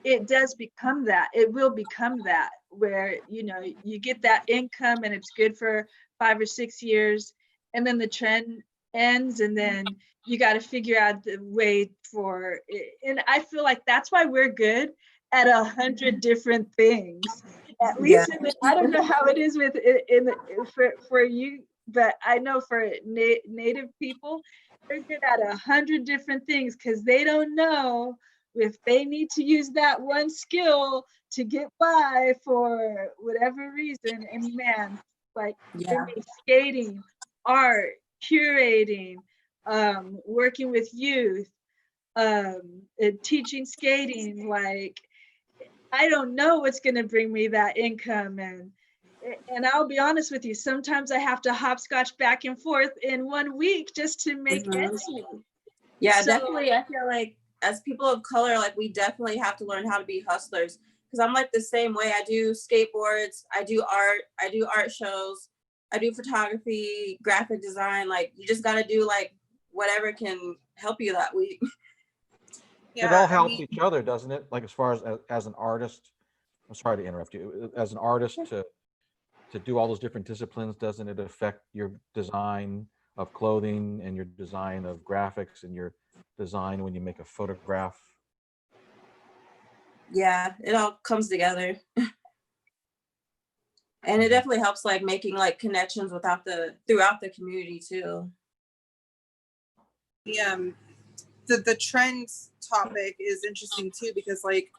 it does become that. It will become that, where, you know, you get that income and it's good for 5 or 6 years, and then the trend ends, and then you got to figure out the way for it. And I feel like that's why we're good at 100 different things. At least I don't know how it is with for you, but I know for Native people, they're good at 100 different things because they don't know if they need to use that one skill to get by for whatever reason. And man, like skating, art, curating, working with youth, teaching skating, like I don't know what's going to bring me that income. And I'll be honest with you, sometimes I have to hopscotch back and forth in 1 week just to make ends meet. Yeah, definitely. I feel like as people of color, like we definitely have to learn how to be hustlers, because I'm like the same way. I do skateboards, I do art shows, I do photography, graphic design. Like you just got to do like whatever can help you that week. It all helps each other, doesn't it? Like as far as an artist, I'm sorry to interrupt you. As an artist, to do all those different disciplines, doesn't it affect your design of clothing and your design of graphics and your design when you make a photograph? Yeah, it all comes together. And it definitely helps like making like connections throughout the community too. The trends topic is interesting too, because like,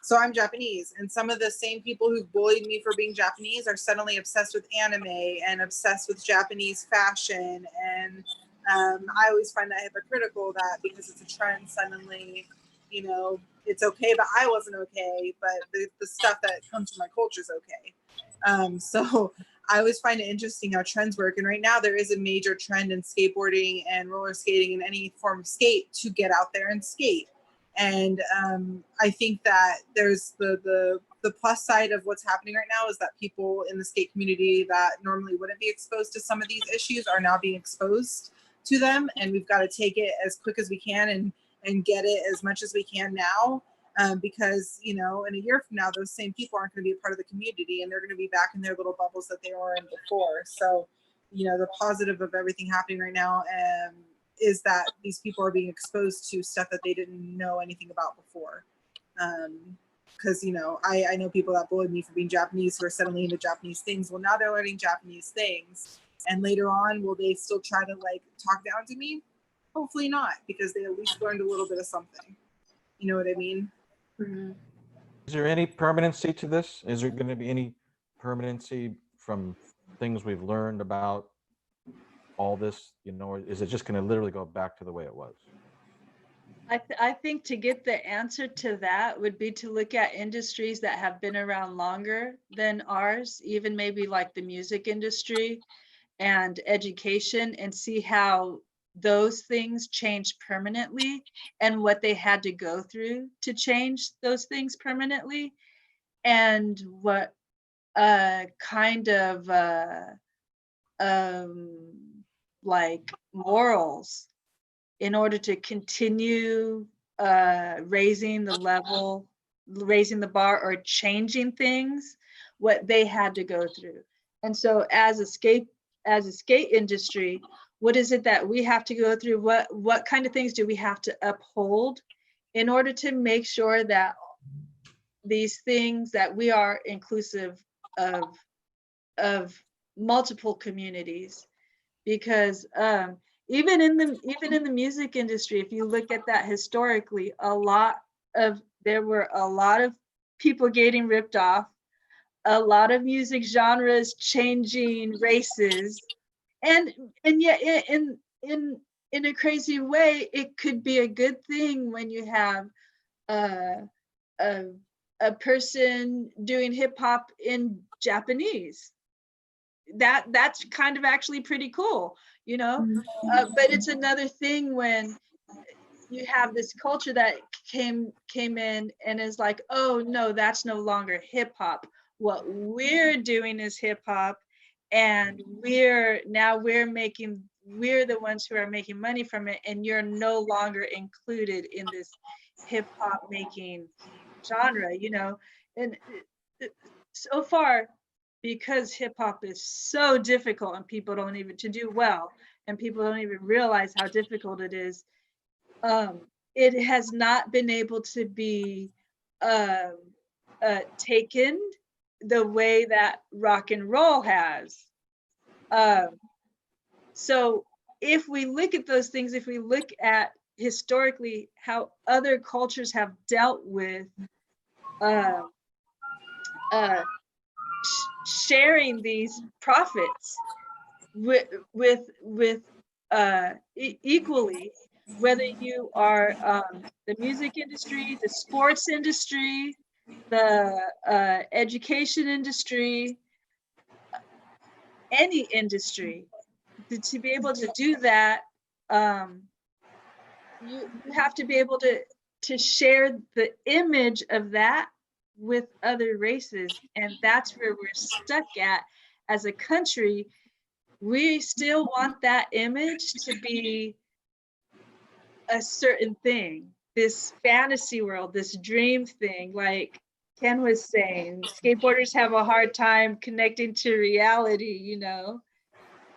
so I'm Japanese, and some of the same people who bullied me for being Japanese are suddenly obsessed with anime and obsessed with Japanese fashion. And I always find that hypocritical that because it's a trend, suddenly, you know, it's okay, but I wasn't okay, but the stuff that comes from my culture is okay. So I always find it interesting how trends work. And right now there is a major trend in skateboarding and roller skating and any form of skate to get out there and skate. And I think that there's the plus side of what's happening right now is that people in the skate community that normally wouldn't be exposed to some of these issues are now being exposed to them. And we've got to take it as quick as we can and get it as much as we can now. Because, you know, in a year from now, those same people aren't going to be a part of the community, and they're going to be back in their little bubbles that they were in before. So, you know, the positive of everything happening right now is that these people are being exposed to stuff that they didn't know anything about before. Because, you know, I know people that bullied me for being Japanese who are suddenly into Japanese things. Well, now they're learning Japanese things. And later on, will they still try to like talk down to me? Hopefully not, because they at least learned a little bit of something. You know what I mean? Mm-hmm. Is there any permanency to this? Is there going to be any permanency from things we've learned about all this? You know, or is it just going to literally go back to the way it was? I think to get the answer to that would be to look at industries that have been around longer than ours, even maybe like the music industry and education, and see how those things changed permanently and what they had to go through to change those things permanently, and what kind of like morals in order to continue raising the level, raising the bar, or changing things, what they had to go through. And so as a skate industry, what is it that we have to go through? What kind of things do we have to uphold in order to make sure that these things that we are inclusive of multiple communities, because even in the music industry, if you look at that historically, there were a lot of people getting ripped off, a lot of music genres changing races, and yet in a crazy way, it could be a good thing when you have a person doing hip hop in Japanese. That's kind of actually pretty cool, you know. But it's another thing when you have this culture that came in and is like, oh no, that's no longer hip hop. What we're doing is hip hop, and we're the ones who are making money from it, and you're no longer included in this hip hop making genre, you know. And so far, because hip hop is so difficult and people don't even to do well, and people don't even realize how difficult it is, it has not been able to be taken the way that rock and roll has. So if we look at those things, if we look at historically how other cultures have dealt with sharing these profits with equally, whether you are the music industry, the sports industry, the education industry, any industry, to be able to do that, you have to be able to share the image of that with other races, and that's where we're stuck at as a country. We still want that image to be a certain thing, this fantasy world, this dream thing. Like Ken was saying, skateboarders have a hard time connecting to reality, you know.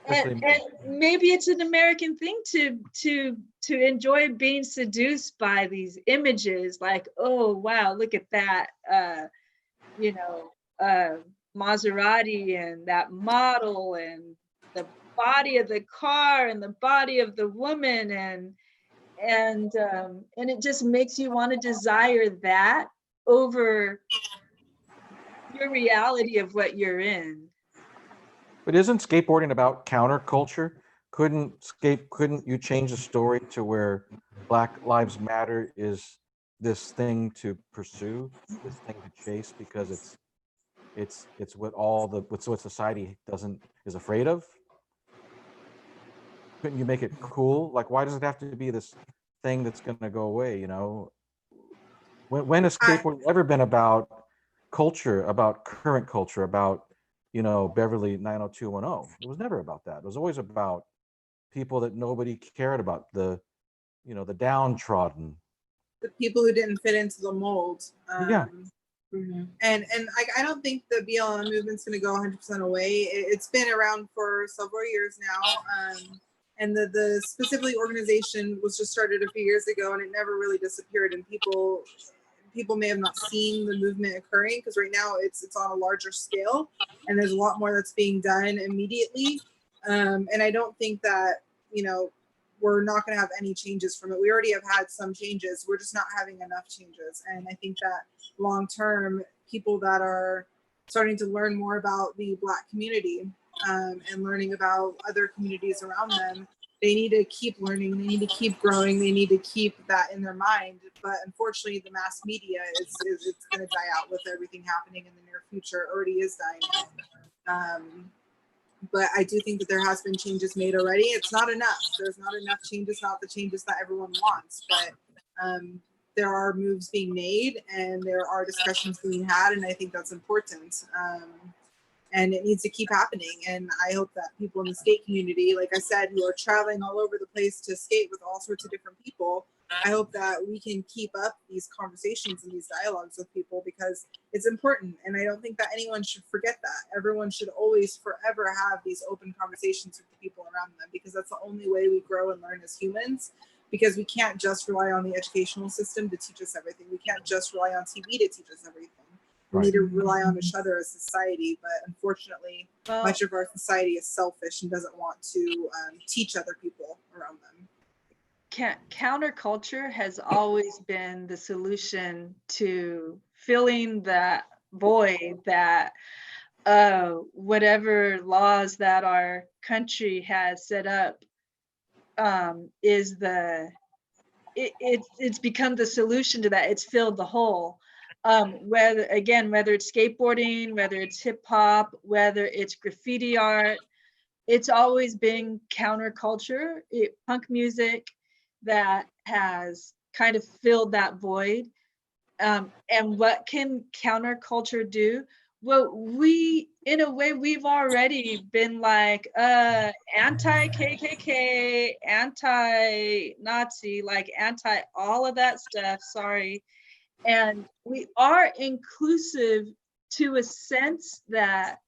And maybe it's an American thing to enjoy being seduced by these images, like, oh wow, look at that, you know, Maserati and that model and the body of the car and the body of the woman, and it just makes you want to desire that over your reality of what you're in. But isn't skateboarding about counterculture? Couldn't you change the story to where Black Lives Matter is this thing to pursue, this thing to chase, because it's what society is afraid of? Couldn't you make it cool? Like, why does it have to be this thing that's going to go away? You know, when has skateboarding ever been about culture, about current culture, about, you know, Beverly 90210? It was never about that. It was always about people that nobody cared about, the downtrodden, the people who didn't fit into the mold. Yeah. And I don't think the BLM movement's going to go 100% away. It's been around for several years now. And the specifically organization was just started a few years ago, and it never really disappeared. And people may have not seen the movement occurring, because right now it's on a larger scale, and there's a lot more that's being done immediately. And I don't think that, you know, we're not going to have any changes from it. We already have had some changes. We're just not having enough changes. And I think that long term, people that are starting to learn more about the Black community, and learning about other communities around them, they need to keep learning, they need to keep growing, they need to keep that in their mind. But unfortunately, the mass media it's going to die out with everything happening in the near future. It already is dying out. But I do think that there has been changes made already. It's not enough. There's not enough changes, not the changes that everyone wants, but there are moves being made, and there are discussions being had, and I think that's important. And it needs to keep happening. And I hope that people in the skate community, like I said, who are traveling all over the place to skate with all sorts of different people, I hope that we can keep up these conversations and these dialogues with people, because it's important. And I don't think that anyone should forget that. Everyone should always forever have these open conversations with the people around them, because that's the only way we grow and learn as humans. because we can't just rely on the educational system to teach us everything. We can't just rely on TV to teach us everything. We need to rely on each other as society, but unfortunately, much of our society is selfish and doesn't want to teach other people around them. Counterculture has always been the solution to filling that void that whatever laws that our country has set up it's become the solution to that. It's filled the hole. Whether it's skateboarding, whether it's hip hop, whether it's graffiti art, it's always been counterculture, punk music that has kind of filled that void. And what can counterculture do? Well, in a way, we've already been like anti-KKK, anti-Nazi, like anti all of that stuff, sorry. And we are inclusive to a sense that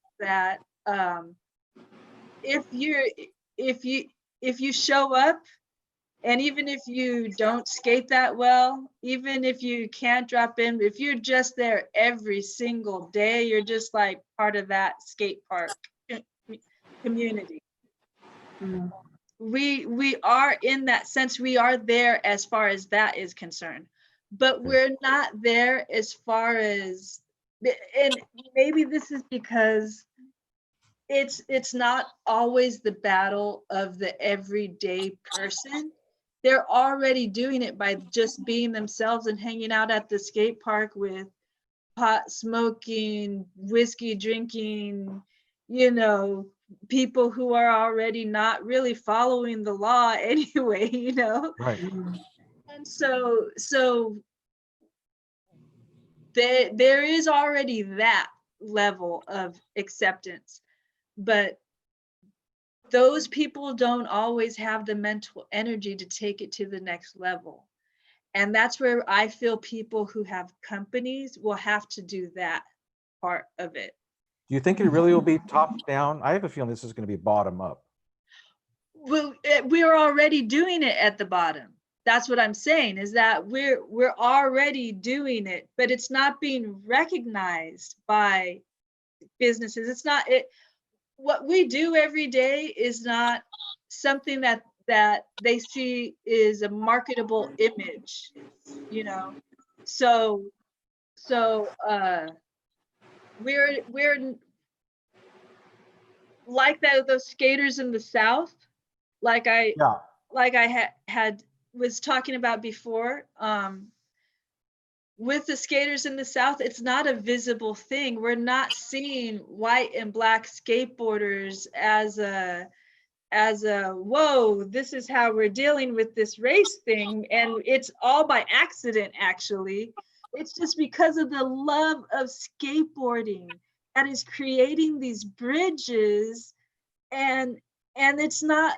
if you show up, and even if you don't skate that well, even if you can't drop in, if you're just there every single day, you're just like part of that skate park community. Mm-hmm. We are, in that sense, we are there as far as that is concerned, but we're not there as far as, and maybe this is because it's not always the battle of the everyday person. They're already doing it by just being themselves and hanging out at the skate park with pot smoking, whiskey drinking, people who are already not really following the law anyway, Right. And so there is already that level of acceptance, but those people don't always have the mental energy to take it to the next level. And that's where I feel people who have companies will have to do that part of it. Do you think it really will be top down? I have a feeling this is going to be bottom up. Well, we're already doing it at the bottom. That's what I'm saying, is that we're already doing it, but it's not being recognized by businesses. It's not it. What we do every day is not something that they see is a marketable image, So we're like those skaters in the South, like I was talking about before. With the skaters in the South, it's not a visible thing. We're not seeing white and black skateboarders as a whoa, this is how we're dealing with this race thing. And it's all by accident, actually. It's just because of the love of skateboarding that is creating these bridges. And it's not,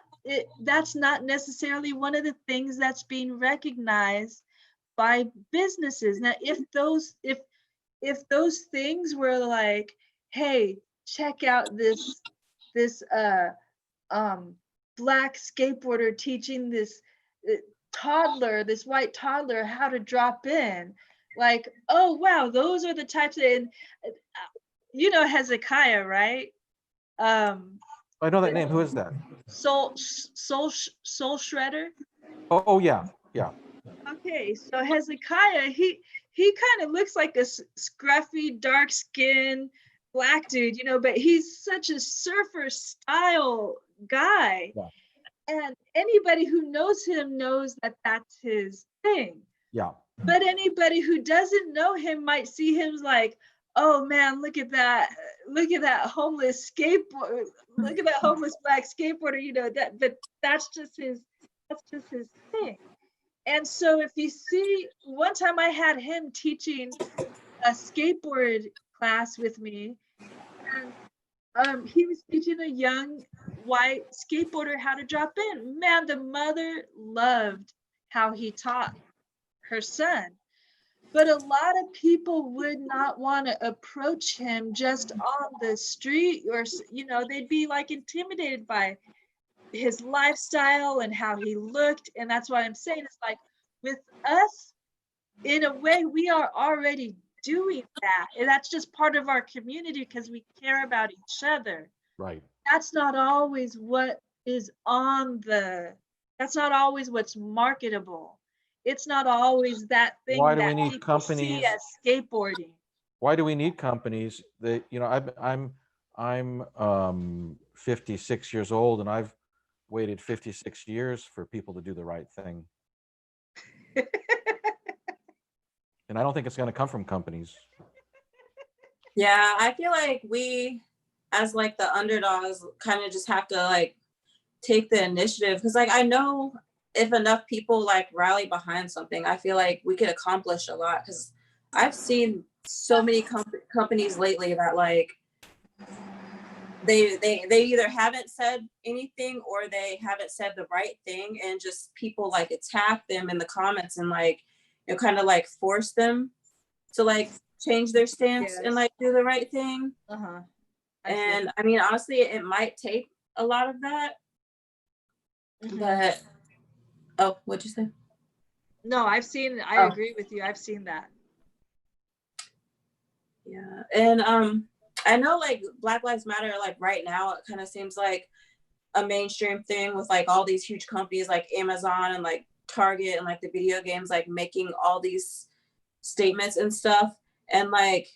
that's not necessarily one of the things that's being recognized by businesses. Now, if those things were like, hey, check out this black skateboarder teaching this white toddler how to drop in, like, oh wow, those are the types of, Hezekiah, right? I know that name. Who is that? Soul Shredder. Oh yeah. Okay, so Hezekiah, he kind of looks like a scruffy, dark-skinned black dude, but he's such a surfer style guy. Yeah. And anybody who knows him knows that that's his thing. Yeah. But anybody who doesn't know him might see him like, oh man, look at that homeless skateboarder, look at that homeless black skateboarder, but that's just his thing. And so if you see, one time I had him teaching a skateboard class with me, and he was teaching a young white skateboarder how to drop in. Man, the mother loved how he taught her son. But a lot of people would not want to approach him just on the street, or, they'd be like intimidated by his lifestyle and how he looked. And that's what I'm saying. It's like with us, in a way, we are already doing that. And that's just part of our community because we care about each other. Right. That's not always what is on the, that's not always what's marketable. It's not always that thing Why do we that need people see companies? as skateboarding. Why do we need companies that, you know, I'm 56 years old and I've waited 56 years for people to do the right thing. And I don't think it's going to come from companies. Yeah, I feel like we, as like the underdogs, kind of just have to like take the initiative, because like I know if enough people like rally behind something, I feel like we could accomplish a lot. Because I've seen so many companies lately that like they either haven't said anything or they haven't said the right thing, and just people like attack them in the comments and like, you know, kind of like force them to like change their stance and like do the right thing. Uh-huh. And I mean, honestly, it might take a lot of that. But oh, what'd you say? No, I agree with you. I've seen that. Yeah. And I know like Black Lives Matter, like right now it kind of seems like a mainstream thing with like all these huge companies like Amazon and like Target and like the video games like making all these statements and stuff. And like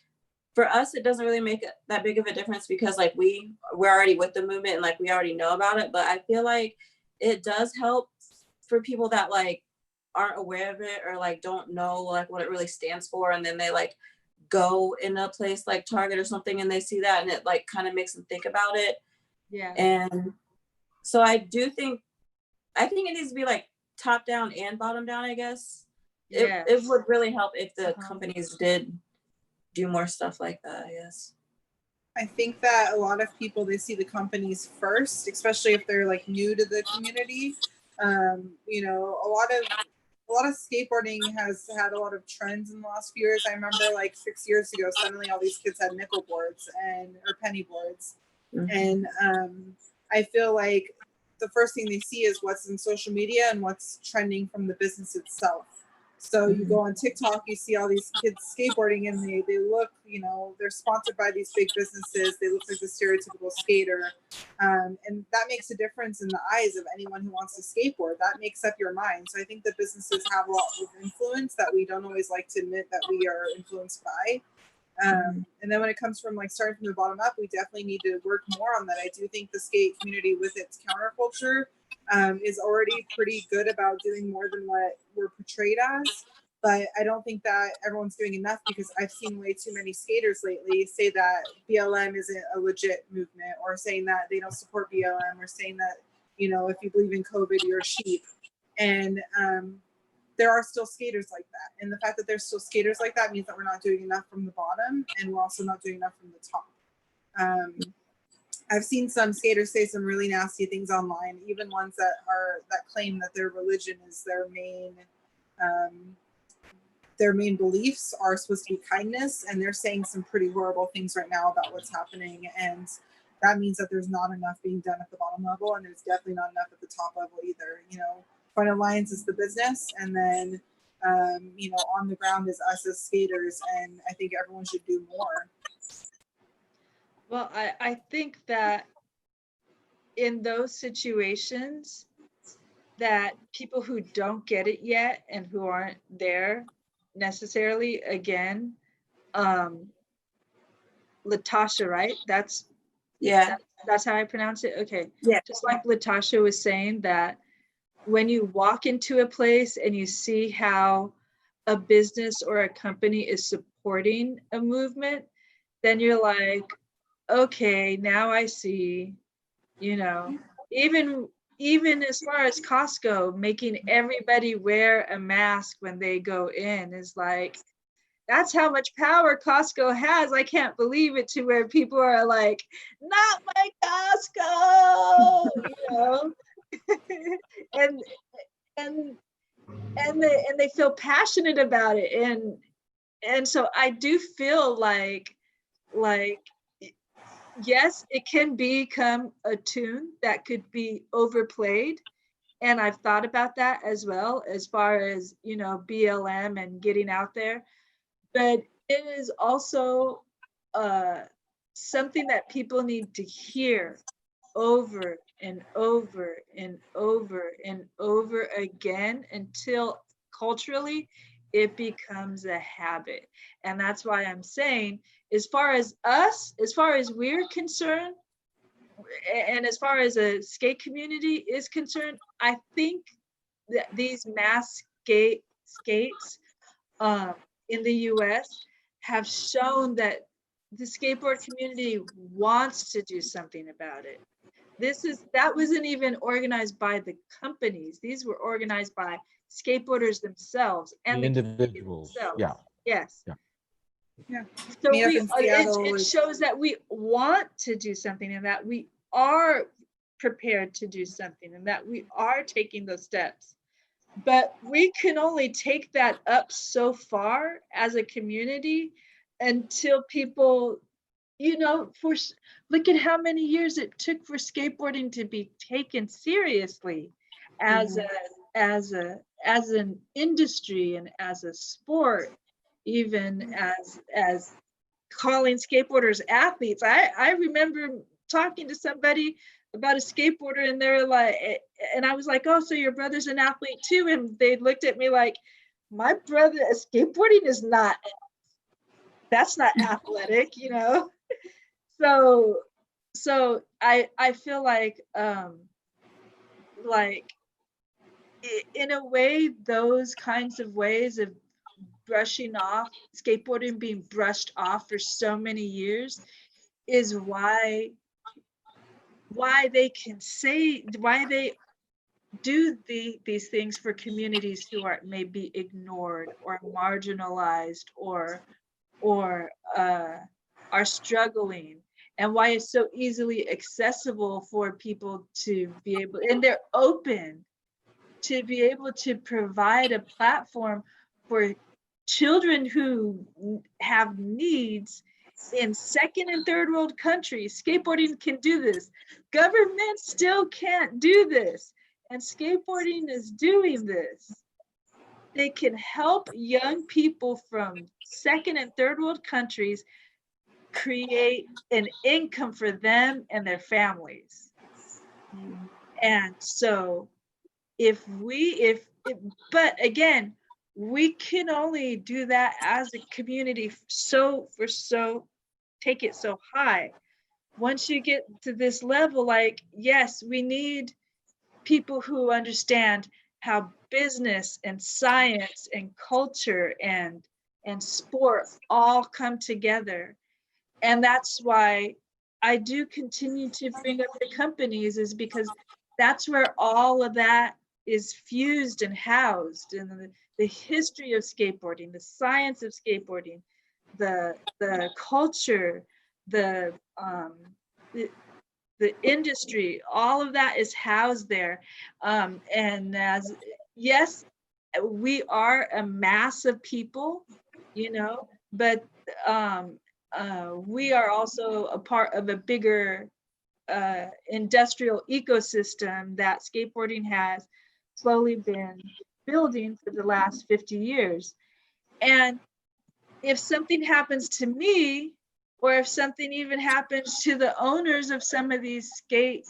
for us it doesn't really make that big of a difference because like we're already with the movement and like we already know about it. But I feel like it does help for people that like aren't aware of it or like don't know like what it really stands for, and then they like go in a place like Target or something and they see that and it like kind of makes them think about it. Yeah. And so I think it needs to be like top down and bottom down, I guess. Yes. It would really help if the companies did do more stuff like that, I guess. I think that a lot of people, they see the companies first, especially if they're like new to the community. You know, a lot of skateboarding has had a lot of trends in the last few years. I remember like 6 years ago, suddenly all these kids had nickel boards or penny boards. And I feel like the first thing they see is what's in social media and what's trending from the business itself. So you go on TikTok, you see all these kids skateboarding and they look, you know, they're sponsored by these big businesses. They look like the stereotypical skater. And that makes a difference in the eyes of anyone who wants to skateboard. That makes up your mind. So I think that businesses have a lot of influence that we don't always like to admit that we are influenced by. And then when it comes from like starting from the bottom up, we definitely need to work more on that. I do think the skate community with its counterculture is already pretty good about doing more than what we're portrayed as. But I don't think that everyone's doing enough, because I've seen way too many skaters lately say that BLM isn't a legit movement, or saying that they don't support BLM, or saying that, you know, if you believe in COVID, you're a sheep. And there are still skaters like that. And the fact that there's still skaters like that means that we're not doing enough from the bottom, and we're also not doing enough from the top. I've seen some skaters say some really nasty things online, even ones that claim that their religion is their main beliefs are supposed to be kindness, and they're saying some pretty horrible things right now about what's happening. And that means that there's not enough being done at the bottom level, and there's definitely not enough at the top level either. You know, Front Alliance is the business, and then you know, on the ground is us as skaters, and I think everyone should do more. Well, I think that in those situations, that people who don't get it yet and who aren't there necessarily, again, Latasha, right? That's how I pronounce it. Okay. Yeah. Just like Latasha was saying, that when you walk into a place and you see how a business or a company is supporting a movement, then you're like, okay, now I see, you know, even as far as Costco, making everybody wear a mask when they go in is like, that's how much power Costco has. I can't believe it, to where people are like, not my Costco, you know. and they feel passionate about it, and so I do feel like yes, it can become a tune that could be overplayed. And I've thought about that as well, as far as, you know, BLM and getting out there. But it is also something that people need to hear over and over and over and over again until culturally it becomes a habit. And that's why I'm saying, as far as us, as far as we're concerned, and as far as a skate community is concerned, I think that these mass skates in the US have shown that the skateboard community wants to do something about it. That wasn't even organized by the companies. These were organized by skateboarders themselves and The the individuals. themselves. Yeah. Yes. Yeah. Yeah. So Meet up in Seattle it with- shows that we want to do something and that we are prepared to do something and that we are taking those steps. But we can only take that up so far as a community until people, you know, look at how many years it took for skateboarding to be taken seriously as as an industry and as a sport, even as calling skateboarders athletes. I remember talking to somebody about a skateboarder and they're like, and I was like, oh, so your brother's an athlete too? And they looked at me like, my brother, skateboarding is not, that's not athletic, you know? So I feel like in a way, those kinds of ways of brushing off, skateboarding being brushed off for so many years is why they can say, why they do these things for communities who are maybe ignored or marginalized or are struggling, and why it's so easily accessible for people to be able, and they're open to be able to provide a platform for children who have needs in second and third world countries. Skateboarding can do this. Government still can't do this. And skateboarding is doing this. They can help young people from second and third world countries create an income for them and their families. And so but again, we can only do that as a community take it so high. Once you get to this level, like, yes, we need people who understand how business and science and culture and sport all come together. And that's why I do continue to bring up the companies, is because that's where all of that is fused and housed, and the history of skateboarding, the science of skateboarding, the culture, the industry, all of that is housed there. And as, yes, we are a mass of people, you know, but we are also a part of a bigger industrial ecosystem that skateboarding has slowly been building for the last 50 years. And if something happens to me, or if something even happens to the owners of some of these skate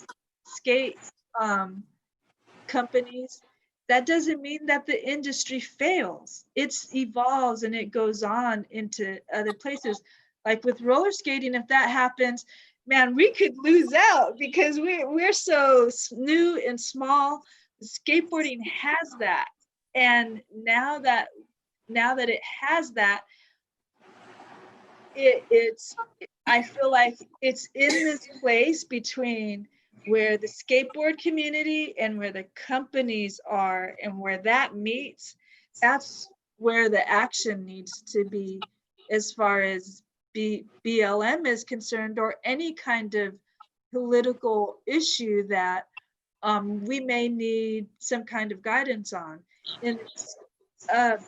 companies, that doesn't mean that the industry fails. It evolves and it goes on into other places. Like with roller skating, if that happens, man, we could lose out because we're so new and small. Skateboarding has that. And now that it has that, I feel like it's in this place between where the skateboard community and where the companies are, and where that meets, that's where the action needs to be, as far as BLM is concerned, or any kind of political issue that we may need some kind of guidance on. And I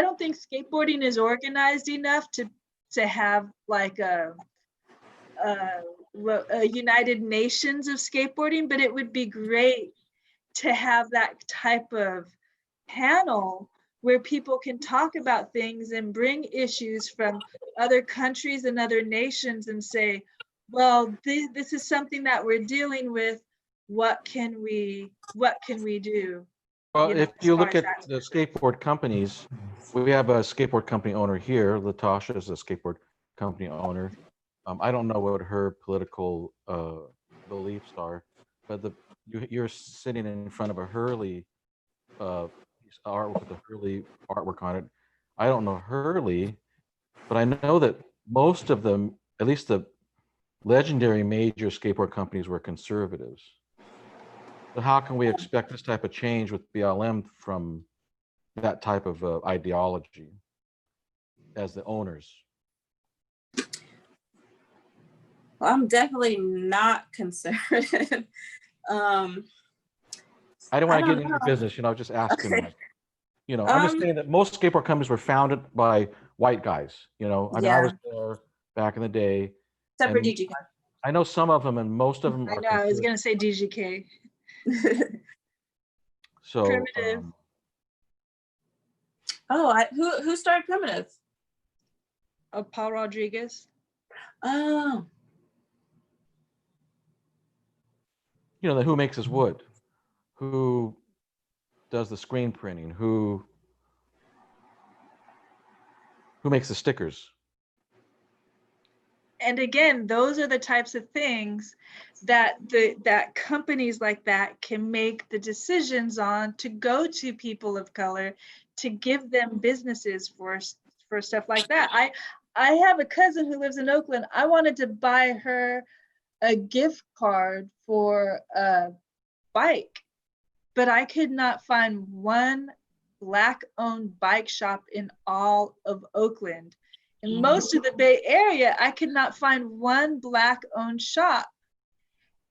don't think skateboarding is organized enough to have like a a United Nations of skateboarding, but it would be great to have that type of panel where people can talk about things and bring issues from other countries and other nations and say, well, this is something that we're dealing with. What can we do? Well, if as you far look as at that's the concerned. skateboard companies, we have a skateboard company owner here. Latasha is a skateboard company owner. I don't know what her political beliefs are, but you're sitting in front of a Hurley artwork with a Hurley artwork on it. I don't know Hurley, but I know that most of them, at least the legendary major skateboard companies, were conservatives. So how can we expect this type of change with BLM from that type of ideology as the owners? Well, I'm definitely not conservative. I don't want I to don't get into your know. business, you know, just asking. Okay. I'm just saying that most skateboard companies were founded by white guys, I mean, I Yeah. was there back in the day. Except for And DGK. I know some of them, and most of them I are know, I was conservative. gonna say DGK. So, Primitive. Oh, who started Primitive? Paul Rodriguez. Oh, who makes his wood? Who does the screen printing? Who makes the stickers? And again, those are the types of things that that companies like that can make the decisions on, to go to people of color, to give them businesses for stuff like that. I have a cousin who lives in Oakland. I wanted to buy her a gift card for a bike, but I could not find one Black-owned bike shop in all of Oakland. In most of the Bay Area, I could not find one Black-owned shop.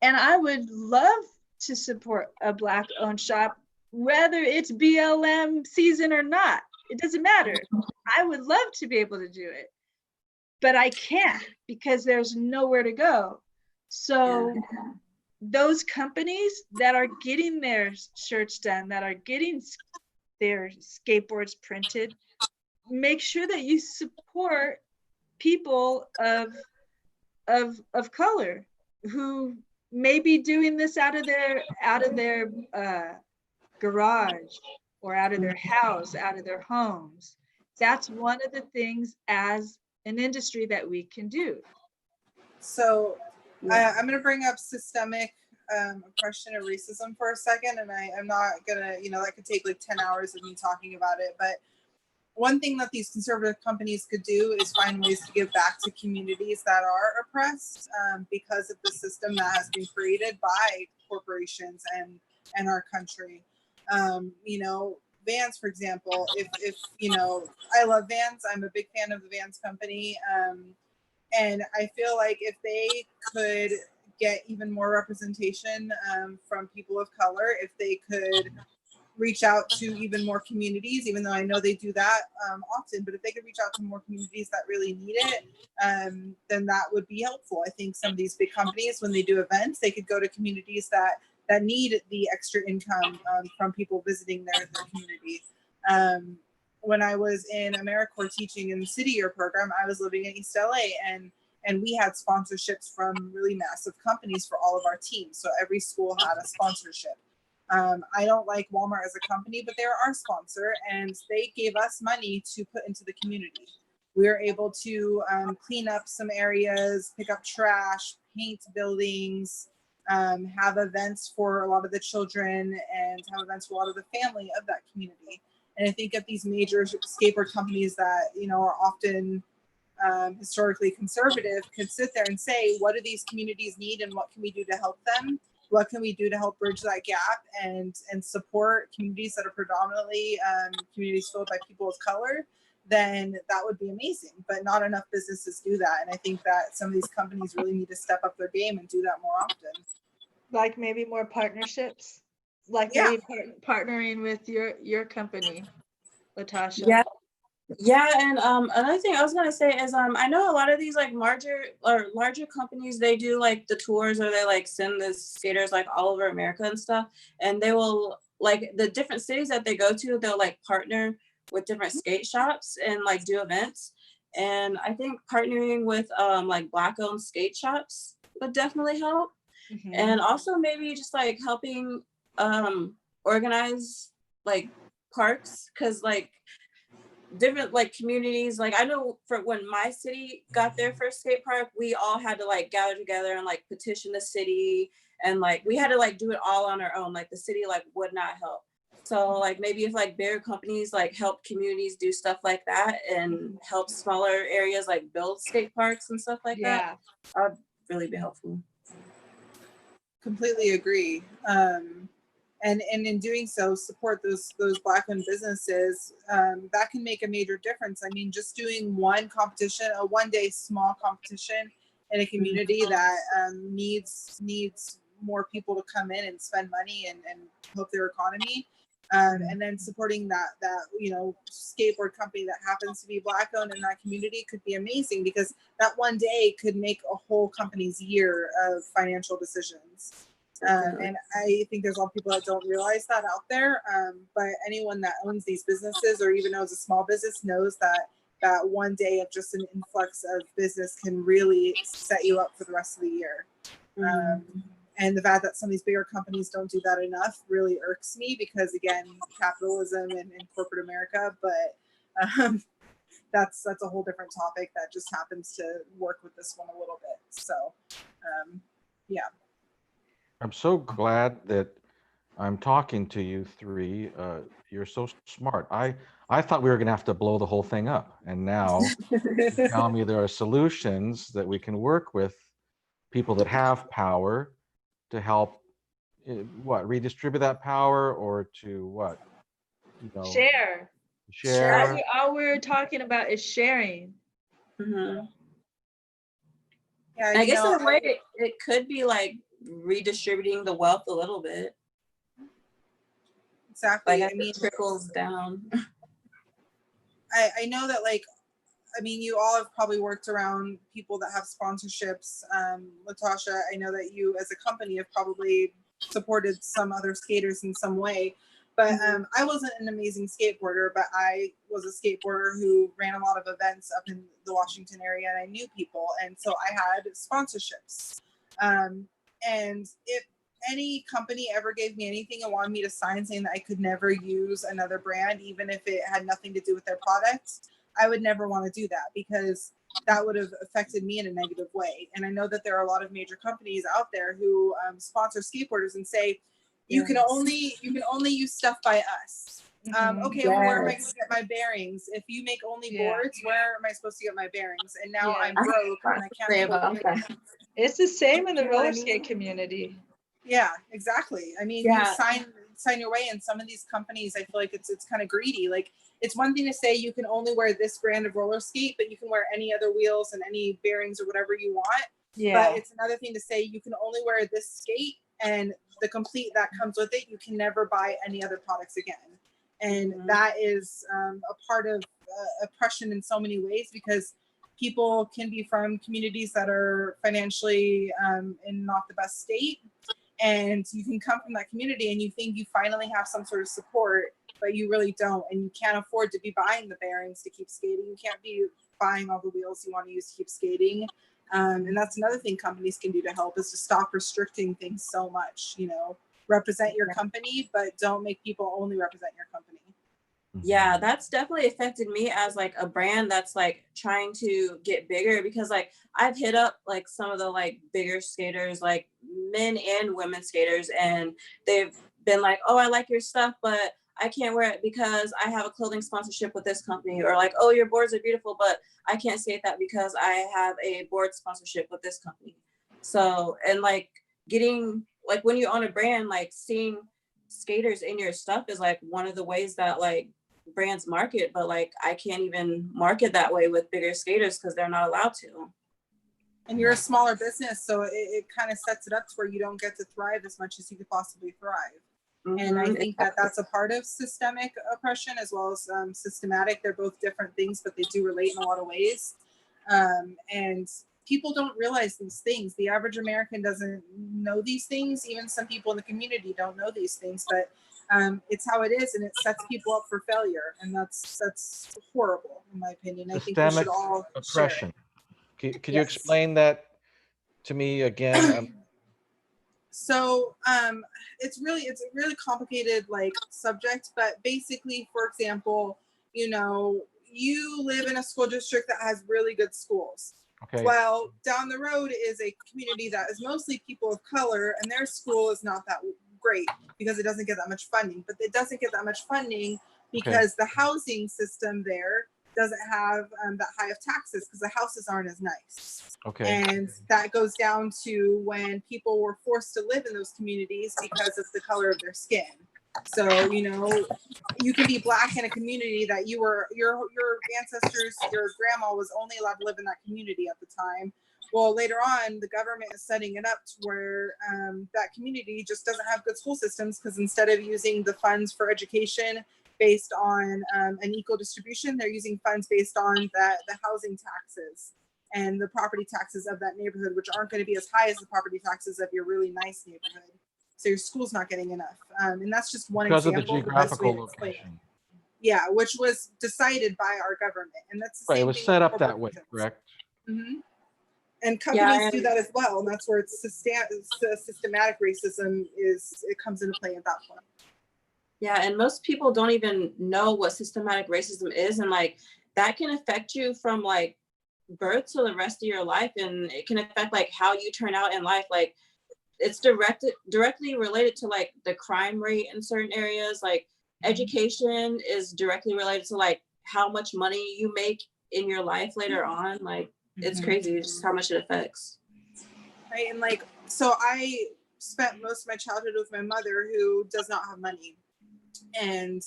And I would love to support a Black-owned shop, whether it's BLM season or not. It doesn't matter. I would love to be able to do it, but I can't because there's nowhere to go. So those companies that are getting their shirts done, that are getting their skateboards printed, make sure that you support people of color who may be doing this out of their garage or out of their house, out of their homes. That's one of the things as an industry that we can do. So I'm going to bring up systemic oppression and racism for a second, and I'm not gonna, that could take like 10 hours of me talking about it, but one thing that these conservative companies could do is find ways to give back to communities that are oppressed because of the system that has been created by corporations and our country. Vans, for example, if I love Vans, I'm a big fan of the Vans company, and I feel like if they could get even more representation from people of color, if they could reach out to even more communities, even though I know they do that often, but if they could reach out to more communities that really need it, then that would be helpful. I think some of these big companies, when they do events, they could go to communities that need the extra income from people visiting their community. When I was in AmeriCorps teaching in the City Year program, I was living in East LA, and we had sponsorships from really massive companies for all of our teams. So every school had a sponsorship. I don't like Walmart as a company, but they're our sponsor, and they gave us money to put into the community. We were able to clean up some areas, pick up trash, paint buildings, have events for a lot of the children, and have events for a lot of the family of that community. And I think of these major skateboard companies that, are often historically conservative, could sit there and say, what do these communities need and what can we do to help them? What can we do to help bridge that gap and support communities that are predominantly communities filled by people of color? Then that would be amazing. But not enough businesses do that. And I think that some of these companies really need to step up their game and do that more often. Like maybe more partnerships, like maybe partnering with your company, Latasha. Yeah, and another thing I was gonna say is I know a lot of these like larger companies, they do like the tours, or they like send the skaters like all over America and stuff, and they will like the different cities that they go to, they'll like partner with different skate shops and like do events. And I think partnering with like Black owned skate shops would definitely help. Mhm. And also maybe just like helping organize like parks, because like different like communities, like I know for when my city got their first skate park, we all had to like gather together and like petition the city, and like we had to like do it all on our own, like the city like would not help. So like maybe if like bigger companies like help communities do stuff like that and help smaller areas like build skate parks and stuff like Yeah. that would really be helpful. Completely agree. And in doing so, support those Black-owned businesses. That can make a major difference. I mean, just doing one competition, a one-day small competition in a community that needs more people to come in and spend money and help their economy. And then supporting that skateboard company that happens to be Black-owned in that community could be amazing, because that one day could make a whole company's year of financial decisions. And I think there's a lot of people that don't realize that out there. But anyone that owns these businesses, or even owns a small business, knows that one day of just an influx of business can really set you up for the rest of the year. And the fact that some of these bigger companies don't do that enough really irks me, because again, capitalism and corporate America. But that's a whole different topic that just happens to work with this one a little bit. So yeah. I'm so glad that I'm talking to you three. You're so smart. I thought we were going to have to blow the whole thing up, and now you tell me there are solutions that we can work with people that have power to help redistribute that power, or to Share. share. All we're talking about is sharing. Yeah, Yeah, I guess in a way it could be like redistributing the wealth a little bit. Exactly. Like I mean, it trickles down. I know that, like, I mean, you all have probably worked around people that have sponsorships. Latasha, I know that you as a company have probably supported some other skaters in some way. But I wasn't an amazing skateboarder, but I was a skateboarder who ran a lot of events up in the Washington area, and I knew people. And so I had sponsorships. And if any company ever gave me anything and wanted me to sign saying that I could never use another brand, even if it had nothing to do with their products, I would never want to do that, because that would have affected me in a negative way. And I know that there are a lot of major companies out there who sponsor skateboarders and say, you can only use stuff by us. Okay, well, where am I going to get my bearings? If you make only boards, where am I supposed to get my bearings? And now I'm broke and I can't afford it. It's the same in the roller skate community. Yeah, exactly. I mean, you sign your way, and some of these companies, I feel like it's kind of greedy. Like, it's one thing to say you can only wear this brand of roller skate, but you can wear any other wheels and any bearings or whatever you want. But it's another thing to say you can only wear this skate and the complete that comes with it. You can never buy any other products again. And that is a part of oppression in so many ways, because people can be from communities that are financially in not the best state. And you can come from that community and you think you finally have some sort of support, but you really don't. And you can't afford to be buying the bearings to keep skating. You can't be buying all the wheels you want to use to keep skating. And that's another thing companies can do to help, is to stop restricting things so much. Represent your company, but don't make people only represent your company. Yeah, that's definitely affected me as like a brand that's like trying to get bigger, because like I've hit up like some of the like bigger skaters, like men and women skaters, and they've been like, oh, I like your stuff, but I can't wear it because I have a clothing sponsorship with this company, or like, oh, your boards are beautiful, but I can't skate that because I have a board sponsorship with this company. So, and like getting like when you own a brand, like seeing skaters in your stuff is like one of the ways that like brands market, but like I can't even market that way with bigger skaters because they're not allowed to. And you're a smaller business, so it kind of sets it up to where you don't get to thrive as much as you could possibly thrive. And I think that that's a part of systemic oppression as well as systematic. They're both different things, but they do relate in a lot of ways. And people don't realize these things. The average American doesn't know these things. Even some people in the community don't know these things, but it's how it is, and it sets people up for failure. And that's horrible, in my opinion. I think we should all oppression. Could you Yes. explain that to me again? So it's a really complicated like subject, but basically, for example, you live in a school district that has really good schools. Okay. Well, down the road is a community that is mostly people of color, and their school is not that great because it doesn't get that much funding. But it doesn't get that much funding because the housing system there doesn't have that high of taxes because the houses aren't as nice. Okay. And that goes down to when people were forced to live in those communities because of the color of their skin. So, you can be Black in a community that your ancestors, your grandma was only allowed to live in that community at the time. Well, later on, the government is setting it up to where that community just doesn't have good school systems because instead of using the funds for education based on an equal distribution, they're using funds based on the housing taxes and the property taxes of that neighborhood, which aren't going to be as high as the property taxes of your really nice neighborhood. So your school's not getting enough. And that's just one Because example. of the geographical location. Yeah, which was decided by our government. And that's the same Right, it was thing set with up that way, corporations. correct? Mm-hmm. And companies do that as well. And that's where it's systematic racism it comes into play at that point. Yeah, and most people don't even know what systematic racism is, and like that can affect you from like birth to the rest of your life, and it can affect like how you turn out in life. Like it's directly related to like the crime rate in certain areas. Like education is directly related to like how much money you make in your life later on. Like it's crazy just how much it affects. Right, and like so I spent most of my childhood with my mother who does not have money. And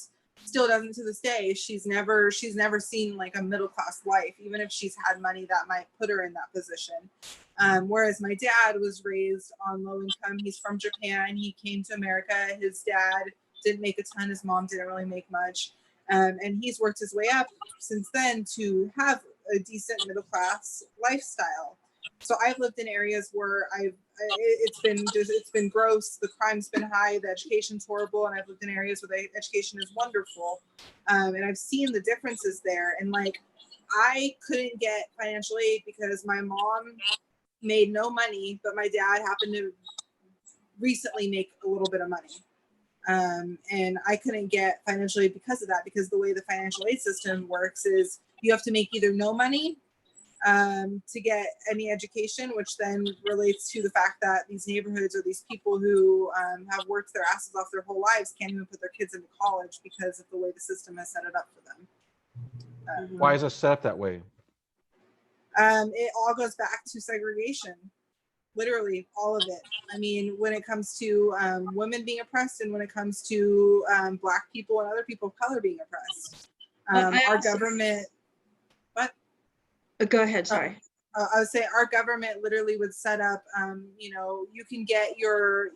still doesn't to this day. She's never seen like a middle class life. Even if she's had money that might put her in that position. Whereas my dad was raised on low income. He's from Japan. He came to America. His dad didn't make a ton. His mom didn't really make much. And he's worked his way up since then to have a decent middle class lifestyle. So I've lived in areas where it's been gross. The crime's been high. The education's horrible. And I've lived in areas where the education is wonderful. And I've seen the differences there. And like, I couldn't get financial aid because my mom made no money, but my dad happened to recently make a little bit of money. And I couldn't get financial aid because of that, because the way the financial aid system works is you have to make either no money to get any education, which then relates to the fact that these neighborhoods or these people who have worked their asses off their whole lives can't even put their kids into college because of the way the system has set it up for them. Why is it set up that way? It all goes back to segregation, literally all of it. I mean, when it comes to women being oppressed and when it comes to Black people and other people of color being oppressed. Our government, Go ahead, sorry. I would say our government literally would set up, you can get your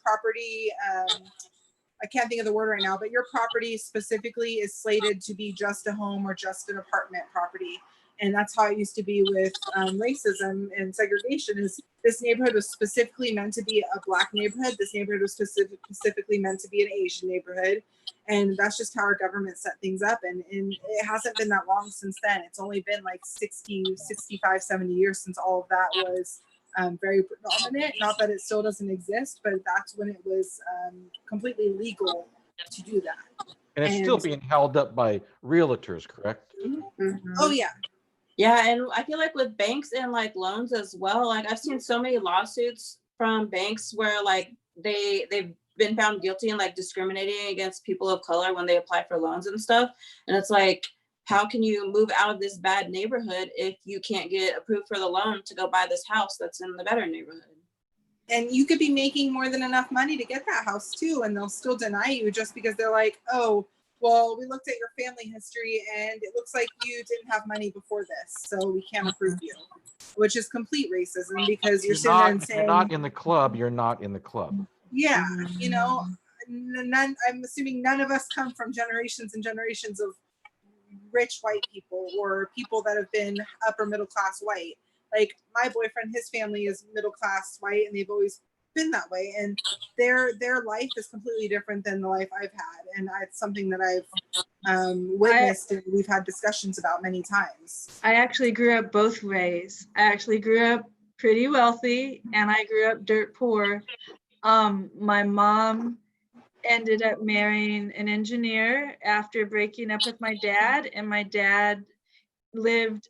property. I can't think of the word right now, but your property specifically is slated to be just a home or just an apartment property. And that's how it used to be with racism and segregation. Is this neighborhood was specifically meant to be a Black neighborhood. This neighborhood was specifically meant to be an Asian neighborhood. And that's just how our government set things up. And it hasn't been that long since then. It's only been like 60, 65, 70 years since all of that was very predominant. Not that it still doesn't exist, but that's when it was completely legal to do that. And it's still being held up by realtors, correct? Mm-hmm. Oh, yeah. Yeah, and I feel like with banks and like loans as well, like I've seen so many lawsuits from banks where like they've been found guilty and like discriminating against people of color when they apply for loans and stuff. And it's like, how can you move out of this bad neighborhood if you can't get approved for the loan to go buy this house that's in the better neighborhood? And you could be making more than enough money to get that house too, and they'll still deny you just because they're like, oh, well, we looked at your family history and it looks like you didn't have money before this, so we can't approve you, which is complete racism because you're sitting there and saying, you're not in the club, you're not in the club. Yeah, I'm assuming none of us come from generations and generations of rich white people or people that have been upper middle class white. Like my boyfriend, his family is middle class white, and they've always been that way, and their life is completely different than the life I've had, and it's something that I've witnessed and we've had discussions about many times. I actually grew up both ways. I actually grew up pretty wealthy, and I grew up dirt poor. My mom ended up marrying an engineer after breaking up with my dad, and my dad lived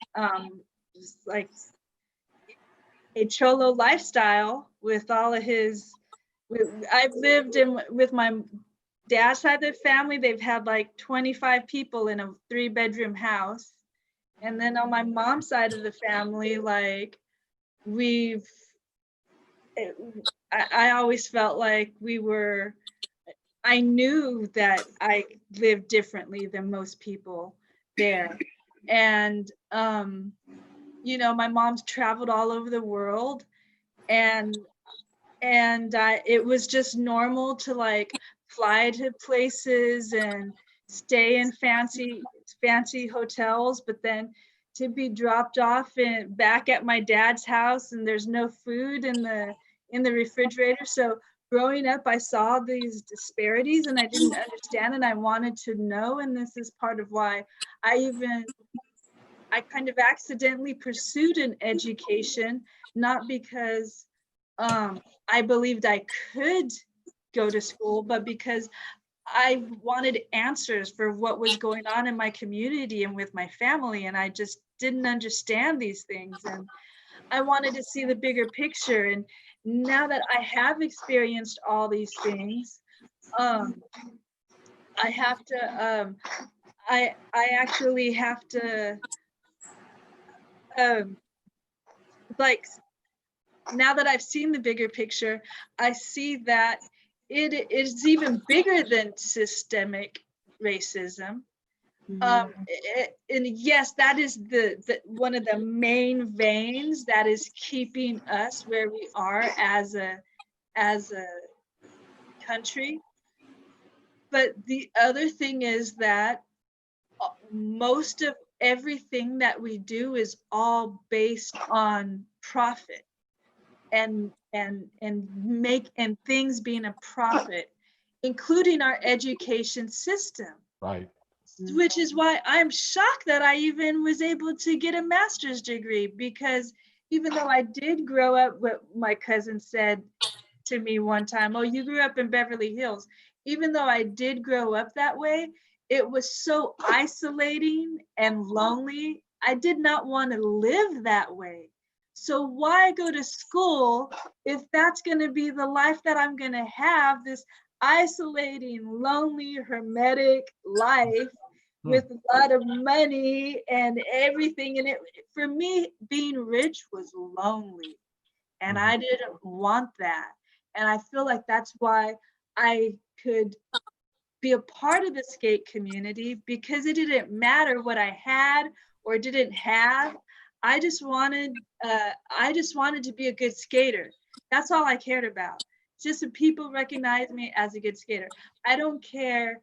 just like a cholo lifestyle with all of his. I've lived in with my dad's side of the family. They've had like 25 people in a 3-bedroom house, and then on my mom's side of the family, like I always felt like I knew that I lived differently than most people there. And, my mom's traveled all over the world, and it was just normal to like fly to places and stay in fancy hotels, but then to be dropped off back at my dad's house and there's no food in the refrigerator. So growing up, I saw these disparities and I didn't understand, and I wanted to know. And this is part of why I kind of accidentally pursued an education, not because I believed I could go to school, but because I wanted answers for what was going on in my community and with my family, and I just didn't understand these things, and I wanted to see the bigger picture. And now that I have experienced all these things, I have to I actually have to like, now that I've seen the bigger picture, I see that it is even bigger than systemic racism. And yes, that is the one of the main veins that is keeping us where we are as a country. But the other thing is that most of everything that we do is all based on profit and things being a profit, including our education system. Right. Which is why I'm shocked that I even was able to get a master's degree, because even though I did grow up, what my cousin said to me one time, oh, you grew up in Beverly Hills. Even though I did grow up that way, it was so isolating and lonely. I did not want to live that way. So why go to school if that's going to be the life that I'm going to have, this isolating, lonely, hermetic life with a lot of money and everything. And it, for me, being rich was lonely, and I didn't want that. And I feel like that's why I could be a part of the skate community, because it didn't matter what I had or didn't have. I just wanted to be a good skater. That's all I cared about. Just that people recognize me as a good skater. I don't care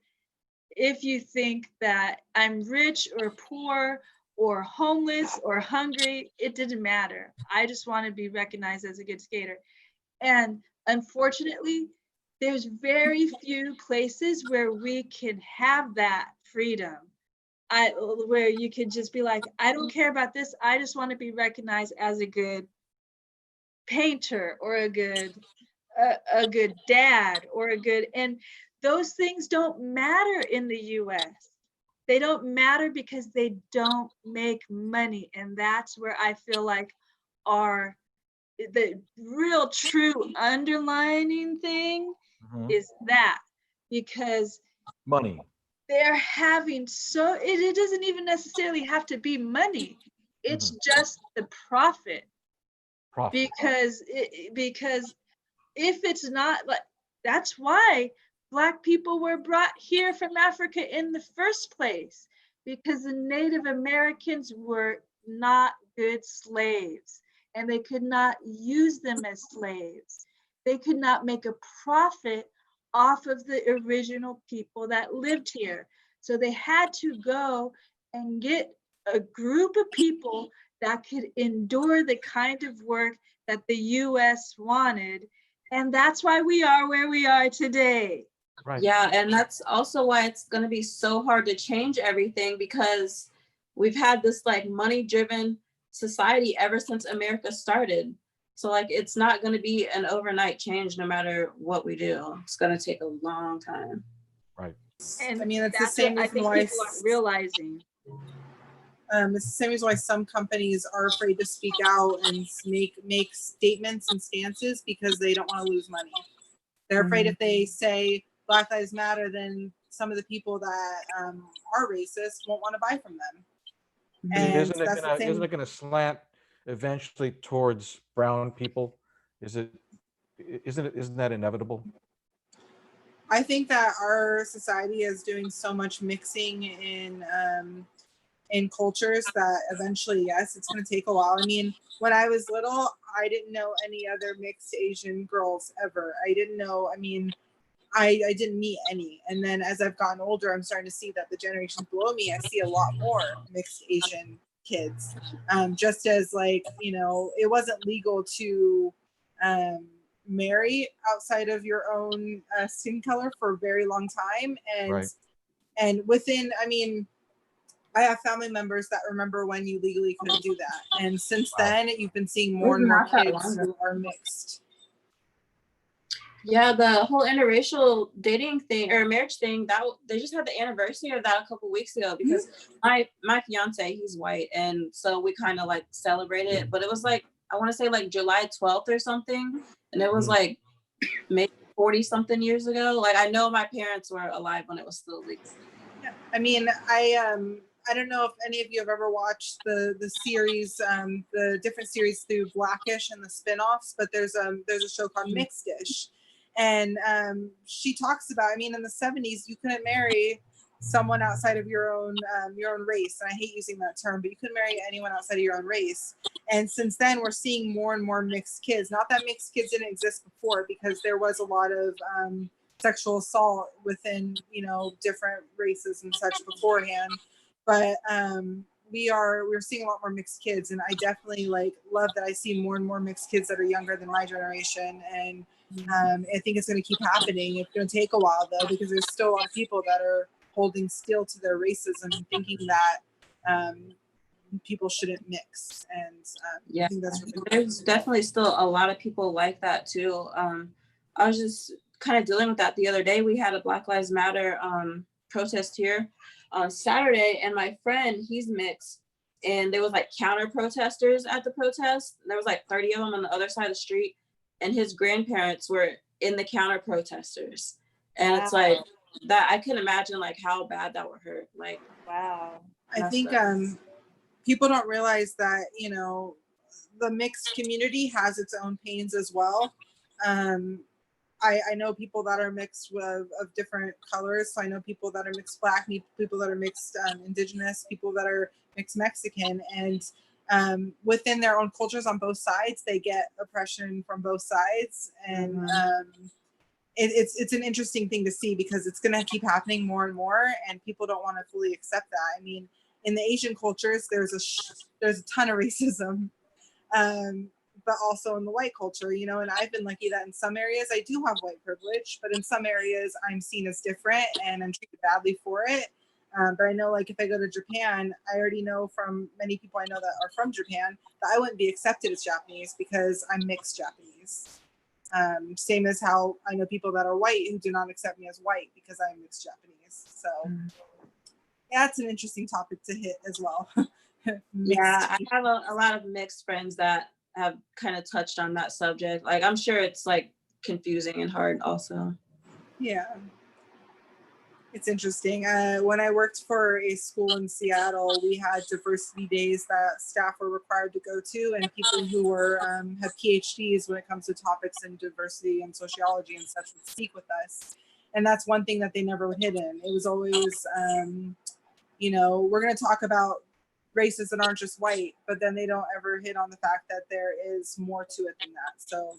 if you think that I'm rich or poor or homeless or hungry. It didn't matter. I just want to be recognized as a good skater. And unfortunately, there's very few places where we can have that freedom. Where you could just be like, I don't care about this. I just want to be recognized as a good painter or a good dad or a good, and those things don't matter in the US. They don't matter because they don't make money. And that's where I feel like the real true underlining thing is that, because money, they're having it doesn't even necessarily have to be money. It's just the profit. Because if it's not, like, that's why Black people were brought here from Africa in the first place, because the Native Americans were not good slaves, and they could not use them as slaves. They could not make a profit off of the original people that lived here. So they had to go and get a group of people that could endure the kind of work that the US wanted. And that's why we are where we are today. Right. Yeah, and that's also why it's going to be so hard to change everything, because we've had this like money-driven society ever since America started. So like it's not going to be an overnight change no matter what we do. It's going to take a long time. Right. And I mean, it's the that's same what I reason think why people aren't realizing. it's the same reason why some companies are afraid to speak out and make statements and stances, because they don't want to lose money. They're afraid if they say Black Lives Matter, then some of the people that are racist won't want to buy from them. And isn't it gonna slant eventually towards brown people? Isn't that inevitable? I think that our society is doing so much mixing in cultures that eventually, yes, it's going to take a while. I mean, when I was little, I didn't know any other mixed Asian girls ever. I didn't know. I mean, I didn't meet any. And then as I've gotten older, I'm starting to see that the generations below me, I see a lot more mixed Asian kids. Just as like, you know, it wasn't legal to marry outside of your own skin color for a very long time. And Right. and within, I mean, I have family members that remember when you legally couldn't do that. And since then, you've been seeing more and more Not that kids long who ago. are mixed. Yeah, the whole interracial dating thing or marriage thing, that they just had the anniversary of that a couple weeks ago, because my fiance, he's white, and so we kind of like celebrated it, but it was like, I want to say like July 12th or something, and it was like maybe 40 something years ago. Like I know my parents were alive when it was still legal. Yeah. I mean, I don't know if any of you have ever watched the series, the different series through Blackish and the spinoffs, but there's a show called Mixed-ish. And she talks about, I mean, in the 70s, you couldn't marry someone outside of your own race. And I hate using that term, but you couldn't marry anyone outside of your own race. And since then, we're seeing more and more mixed kids. Not that mixed kids didn't exist before, because there was a lot of sexual assault within, you know, different races and such beforehand. But we're seeing a lot more mixed kids, and I definitely like love that I see more and more mixed kids that are younger than my generation. And I think it's going to keep happening. It's going to take a while though, because there's still a lot of people that are holding still to their racism and thinking that people shouldn't mix. And Yeah, I think that's really cool. There's definitely still a lot of people like that too. I was just kind of dealing with that the other day. We had a Black Lives Matter protest here on Saturday, and my friend, he's mixed, and there was like counter protesters at the protest. There was like 30 of them on the other side of the street, and his grandparents were in the counter protesters. And it's like that, I can imagine like how bad that would hurt. Like, Wow. I think people don't realize that, you know, the mixed community has its own pains as well. I know people that are mixed of different colors. So I know people that are mixed Black, people that are mixed Indigenous, people that are mixed Mexican. And within their own cultures on both sides, they get oppression from both sides. And it's an interesting thing to see, because it's going to keep happening more and more, and people don't want to fully accept that. I mean, in the Asian cultures, there's a ton of racism. But also in the white culture, you know, and I've been lucky that in some areas I do have white privilege, but in some areas I'm seen as different and I'm treated badly for it. But I know, like, if I go to Japan, I already know from many people I know that are from Japan that I wouldn't be accepted as Japanese because I'm mixed Japanese. Same as how I know people that are white who do not accept me as white because I'm mixed Japanese. So yeah, it's an interesting topic to hit as well. yeah, I have a lot of mixed friends that have kind of touched on that subject. Like, I'm sure it's like confusing and hard also. Yeah, it's interesting. When I worked for a school in Seattle, we had diversity days that staff were required to go to, and people who were have PhDs when it comes to topics in diversity and sociology and such would speak with us. And that's one thing that they never hid in. It was always, you know, we're going to talk about races that aren't just white, but then they don't ever hit on the fact that there is more to it than that. So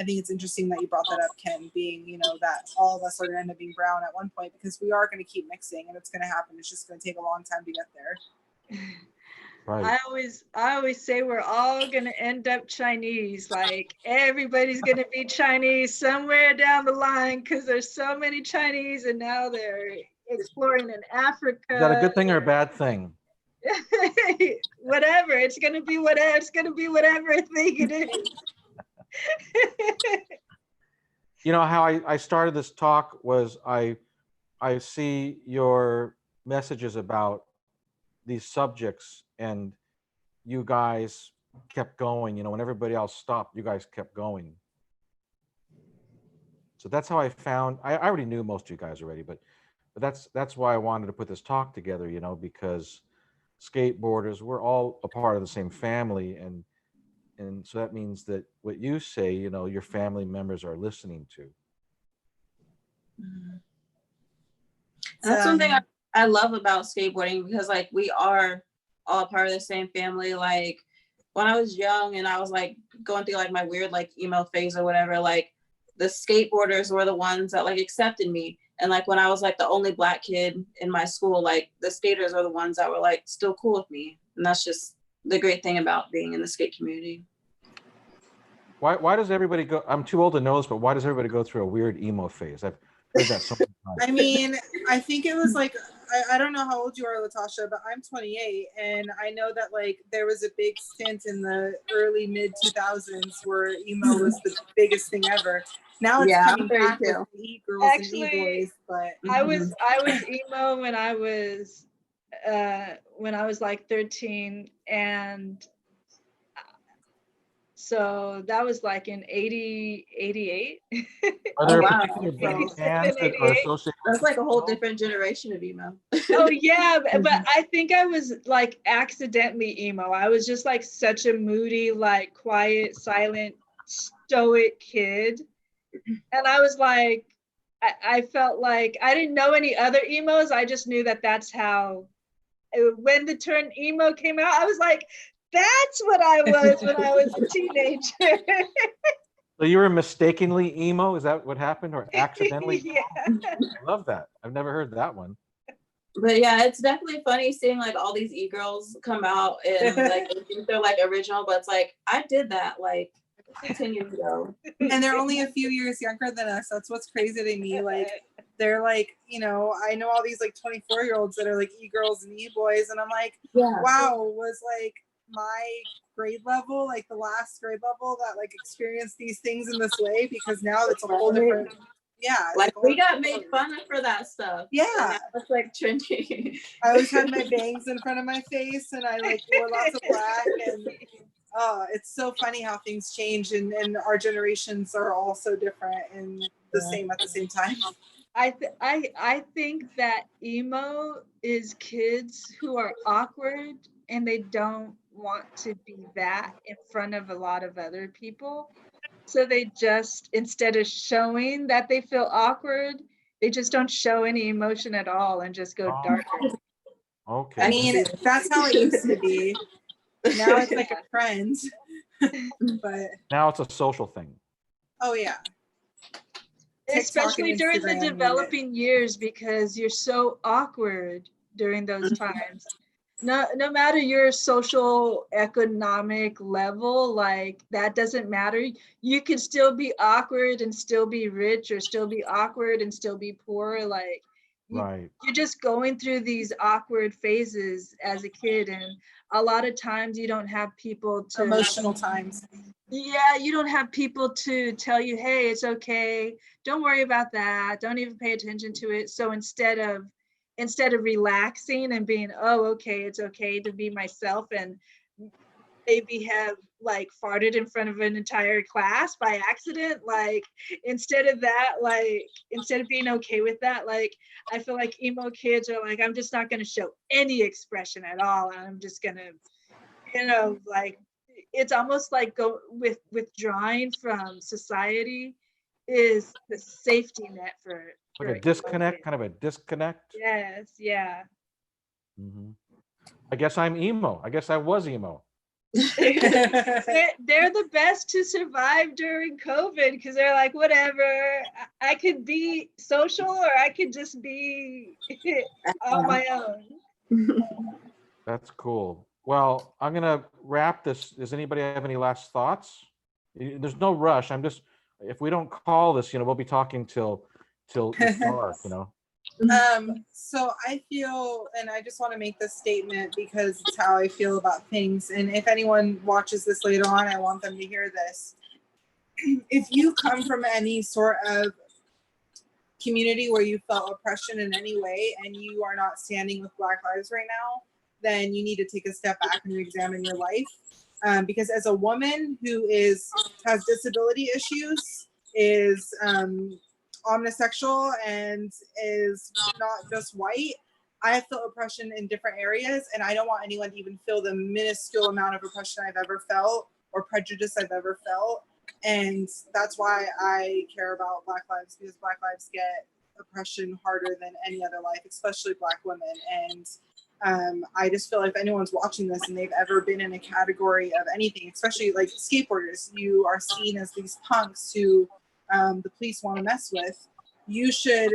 I think it's interesting that you brought that up, Ken, being, you know, that all of us are going to end up being brown at one point, because we are going to keep mixing and it's going to happen. It's just going to take a long time to get there. Right. I always say we're all gonna end up Chinese. Like everybody's gonna be Chinese somewhere down the line because there's so many Chinese, and now they're exploring in Africa. Is that a good thing or a bad thing? Whatever. It's gonna be whatever. It's gonna be whatever I think it is. You know how I started this talk was I see your messages about these subjects, and you guys kept going. You know, when everybody else stopped, you guys kept going. So that's how I found. I already knew most of you guys already, but that's why I wanted to put this talk together. You know, because skateboarders, we're all a part of the same family, and so that means that what you say, you know, your family members are listening to. That's something I love about skateboarding, because like we are all part of the same family. Like when I was young and I was like going through like my weird like emo phase or whatever, like the skateboarders were the ones that like accepted me. And like when I was like the only Black kid in my school, like the skaters are the ones that were like still cool with me. And that's just the great thing about being in the skate community. Why does everybody go? I'm too old to know this, but why does everybody go through a weird emo phase? I've heard that so many times. I mean, I think it was like, I don't know how old you are, Latasha, but I'm 28, and I know that like there was a big stint in the early mid 2000s where emo was the biggest thing ever. Now it's coming back with e-girls and e-boys, but I was emo when I was like 13, and so that was like in 88. Are there wow. particular bands that are associated with That's like a whole different generation of emo. Oh yeah, but I think I was like accidentally emo. I was just like such a moody, like quiet, silent, stoic kid. And I was like, I felt like I didn't know any other emos. I just knew that that's how, when the term emo came out, I was like, that's what I was when I was a teenager. So you were mistakenly emo? Is that what happened, or accidentally? Yeah. I love that. I've never heard that one. But yeah, it's definitely funny seeing like all these e-girls come out and like they think they're like original, but it's like I did that like 10 years ago. and they're only a few years younger than us. That's what's crazy to me. Like they're like, you know, I know all these like 24-year-olds that are like e-girls and e-boys, and I'm like, wow, was like my grade level, like the last grade level that like experienced these things in this way, because now it's a whole different, like we got made fun of for that stuff. Yeah, it's like trendy. I always had my bangs in front of my face, and I like wore lots of black, and it's so funny how things change, and our generations are all so different and the same at the same time. I think that emo is kids who are awkward and they don't want to be that in front of a lot of other people. So they just, instead of showing that they feel awkward, they just don't show any emotion at all and just go darker. Okay. I mean, that's how it used to be. Now it's like a trend. But now it's a social thing. Oh yeah. Especially during the developing years, because you're so awkward during those times. No matter your social economic level, like that doesn't matter. You can still be awkward and still be rich, or still be awkward and still be poor. Like you're just going through these awkward phases as a kid, and a lot of times you don't have people to emotional times. Yeah, you don't have people to tell you, hey, it's okay, don't worry about that, don't even pay attention to it. So instead of relaxing and being, oh, okay, it's okay to be myself, and maybe have like farted in front of an entire class by accident, like instead of being okay with that, like I feel like emo kids are like, I'm just not going to show any expression at all, and I'm just gonna, you know, like it's almost like withdrawing from society is the safety net for like a disconnect, kind of a disconnect. Yes, yeah. I guess I'm emo. I guess I was emo. They're the best to survive during COVID because they're like, whatever, I could be social or I could just be on my own. That's cool. Well, I'm gonna wrap this. Does anybody have any last thoughts? There's no rush. I'm just, if we don't call this, we'll be talking till it's dark, So I feel, and I just want to make this statement because it's how I feel about things. And if anyone watches this later on, I want them to hear this. If you come from any sort of community where you felt oppression in any way and you are not standing with Black lives right now, then you need to take a step back and re-examine your life. Because as a woman who has disability issues, is omnisexual, and is not just white, I feel oppression in different areas, and I don't want anyone to even feel the minuscule amount of oppression I've ever felt or prejudice I've ever felt. And that's why I care about Black lives, because Black lives get oppression harder than any other life, especially Black women. And I just feel like if anyone's watching this and they've ever been in a category of anything, especially like skateboarders, you are seen as these punks who the police want to mess with. You should,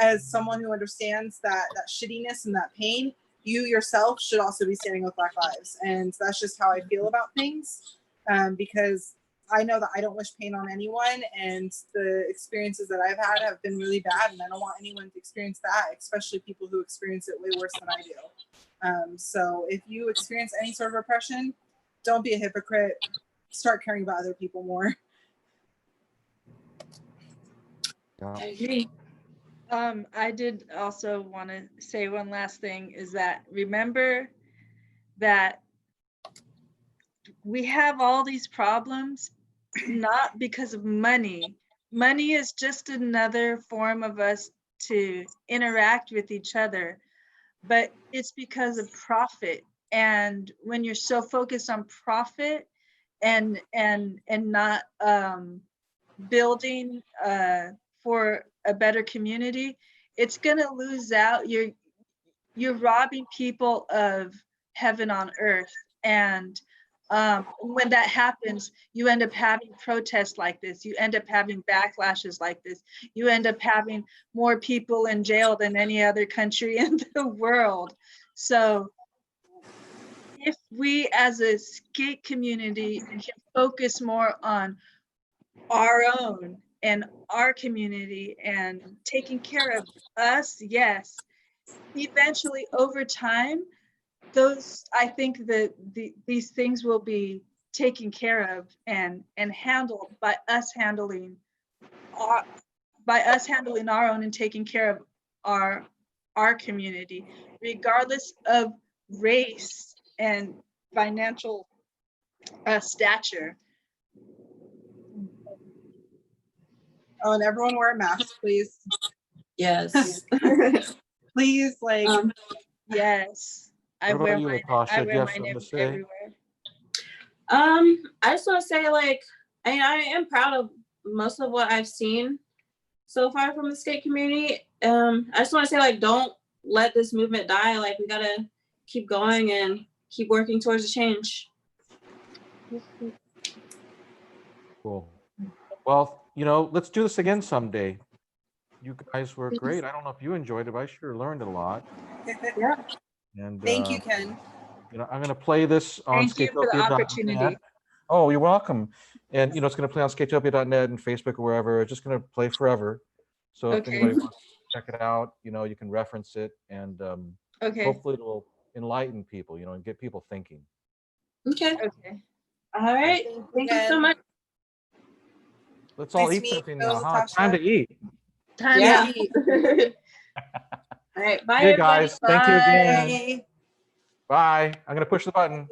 as someone who understands that shittiness and that pain, you yourself should also be standing with Black lives. And that's just how I feel about things, because I know that I don't wish pain on anyone, and the experiences that I've had have been really bad, and I don't want anyone to experience that, especially people who experience it way worse than I do. So if you experience any sort of oppression, don't be a hypocrite. Start caring about other people more. I agree. I did also want to say one last thing, is that remember that we have all these problems not because of money. Money is just another form of us to interact with each other, but it's because of profit. And when you're so focused on profit and not building for a better community, it's gonna lose out. You're robbing people of heaven on earth. And when that happens, you end up having protests like this. You end up having backlashes like this. You end up having more people in jail than any other country in the world. So if we as a skate community can focus more on our own and our community and taking care of us, yes, eventually over time, I think that these things will be taken care of and handled by us handling our own and taking care of our community, regardless of race and financial stature. Oh, and everyone wear a mask, please. Yes. Please, like. Yes. I What wear about you, mine. Latasha? I Do you wear have mine something to say? everywhere. I just want to say, like, I am proud of most of what I've seen so far from the skate community. I just want to say, like, don't let this movement die. Like, we gotta keep going and keep working towards a change. Cool. Well, let's do this again someday. You guys were great. I don't know if you enjoyed it, but I sure learned a lot. Yeah. And Thank you, Ken. I'm going to play this on Thank you for the opportunity. skatopia.net. Oh, you're welcome. And it's going to play on skatopia.net and Facebook or wherever. It's just going to play forever. So if Okay. anybody wants to check it out, you can reference it, and Okay. hopefully it will enlighten people, and get people thinking. Okay. Okay. All right. Thank you so much. Let's all Nice to eat meet something you, now, huh? Latasha. Time to eat. Time Yeah. to eat. All right. Bye, Hey everybody. guys, thank you again. Bye. Bye. I'm going to push the button.